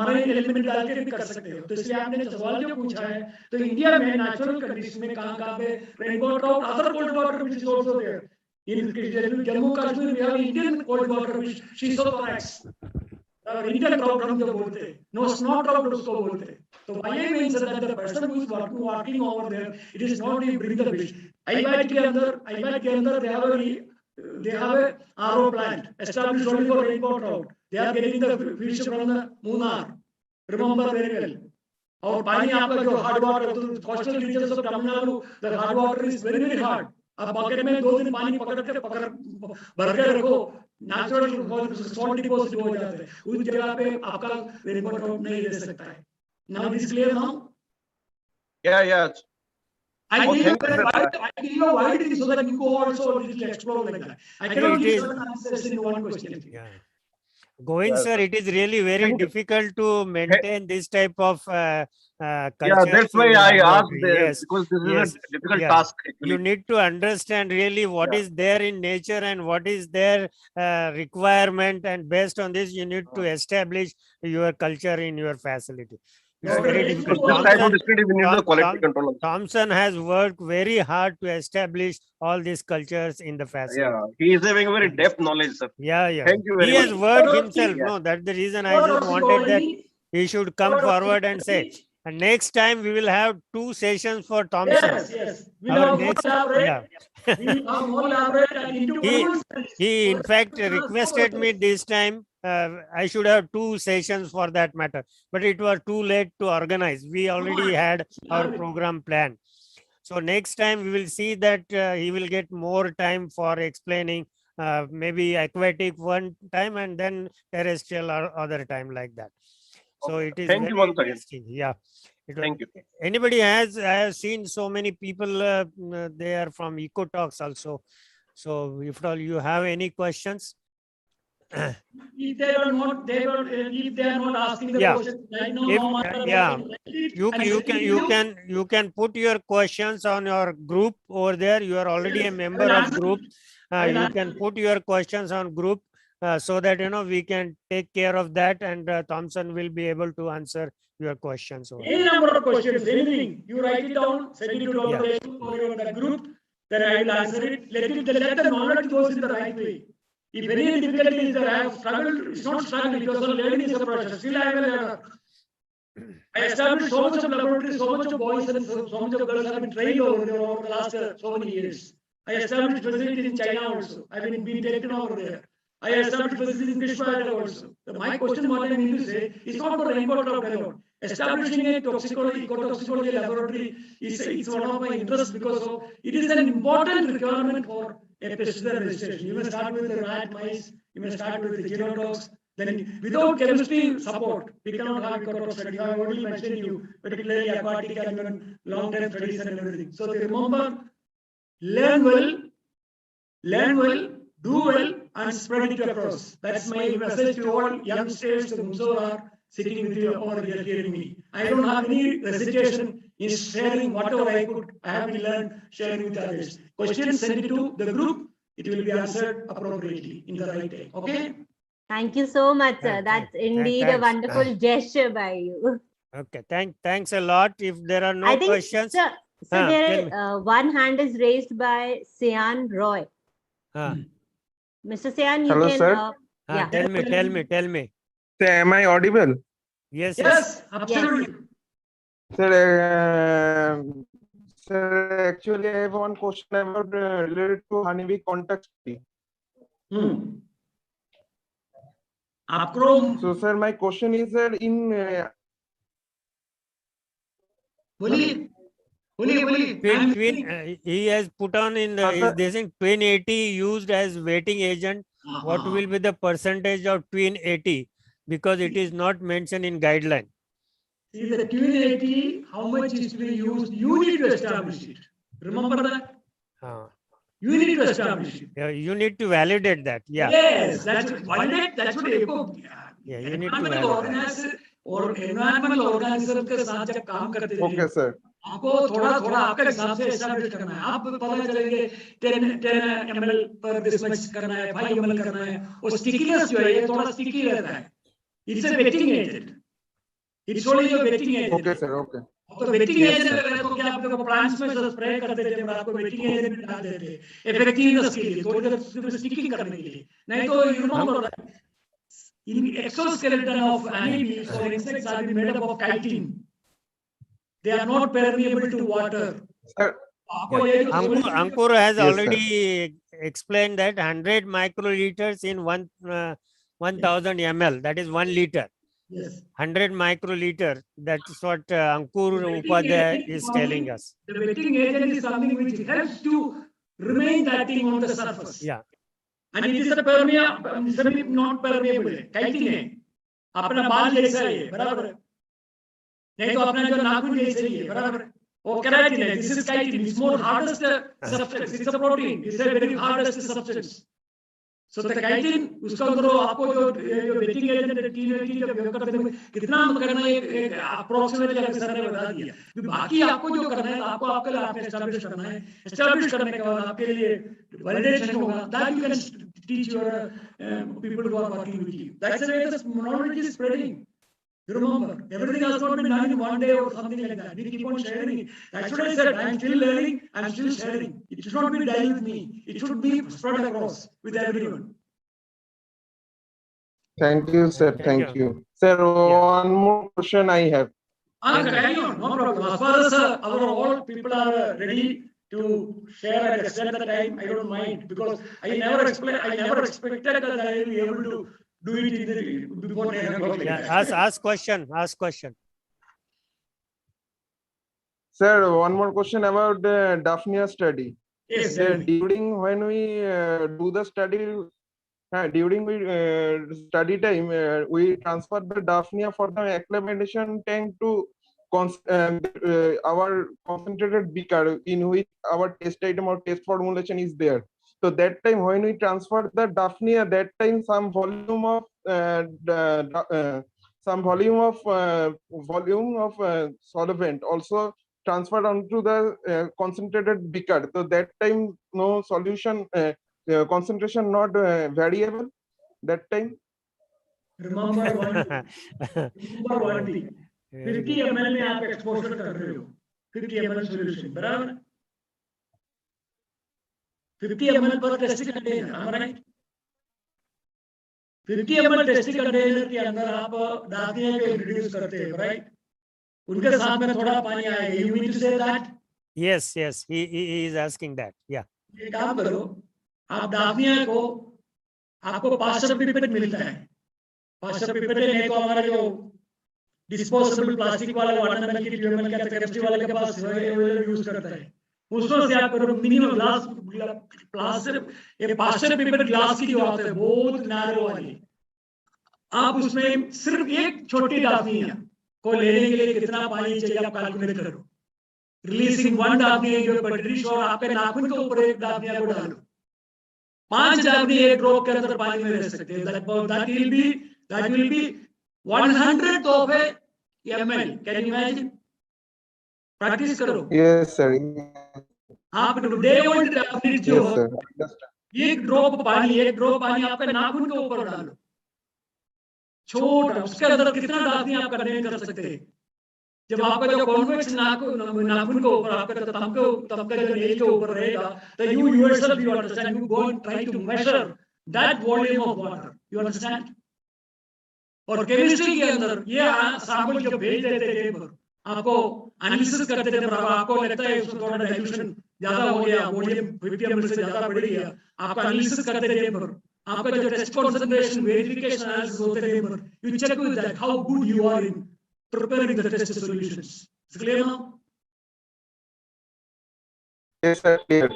S6: मरीन एलिमेंट डाल के भी कर सकते हो. तो इसलिए आपने सवाल जो पूछा है तो इंडिया में नेचुरल कंडीशन में कहां पे rainbow trout other cold water fish is also there. In Jammu Kashmir, we have Indian cold water fish, schistothorax. Indian trout हम जो बोलते हैं, no snow trout उसको बोलते हैं. तो by any means that the person who is working over there, it is not to bring the fish. IBAT के अंदर they have a RO plant established only for rainbow trout. They are getting the fish from the Munnar. Remember very well. और पानी आपका जो hard water, coastal regions of Tamil Nadu, the hard water is very very hard. आप bucket में 2 दिन पानी पकड़ भर के रखो, नेचुरल सॉल्ट डिपॉजिट हो जाते हैं. उस जगह पे आपका रेनबो ट्राउट नहीं रह सकता है. Now this clear now?
S7: Yeah,
S6: I
S7: Oh,
S6: give
S7: thank you, sir.
S6: I give you a wide reason so that you go also a little explore like that. I cannot
S2: it
S6: give
S2: is-
S6: certain answers in one question.
S2: Yeah. Govind
S7: Yeah,
S2: sir, it is really very
S7: Thank you.
S2: difficult to maintain this type of
S7: Yeah,
S2: culture
S7: that's
S2: in
S7: why
S2: the
S7: I asked
S2: laboratory. Yes,
S7: because this
S2: yes,
S7: is a difficult
S2: yeah.
S7: task
S2: You
S7: actually.
S2: need to understand really what
S7: Yeah.
S2: is there in nature and what is their requirement, and based on this, you need to establish your culture in your facility. It's
S7: Yeah,
S2: very
S6: yeah.
S2: difficult.
S7: For this type of
S2: Thompson,
S7: discipline, we need the quality control also.
S2: Thompson has worked very hard to establish all these cultures in the facility.
S7: Yeah, he is having a very depth knowledge, sir.
S2: Yeah, yeah.
S7: Thank you very
S2: He
S7: much.
S2: has worked
S6: Yeah.
S2: himself.
S7: Yeah.
S2: No, that's the reason I just wanted that he should come forward and say. And next time we will have 2 sessions for Thompson.
S6: Yes, yes. We'll
S2: Our
S6: have more
S2: next,
S6: elaborate.
S2: yeah.
S6: We'll have more elaborate and into
S2: He in fact requested me this time. I should have 2 sessions for that matter, but it was too late to organize. We already had our program planned. So next time we will see that he will get more time for explaining, maybe aquatic one time and then terrestrial or other time like that. So
S7: Okay.
S2: it is
S7: Thank you
S2: very
S7: once again.
S2: interesting. Yeah.
S7: Thank you.
S2: Anybody I have seen so many people, they are from EcoTalks also. So if at all you have any questions.
S6: If they are not, if they are not asking the
S2: Yeah.
S6: question right now,
S2: If,
S6: no matter
S2: yeah,
S6: what,
S2: you can put your questions on your group over there. You are already a
S6: Yes, I
S2: member
S6: will
S2: of
S6: answer.
S2: group.
S6: I will
S2: You
S6: answer.
S2: can put your questions on group, so that we can take care of that, and Thompson will be able to answer your questions over
S6: Any
S2: there.
S6: number of questions, anything, you write it down, send it to
S2: Yeah.
S6: Dr. Reshma or your the group, then I will answer it. Let the knowledge goes in the right way. If any difficulty is there, I have struggled, it's not struggle, because learning is a process. Still I am a learner. I established so much of laboratories, so much of boys and so much of girls have been trained over there over the last so many years. I established facilities in China also. I've been taken over there. I established facilities in Kashmir also. My question, what I mean to say, is not for the encounter of dialogue. Establishing a toxicology, eco-toxicology laboratory is one of my interests because it is an important requirement for a pesticide registration. You may start with the rat mice, you may start with the genotox. Then without chemistry support, we cannot have eco-tox study. I already mentioned you, particularly aquatic and even long-term studies and everything. So they remember, learn well, do well, and spread it across. That's my message to all youngsters who are sitting with you over here hearing me. I don't have any hesitation in sharing whatever I have learned, sharing with others. Questions, send it to the group. It will be answered appropriately in the right time. Okay?
S3: Thank you so much, sir. That's indeed a
S2: thanks.
S3: wonderful gesture by you.
S2: Okay, thanks a lot. If there are no
S3: I think,
S2: questions,
S3: sir, so
S2: tell
S3: there
S2: me.
S3: one hand is raised by Sian Roy. Mr. Sian, you
S8: Hello,
S3: can.
S8: sir.
S3: Yeah.
S2: Tell me.
S8: Sir, am I audible?
S2: Yes.
S6: Absolutely.
S8: Sir, actually, I have one question about related to honeybee contact study. So, sir, my question is that in
S2: He has put on in is this in twin 80 used as weighting agent. What will be the percentage of twin 80? Because it is not mentioned in guideline.
S6: See the twin 80, how much is to be used? You need to establish it. Remember that? You need to establish it.
S2: Yeah, you need to validate that. Yeah.
S6: Yes, that's validate. That's what eco.
S2: Yeah, you need to
S6: Environmental
S2: validate.
S6: organism और environmental organism के साथ जब काम करते हैं,
S8: okay, sir.
S6: आपको थोड़ा आपके हिसाब से establish करना है. आप पता चलेंगे 10 ml per this much करना है, 5 ml करना है. और stickiness जो है ये थोड़ा sticky रहता है. It's a wetting agent. It's only a wetting agent.
S8: Okay, sir. Okay.
S6: तो वेटिंग एजेंट अगर तो क्या आप लोग प्लांट्स में स्प्रे करते थे, आपको वेटिंग एजेंट डाल देते इफेक्टिवनेस के लिए, थोड़ी देर स्टिकिंग करने के लिए. नहीं तो you remember in exoskeleton of honeybees or insects are made up of chitin. They are not permeable to water.
S8: Sir,
S2: Ankur has
S8: Yes,
S2: already explained that 100 microliters in 1000 ml, that is 1 liter.
S6: Yes.
S2: 100 microliter, that's what Ankur Upadhyay is telling us.
S6: The wetting agent is something which helps to remain that thing on the surface.
S2: Yeah.
S6: And it is a permeable, not permeable. Chitin है. अपना बाल जैसा है, बराबर है. नहीं तो अपना जो नाखून जैसा ही है, बराबर है. or keratin. This is chitin. It's more hardest substance. It's a protein. It's a very hardest substance. So the chitin, उसका अंदर आपको जो वेटिंग एजेंट टीन जब व्यक्त करते हैं कितना करना है अप्रोक्सीमेटली अगर सर ने बता दिया बाकी आपको जो करना है आपको आपके लिए आपने एस्टैब्लिश करना है एस्टैब्लिश करने के बाद आपके लिए वैलिडेशन होगा that you can teach your people who are working with you that's the way the knowledge is spreading. You remember, everything has not been done in one day or something like that. We keep on sharing it. That's what I said. I'm still learning. I'm still sharing. It should not be done with me. It should be spread across with everyone.
S8: Thank you, sir. Thank you. Sir, one more question I have.
S6: Carry on. No problem. As far as our all people are ready to share and extend the time, I don't mind because I never expected that I will be able to do it in the before 9 o'clock.
S2: Ask question. Ask question.
S8: Sir, one more question about the Daphnia study.
S6: Yes,
S8: Sir, during when we do the study, during we study time, we transfer the Daphnia for the acclimation tank to our concentrated beaker in which our test item or test formulation is there. So that time when we transfer the Daphnia, that time some volume of solvent also transferred onto the concentrated beaker. So that time no solution concentration not variable that time.
S6: Remember one thing. 50 ml में आप exposure कर रहे हो 50 ml solution बराबर 50 ml पर testing container हमारा 50 ml testing container के अंदर आप डालते हैं कि रिड्यूस करते हैं राइट उनके साथ में थोड़ा पानी आएगा you mean to say that
S2: Yes, he is asking that. Yeah.
S6: ये काम करो आप डालते को आपको 500 पिपेट मिलता है 500 पिपेट नहीं तो हमारा जो डिस्पोजेबल प्लास्टिक वाला 1 ml की 2 ml का केमिस्ट्री वाले के पास यूज करता है उसमें से आप करो मिनिमम ग्लास ये 500 पिपेट ग्लास की जो आते हैं बहुत नैरो वाली आप उसमें सिर्फ एक छोटी डाफनिया को लेने के लिए कितना पानी चाहिए आप कैलकुलेट करो रिलीजिंग 1 डाफनिया जो बटरिश और आपके नाखून के ऊपर एक डाफनिया को डालो 5 डाफनिया एक ड्रॉप के अंदर पानी में रह सकते हैं that will be 100th of a ml. Can you imagine? Practice करो.
S8: Yes, sir.
S6: आप डे वन डाफनिया जो एक ड्रॉप पानी आपके नाखून के ऊपर डालो छोटा उसके अंदर कितना डाफनिया आप कंटेन कर सकते हैं जब आपका जो कॉन्वेक्स नाखून के ऊपर आपका तम का जो नेल के ऊपर रहेगा तो you yourself you understand you go and try to measure that volume of water you understand और केमिस्ट्री के अंदर ये सैंपल जो भेज देते थे आपको एनालिसिस करते थे आपको लगता है उसमें थोड़ा डाइल्यूशन ज्यादा हो गया वॉल्यूम 50 ml से ज्यादा बढ़ गया आपका एनालिसिस करते थे आपका जो टेस्ट कंसंट्रेशन वेरिफिकेशन एनालिसिस होते थे you check with that how good you are in preparing the test solutions. Is it clear now?
S8: Yes, sir. Clear.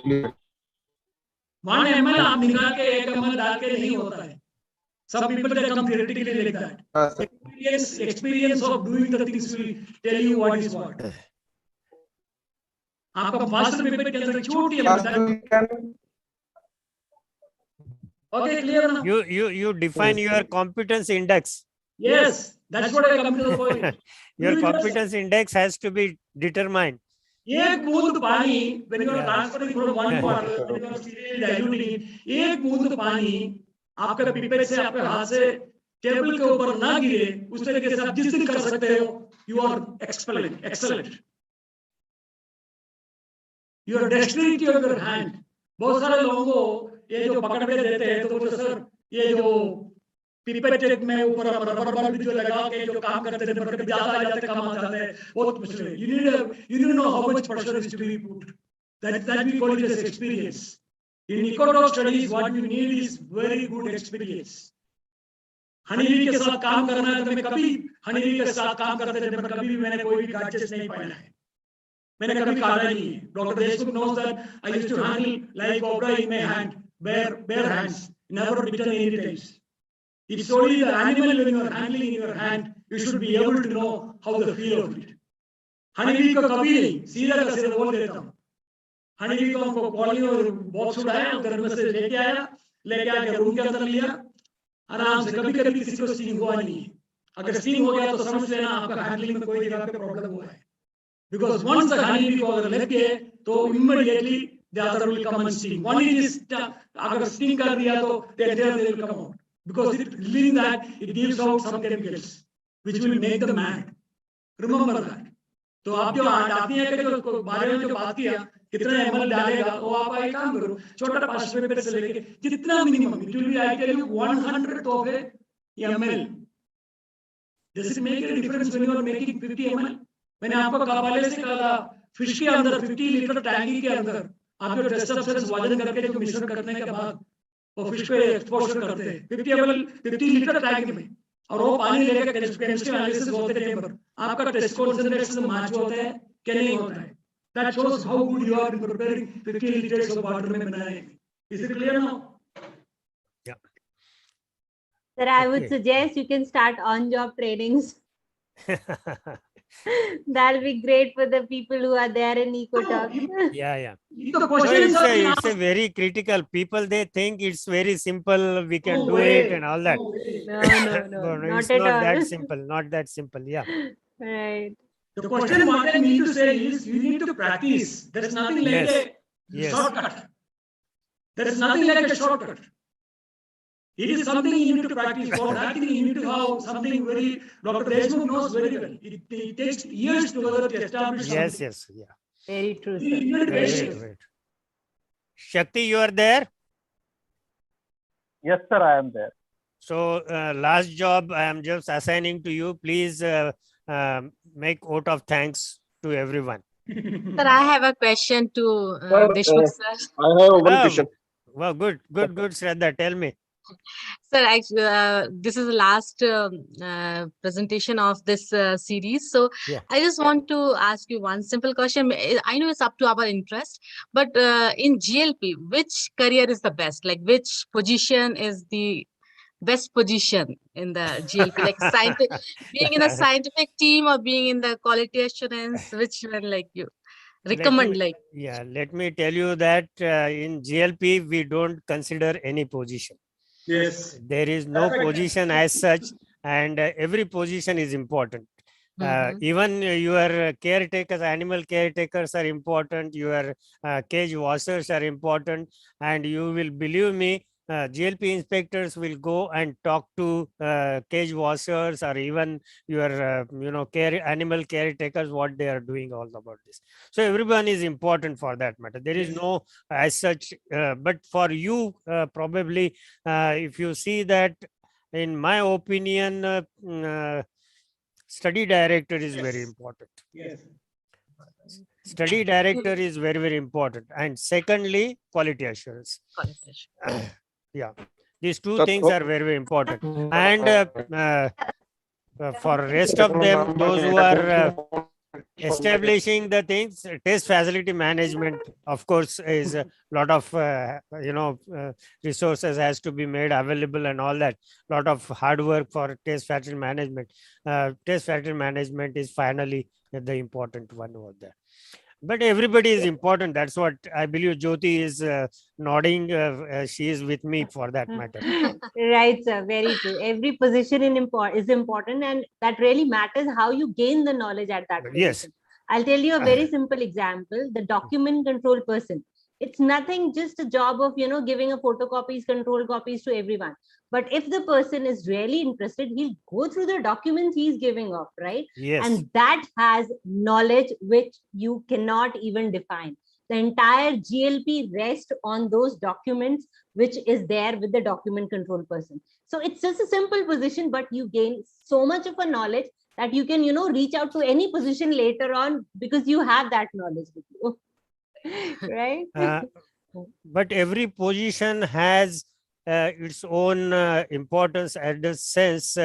S6: 1 ml आप निकाल के 1 ml डाल के नहीं होता है. Some people they come theoretically like that. Experience of doing the things will tell you what is what. आपका fast paper के अंदर छोटी है. Okay, clear now?
S2: You define your competence index.
S6: Yes, that's what I come to the point.
S2: Your competence index has to be determined.
S6: एक बूंद पानी when you are transferring from one water when you are serially diluting एक बूंद पानी आपके pipette से आपके हाथ से टेबल के ऊपर ना गिरे उस तरीके से आप जिस दिन कर सकते हो you are excellent your dexterity of your hand बहुत सारे लोगों को ये जो पकड़ के देते हैं तो बोलते सर ये जो पिपेट में ऊपर रबर बॉल जो लगा के जो काम करते थे बड़े ज्यादा आ जाते कम आ जाते बहुत मुश्किल है you need to know how much pressure is to be put that we call it as experience in economic studies what you need is very good experience हनीवी के साथ काम करना है तो मैं कभी हनीवी के साथ काम करते थे पर कभी भी मैंने कोई भी गार्जेस नहीं पाया है मैंने कभी काटा नहीं है doctor Deshmukh knows that I used to handle like cobra in my hand bare hands never bitten any times. It's only the animal when you are handling in your hand, you should be able to know how the feel of it. Honeybee को कभी नहीं, सीधा का सीधा बोल देता हूँ। Honeybee को हमको कॉलोनी और बॉक्स उठाया, घर में से लेके आके रूम के अंदर लिया, आराम से। कभी कभी किसी को स्टिंग हुआ नहीं है। अगर स्टिंग हो गया तो समझ लेना आपका हैंडलिंग में कोई जगह पे प्रॉब्लम हुआ है। Because once the honeybee को अगर लग गए तो immediately the other will come and sting. One is अगर sting कर दिया तो the entire they will come out. Because it releasing that it gives out some chemicals which will make them mad. Remember that. तो आप जो आपने के बारे में जो बात किया कितना ml डालेगा, वो आप एक काम करो, छोटा 5 रुपए से लेके जितना minimum, it will be I tell you 100th of a ml. Does it make a difference when you are making 50 ml? मैंने आपको पहले से कहा, फिश के अंदर 50 लीटर टैंकी के अंदर आप जो टेस्ट ऑफ सेल्स वजन करके जो मिश्रण करने के बाद वो फिश पे एक्सपोजर करते हैं 50 लीटर टैंक में, और वो पानी लेकर केमिस्ट्री एनालिसिस होते हैं पर आपका टेस्ट कॉन्सेंट्रेशन मैच होता है कि नहीं होता है। That shows how good you are in preparing 50 litres of water में बनाने। Is it clear now?
S3: Sir, I would suggest you can start on-job trainings. That'll be great for the people who are there in EcoTalk.
S2: Yeah.
S6: The
S2: No,
S6: questions are being
S2: it's a
S6: asked.
S2: very critical. People, they think it's very simple. We can do it and all that.
S3: No, not
S2: it's
S3: at
S2: not
S3: all.
S2: that simple. Not that simple. Yeah.
S3: Right.
S6: The question what I need to say is you need to practice. There is nothing like
S2: Yes.
S6: a
S2: Yes.
S6: shortcut. There is nothing like a shortcut. It is something you need to practice. For that thing you need to have something very, Dr. Deshmukh knows very well. It takes years to establish
S2: Yes.
S6: something.
S2: Yes. Yeah.
S3: Very true,
S6: You
S3: sir.
S6: need
S2: Very, very
S6: patience.
S2: true. Shakti, you are there.
S5: Yes, sir, I am there.
S2: So last job I am just assigning to you. Please make vote of thanks to everyone.
S1: Sir, I have a question to
S7: Sir,
S1: Deshmukh sir.
S7: I have one
S2: Oh,
S7: question.
S2: Well, good, Shraddha. Tell me.
S1: Sir, actually, this is the last presentation of this series. So
S2: Yeah.
S1: I just want to ask you one simple question. I know it's up to our interest, but in GLP, which career is the best? Like which position is the best position in the GLP? Like being in a scientific team or being in the quality assurance, which one like you recommend?
S2: Let me tell you that in GLP, we don't consider any position.
S6: Yes.
S2: There is no position as such, and every position is important. Even your caretakers, animal caretakers are important, your cage washers are important, and you will believe me, GLP inspectors will go and talk to cage washers or even your animal caretakers what they are doing all about this. So everyone is important for that matter. There is no as such, but for you probably if you see that, in my opinion, study director is very important.
S6: Yes.
S2: Study director is very, very important. And secondly, quality assurance. Yeah, these two things are very, very important. And for rest of them, those who are establishing the things, test facility management, of course, is a lot of resources has to be made available and all that. Lot of hard work for test facility management. Test facility management is finally the important one over there. But everybody is important. That's what I believe. Jyoti is nodding. She is with me for that matter.
S3: Right, sir. Very true. Every position is important, and that really matters how you gain the knowledge at that position.
S2: Yes.
S3: I'll tell you a very simple example. The document control person. It's nothing, just a job of, giving a photocopies, control copies to everyone. But if the person is really interested, he'll go through the documents he's giving off, right?
S2: Yes.
S3: And that has knowledge which you cannot even define. The entire GLP rests on those documents, which is there with the document control person. So it's just a simple position, but you gain so much of a knowledge that you can, reach out to any position later on because you have that knowledge with you. Right?
S2: But every position has its own importance at the sense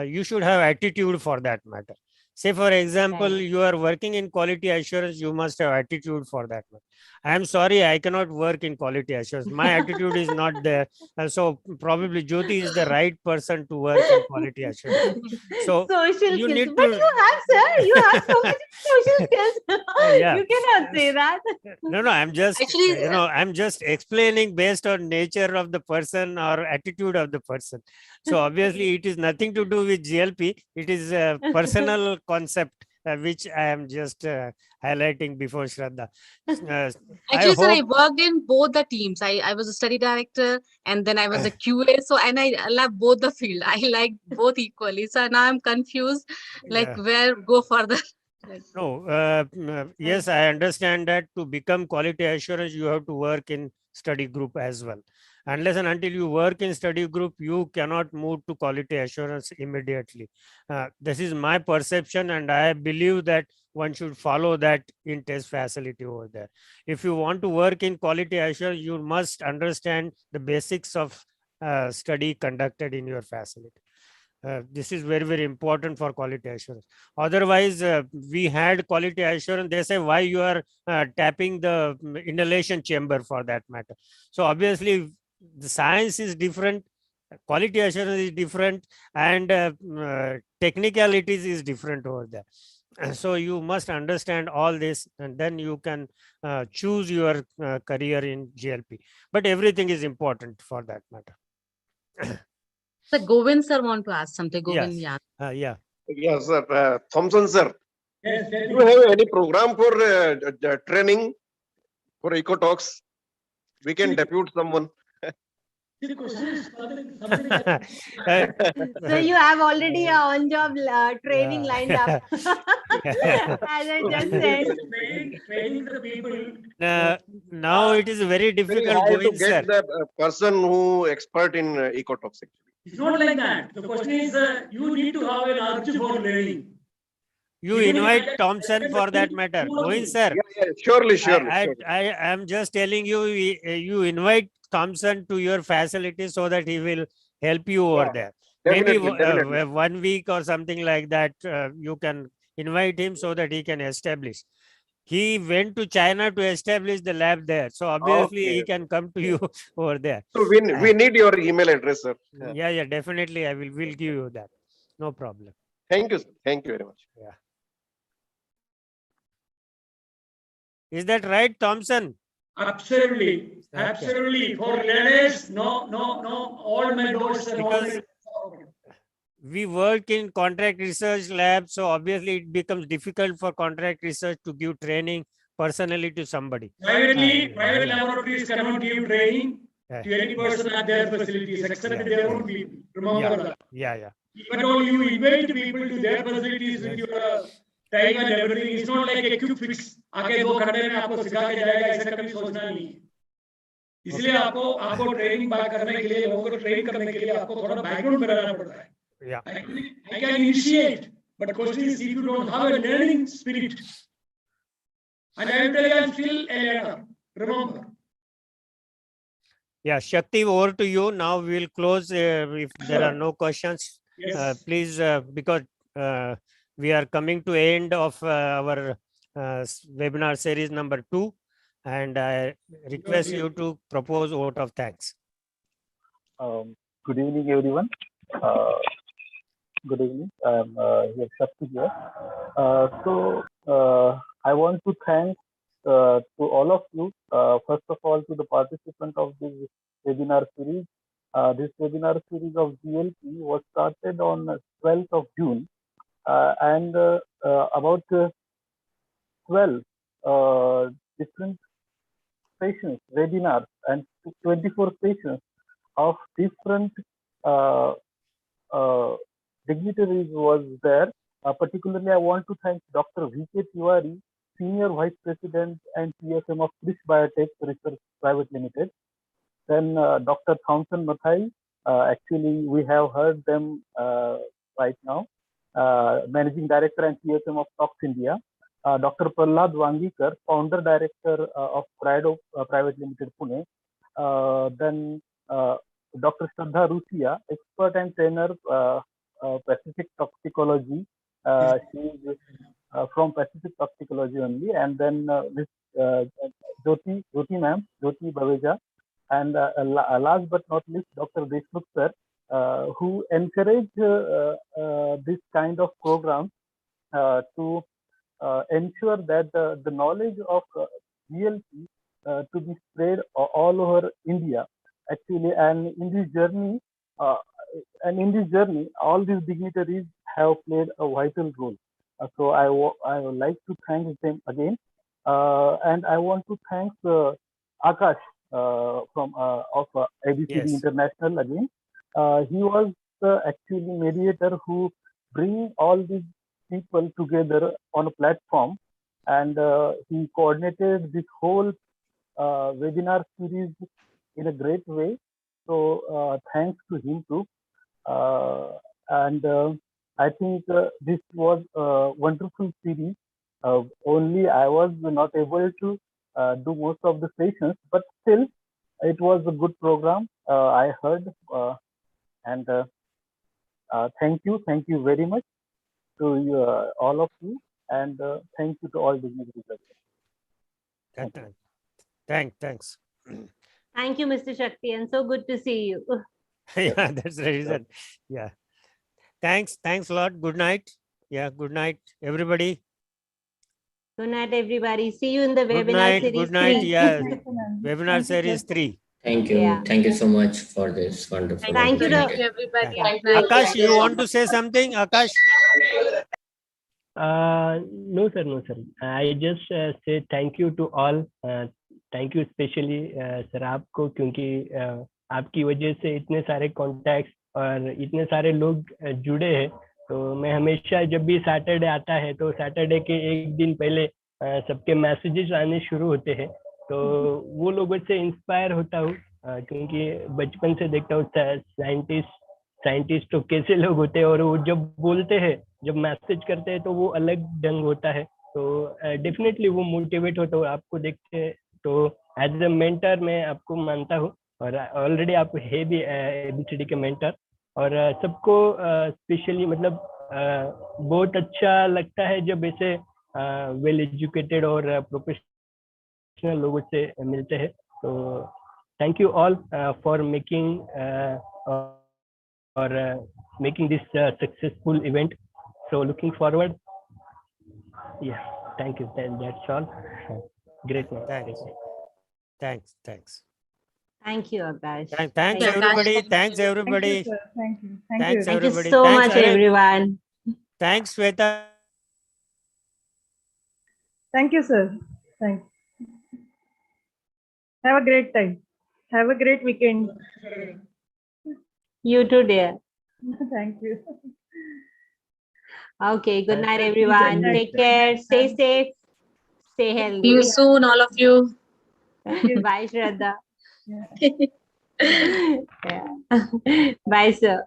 S2: you should have attitude for that matter. Say, for example,
S3: Right.
S2: you are working in quality assurance, you must have attitude for that matter. I'm sorry, I cannot work in quality assurance. My attitude is not there. So probably Jyoti is the right person to work in quality assurance. So
S3: social
S2: you
S3: skills.
S2: need
S3: But
S2: to.
S3: you have, sir, you have so much social skills.
S2: Yeah.
S3: You cannot say that.
S2: No, I'm just,
S1: Actually,
S2: I'm just explaining based on nature of the person or attitude of the person. So obviously it is nothing to do with GLP. It is a personal concept which I am just highlighting before Shraddha. I
S1: Actually, sir, I
S2: hope.
S1: worked in both the teams. I was a study director and then I was a QA. So, and I love both the field. I like both equally. So now I'm confused, like
S2: Yeah.
S1: where go further.
S2: No, yes, I understand that to become quality assurance, you have to work in study group as well. Unless and until you work in study group, you cannot move to quality assurance immediately. This is my perception, and I believe that one should follow that in test facility over there. If you want to work in quality assurance, you must understand the basics of study conducted in your facility. This is very, very important for quality assurance. Otherwise, we had quality assurance. They say, why you are tapping the inhalation chamber for that matter. So obviously, the science is different, quality assurance is different, and technicalities is different over there. So you must understand all this, and then you can choose your career in GLP. But everything is important for that matter.
S1: So Govind sir want to ask something. Govind,
S2: Yes.
S1: yeah.
S2: Yeah.
S7: Yes, sir. Thompson, sir.
S6: Yes,
S7: Do you have any program for training for EcoTalks? We can depute someone.
S6: the question is something
S3: So you have already a on-job training
S2: Yeah.
S3: lined up, as I just said.
S6: training the people.
S2: Now it is very
S7: Very
S2: difficult
S7: hard to
S2: going, sir.
S7: get the person who expert in EcoTalks.
S6: It's not like that. The question is, you need to have an urge for learning.
S2: You
S6: Even if I
S2: invite
S6: can
S2: Thompson
S6: attend
S2: for
S6: the
S2: that
S6: meeting,
S2: matter.
S6: who are
S2: Going,
S6: you?
S2: sir.
S7: Yeah, surely, surely, surely.
S2: I am just telling you, you invite Thompson to your facility so that he will help you over
S7: Yeah,
S2: there. Maybe
S7: definitely, definitely.
S2: 1 week or something like that. You can invite him so that he can establish. He went to China to establish the lab there. So obviously he
S7: Okay.
S2: can come to you over there.
S7: So we need your email address, sir.
S2: Yeah, definitely. Will give you that. No problem.
S7: Thank you, sir. Thank you very much.
S2: Yeah. Is that right, Thompson?
S6: Absolutely.
S2: Okay.
S6: Absolutely. For learners, no. All my doors are
S2: Because
S6: open.
S2: we work in contract research lab, so obviously it becomes difficult for contract research to give training personally to somebody.
S6: Private
S2: Yeah.
S6: laboratories cannot give training to any person at their facilities except their own people. Remember that.
S2: Yeah.
S6: If at all you invite people to their facilities with your time and everything, it's not like a quick fix. आके 2 घंटे में आपको सिखा के जाएगा, ऐसा कभी सोचना नहीं है. इसलिए आपको ट्रेनिंग बैक करने के लिए, लोगों को ट्रेन करने के लिए आपको थोड़ा बैकग्राउंड बनाना पड़ता है.
S2: Yeah.
S6: I can initiate, but question is if you don't have a learning spirit. And I will tell you, I'm still a learner. Remember.
S2: Yeah, Shakti, over to you. Now we will close if there are no questions.
S6: Yes.
S2: Please, because we are coming to end of our webinar series number 2, and I request you to propose vote of thanks.
S9: Good evening, everyone. Good evening. I'm here, Shakti here. I want to thank to all of you. First of all, to the participant of this webinar series. This webinar series of GLP was started on 12th of June, and about 12 different sessions, webinars, and 24 sessions of different dignitaries was there. Particularly, I want to thank Dr. V.K. Tiwari, Senior Vice President and CSM of Krish Biotech Research Private Limited. Then Dr. Thompson Mathai, actually we have heard them right now, Managing Director and CSM of Tox India. Dr. Prahlad Wangikar, Founder Director of Prado Private Limited, Pune. Then Dr. Shraddha Rusia, expert and trainer, Pacific Toxicology. She is from Pacific Toxicology only. And then Jyoti ma'am, Jyoti Baveja, and last but not least, Dr. Deshmukh sir, who encourage this kind of program to ensure that the knowledge of GLP to be spread all over India. Actually, uh, and in this journey, all these dignitaries have played a vital role. So I would like to thank them again, and I want to thank Akash from of ABCD
S2: Yes.
S9: International again. He was actually mediator who bring all these people together on a platform, and he coordinated this whole webinar series in a great way. So thanks to him too. And I think this was a wonderful series. Only I was not able to do most of the sessions, but still it was a good program. I heard, and thank you very much to you, all of you, and thank you to all dignitaries.
S2: Thanks.
S3: Thank you, Mr. Shakti, and so good to see you.
S2: Yeah, that's the reason. Yeah. Thanks a lot. Good night. Yeah, good night, everybody.
S3: Good night, everybody. See you in the
S2: Good
S3: webinar
S2: night.
S3: series
S2: Good night.
S3: 3.
S2: Yeah. Webinar series 3.
S10: Thank you.
S3: Yeah.
S10: Thank you so much for this wonderful
S3: Thank you,
S10: opportunity.
S1: everybody.
S3: Yeah.
S1: Good night.
S2: Akash, you want to say something? Akash?
S4: No, sir, no, sir. I just say thank you to all. Thank you especially sir आपको, क्योंकि आपकी वजह से इतने सारे contacts और इतने सारे लोग जुड़े हैं. तो मैं हमेशा जब भी सैटरडे आता है तो सैटरडे के एक दिन पहले सबके मैसेजेस आने शुरू होते हैं. तो वो लोगों से इंस्पायर होता हूँ, क्योंकि बचपन से देखता हूँ साइंटिस्ट तो कैसे लोग होते हैं, और वो जब बोलते हैं, जब मैसेज करते हैं तो वो अलग ढंग होता है. तो डेफिनेटली वो मोटिवेट होता है आपको देख के. तो एज ए मेंटर मैं आपको मानता हूँ, और ऑलरेडी आप है भी एबीसीडी के मेंटर. और सबको स्पेशली मतलब बहुत अच्छा लगता है जब ऐसे वेल एजुकेटेड और प्रोफेशनल लोगों से मिलते हैं. तो thank you all for making making this successful event. So looking forward. Yeah, thank you. That's all. Great night.
S2: Thanks.
S3: Thank you, Akash.
S2: Thanks everybody. Thanks everybody.
S11: Thank you, sir. Thank you.
S2: Thanks
S3: Thank you
S2: everybody.
S3: so
S2: Thanks,
S3: much,
S2: Arun.
S3: everyone.
S2: Thanks, Shweta.
S11: Thank you, sir. Thank you. Have a great time. Have a great weekend.
S3: You too, dear.
S11: Thank you.
S3: Okay, good night, everyone. Take care. Stay safe. Stay
S1: See
S3: healthy.
S1: you soon, all of you.
S3: Bye, Shraddha.
S11: Yeah.
S3: Yeah. Bye, sir.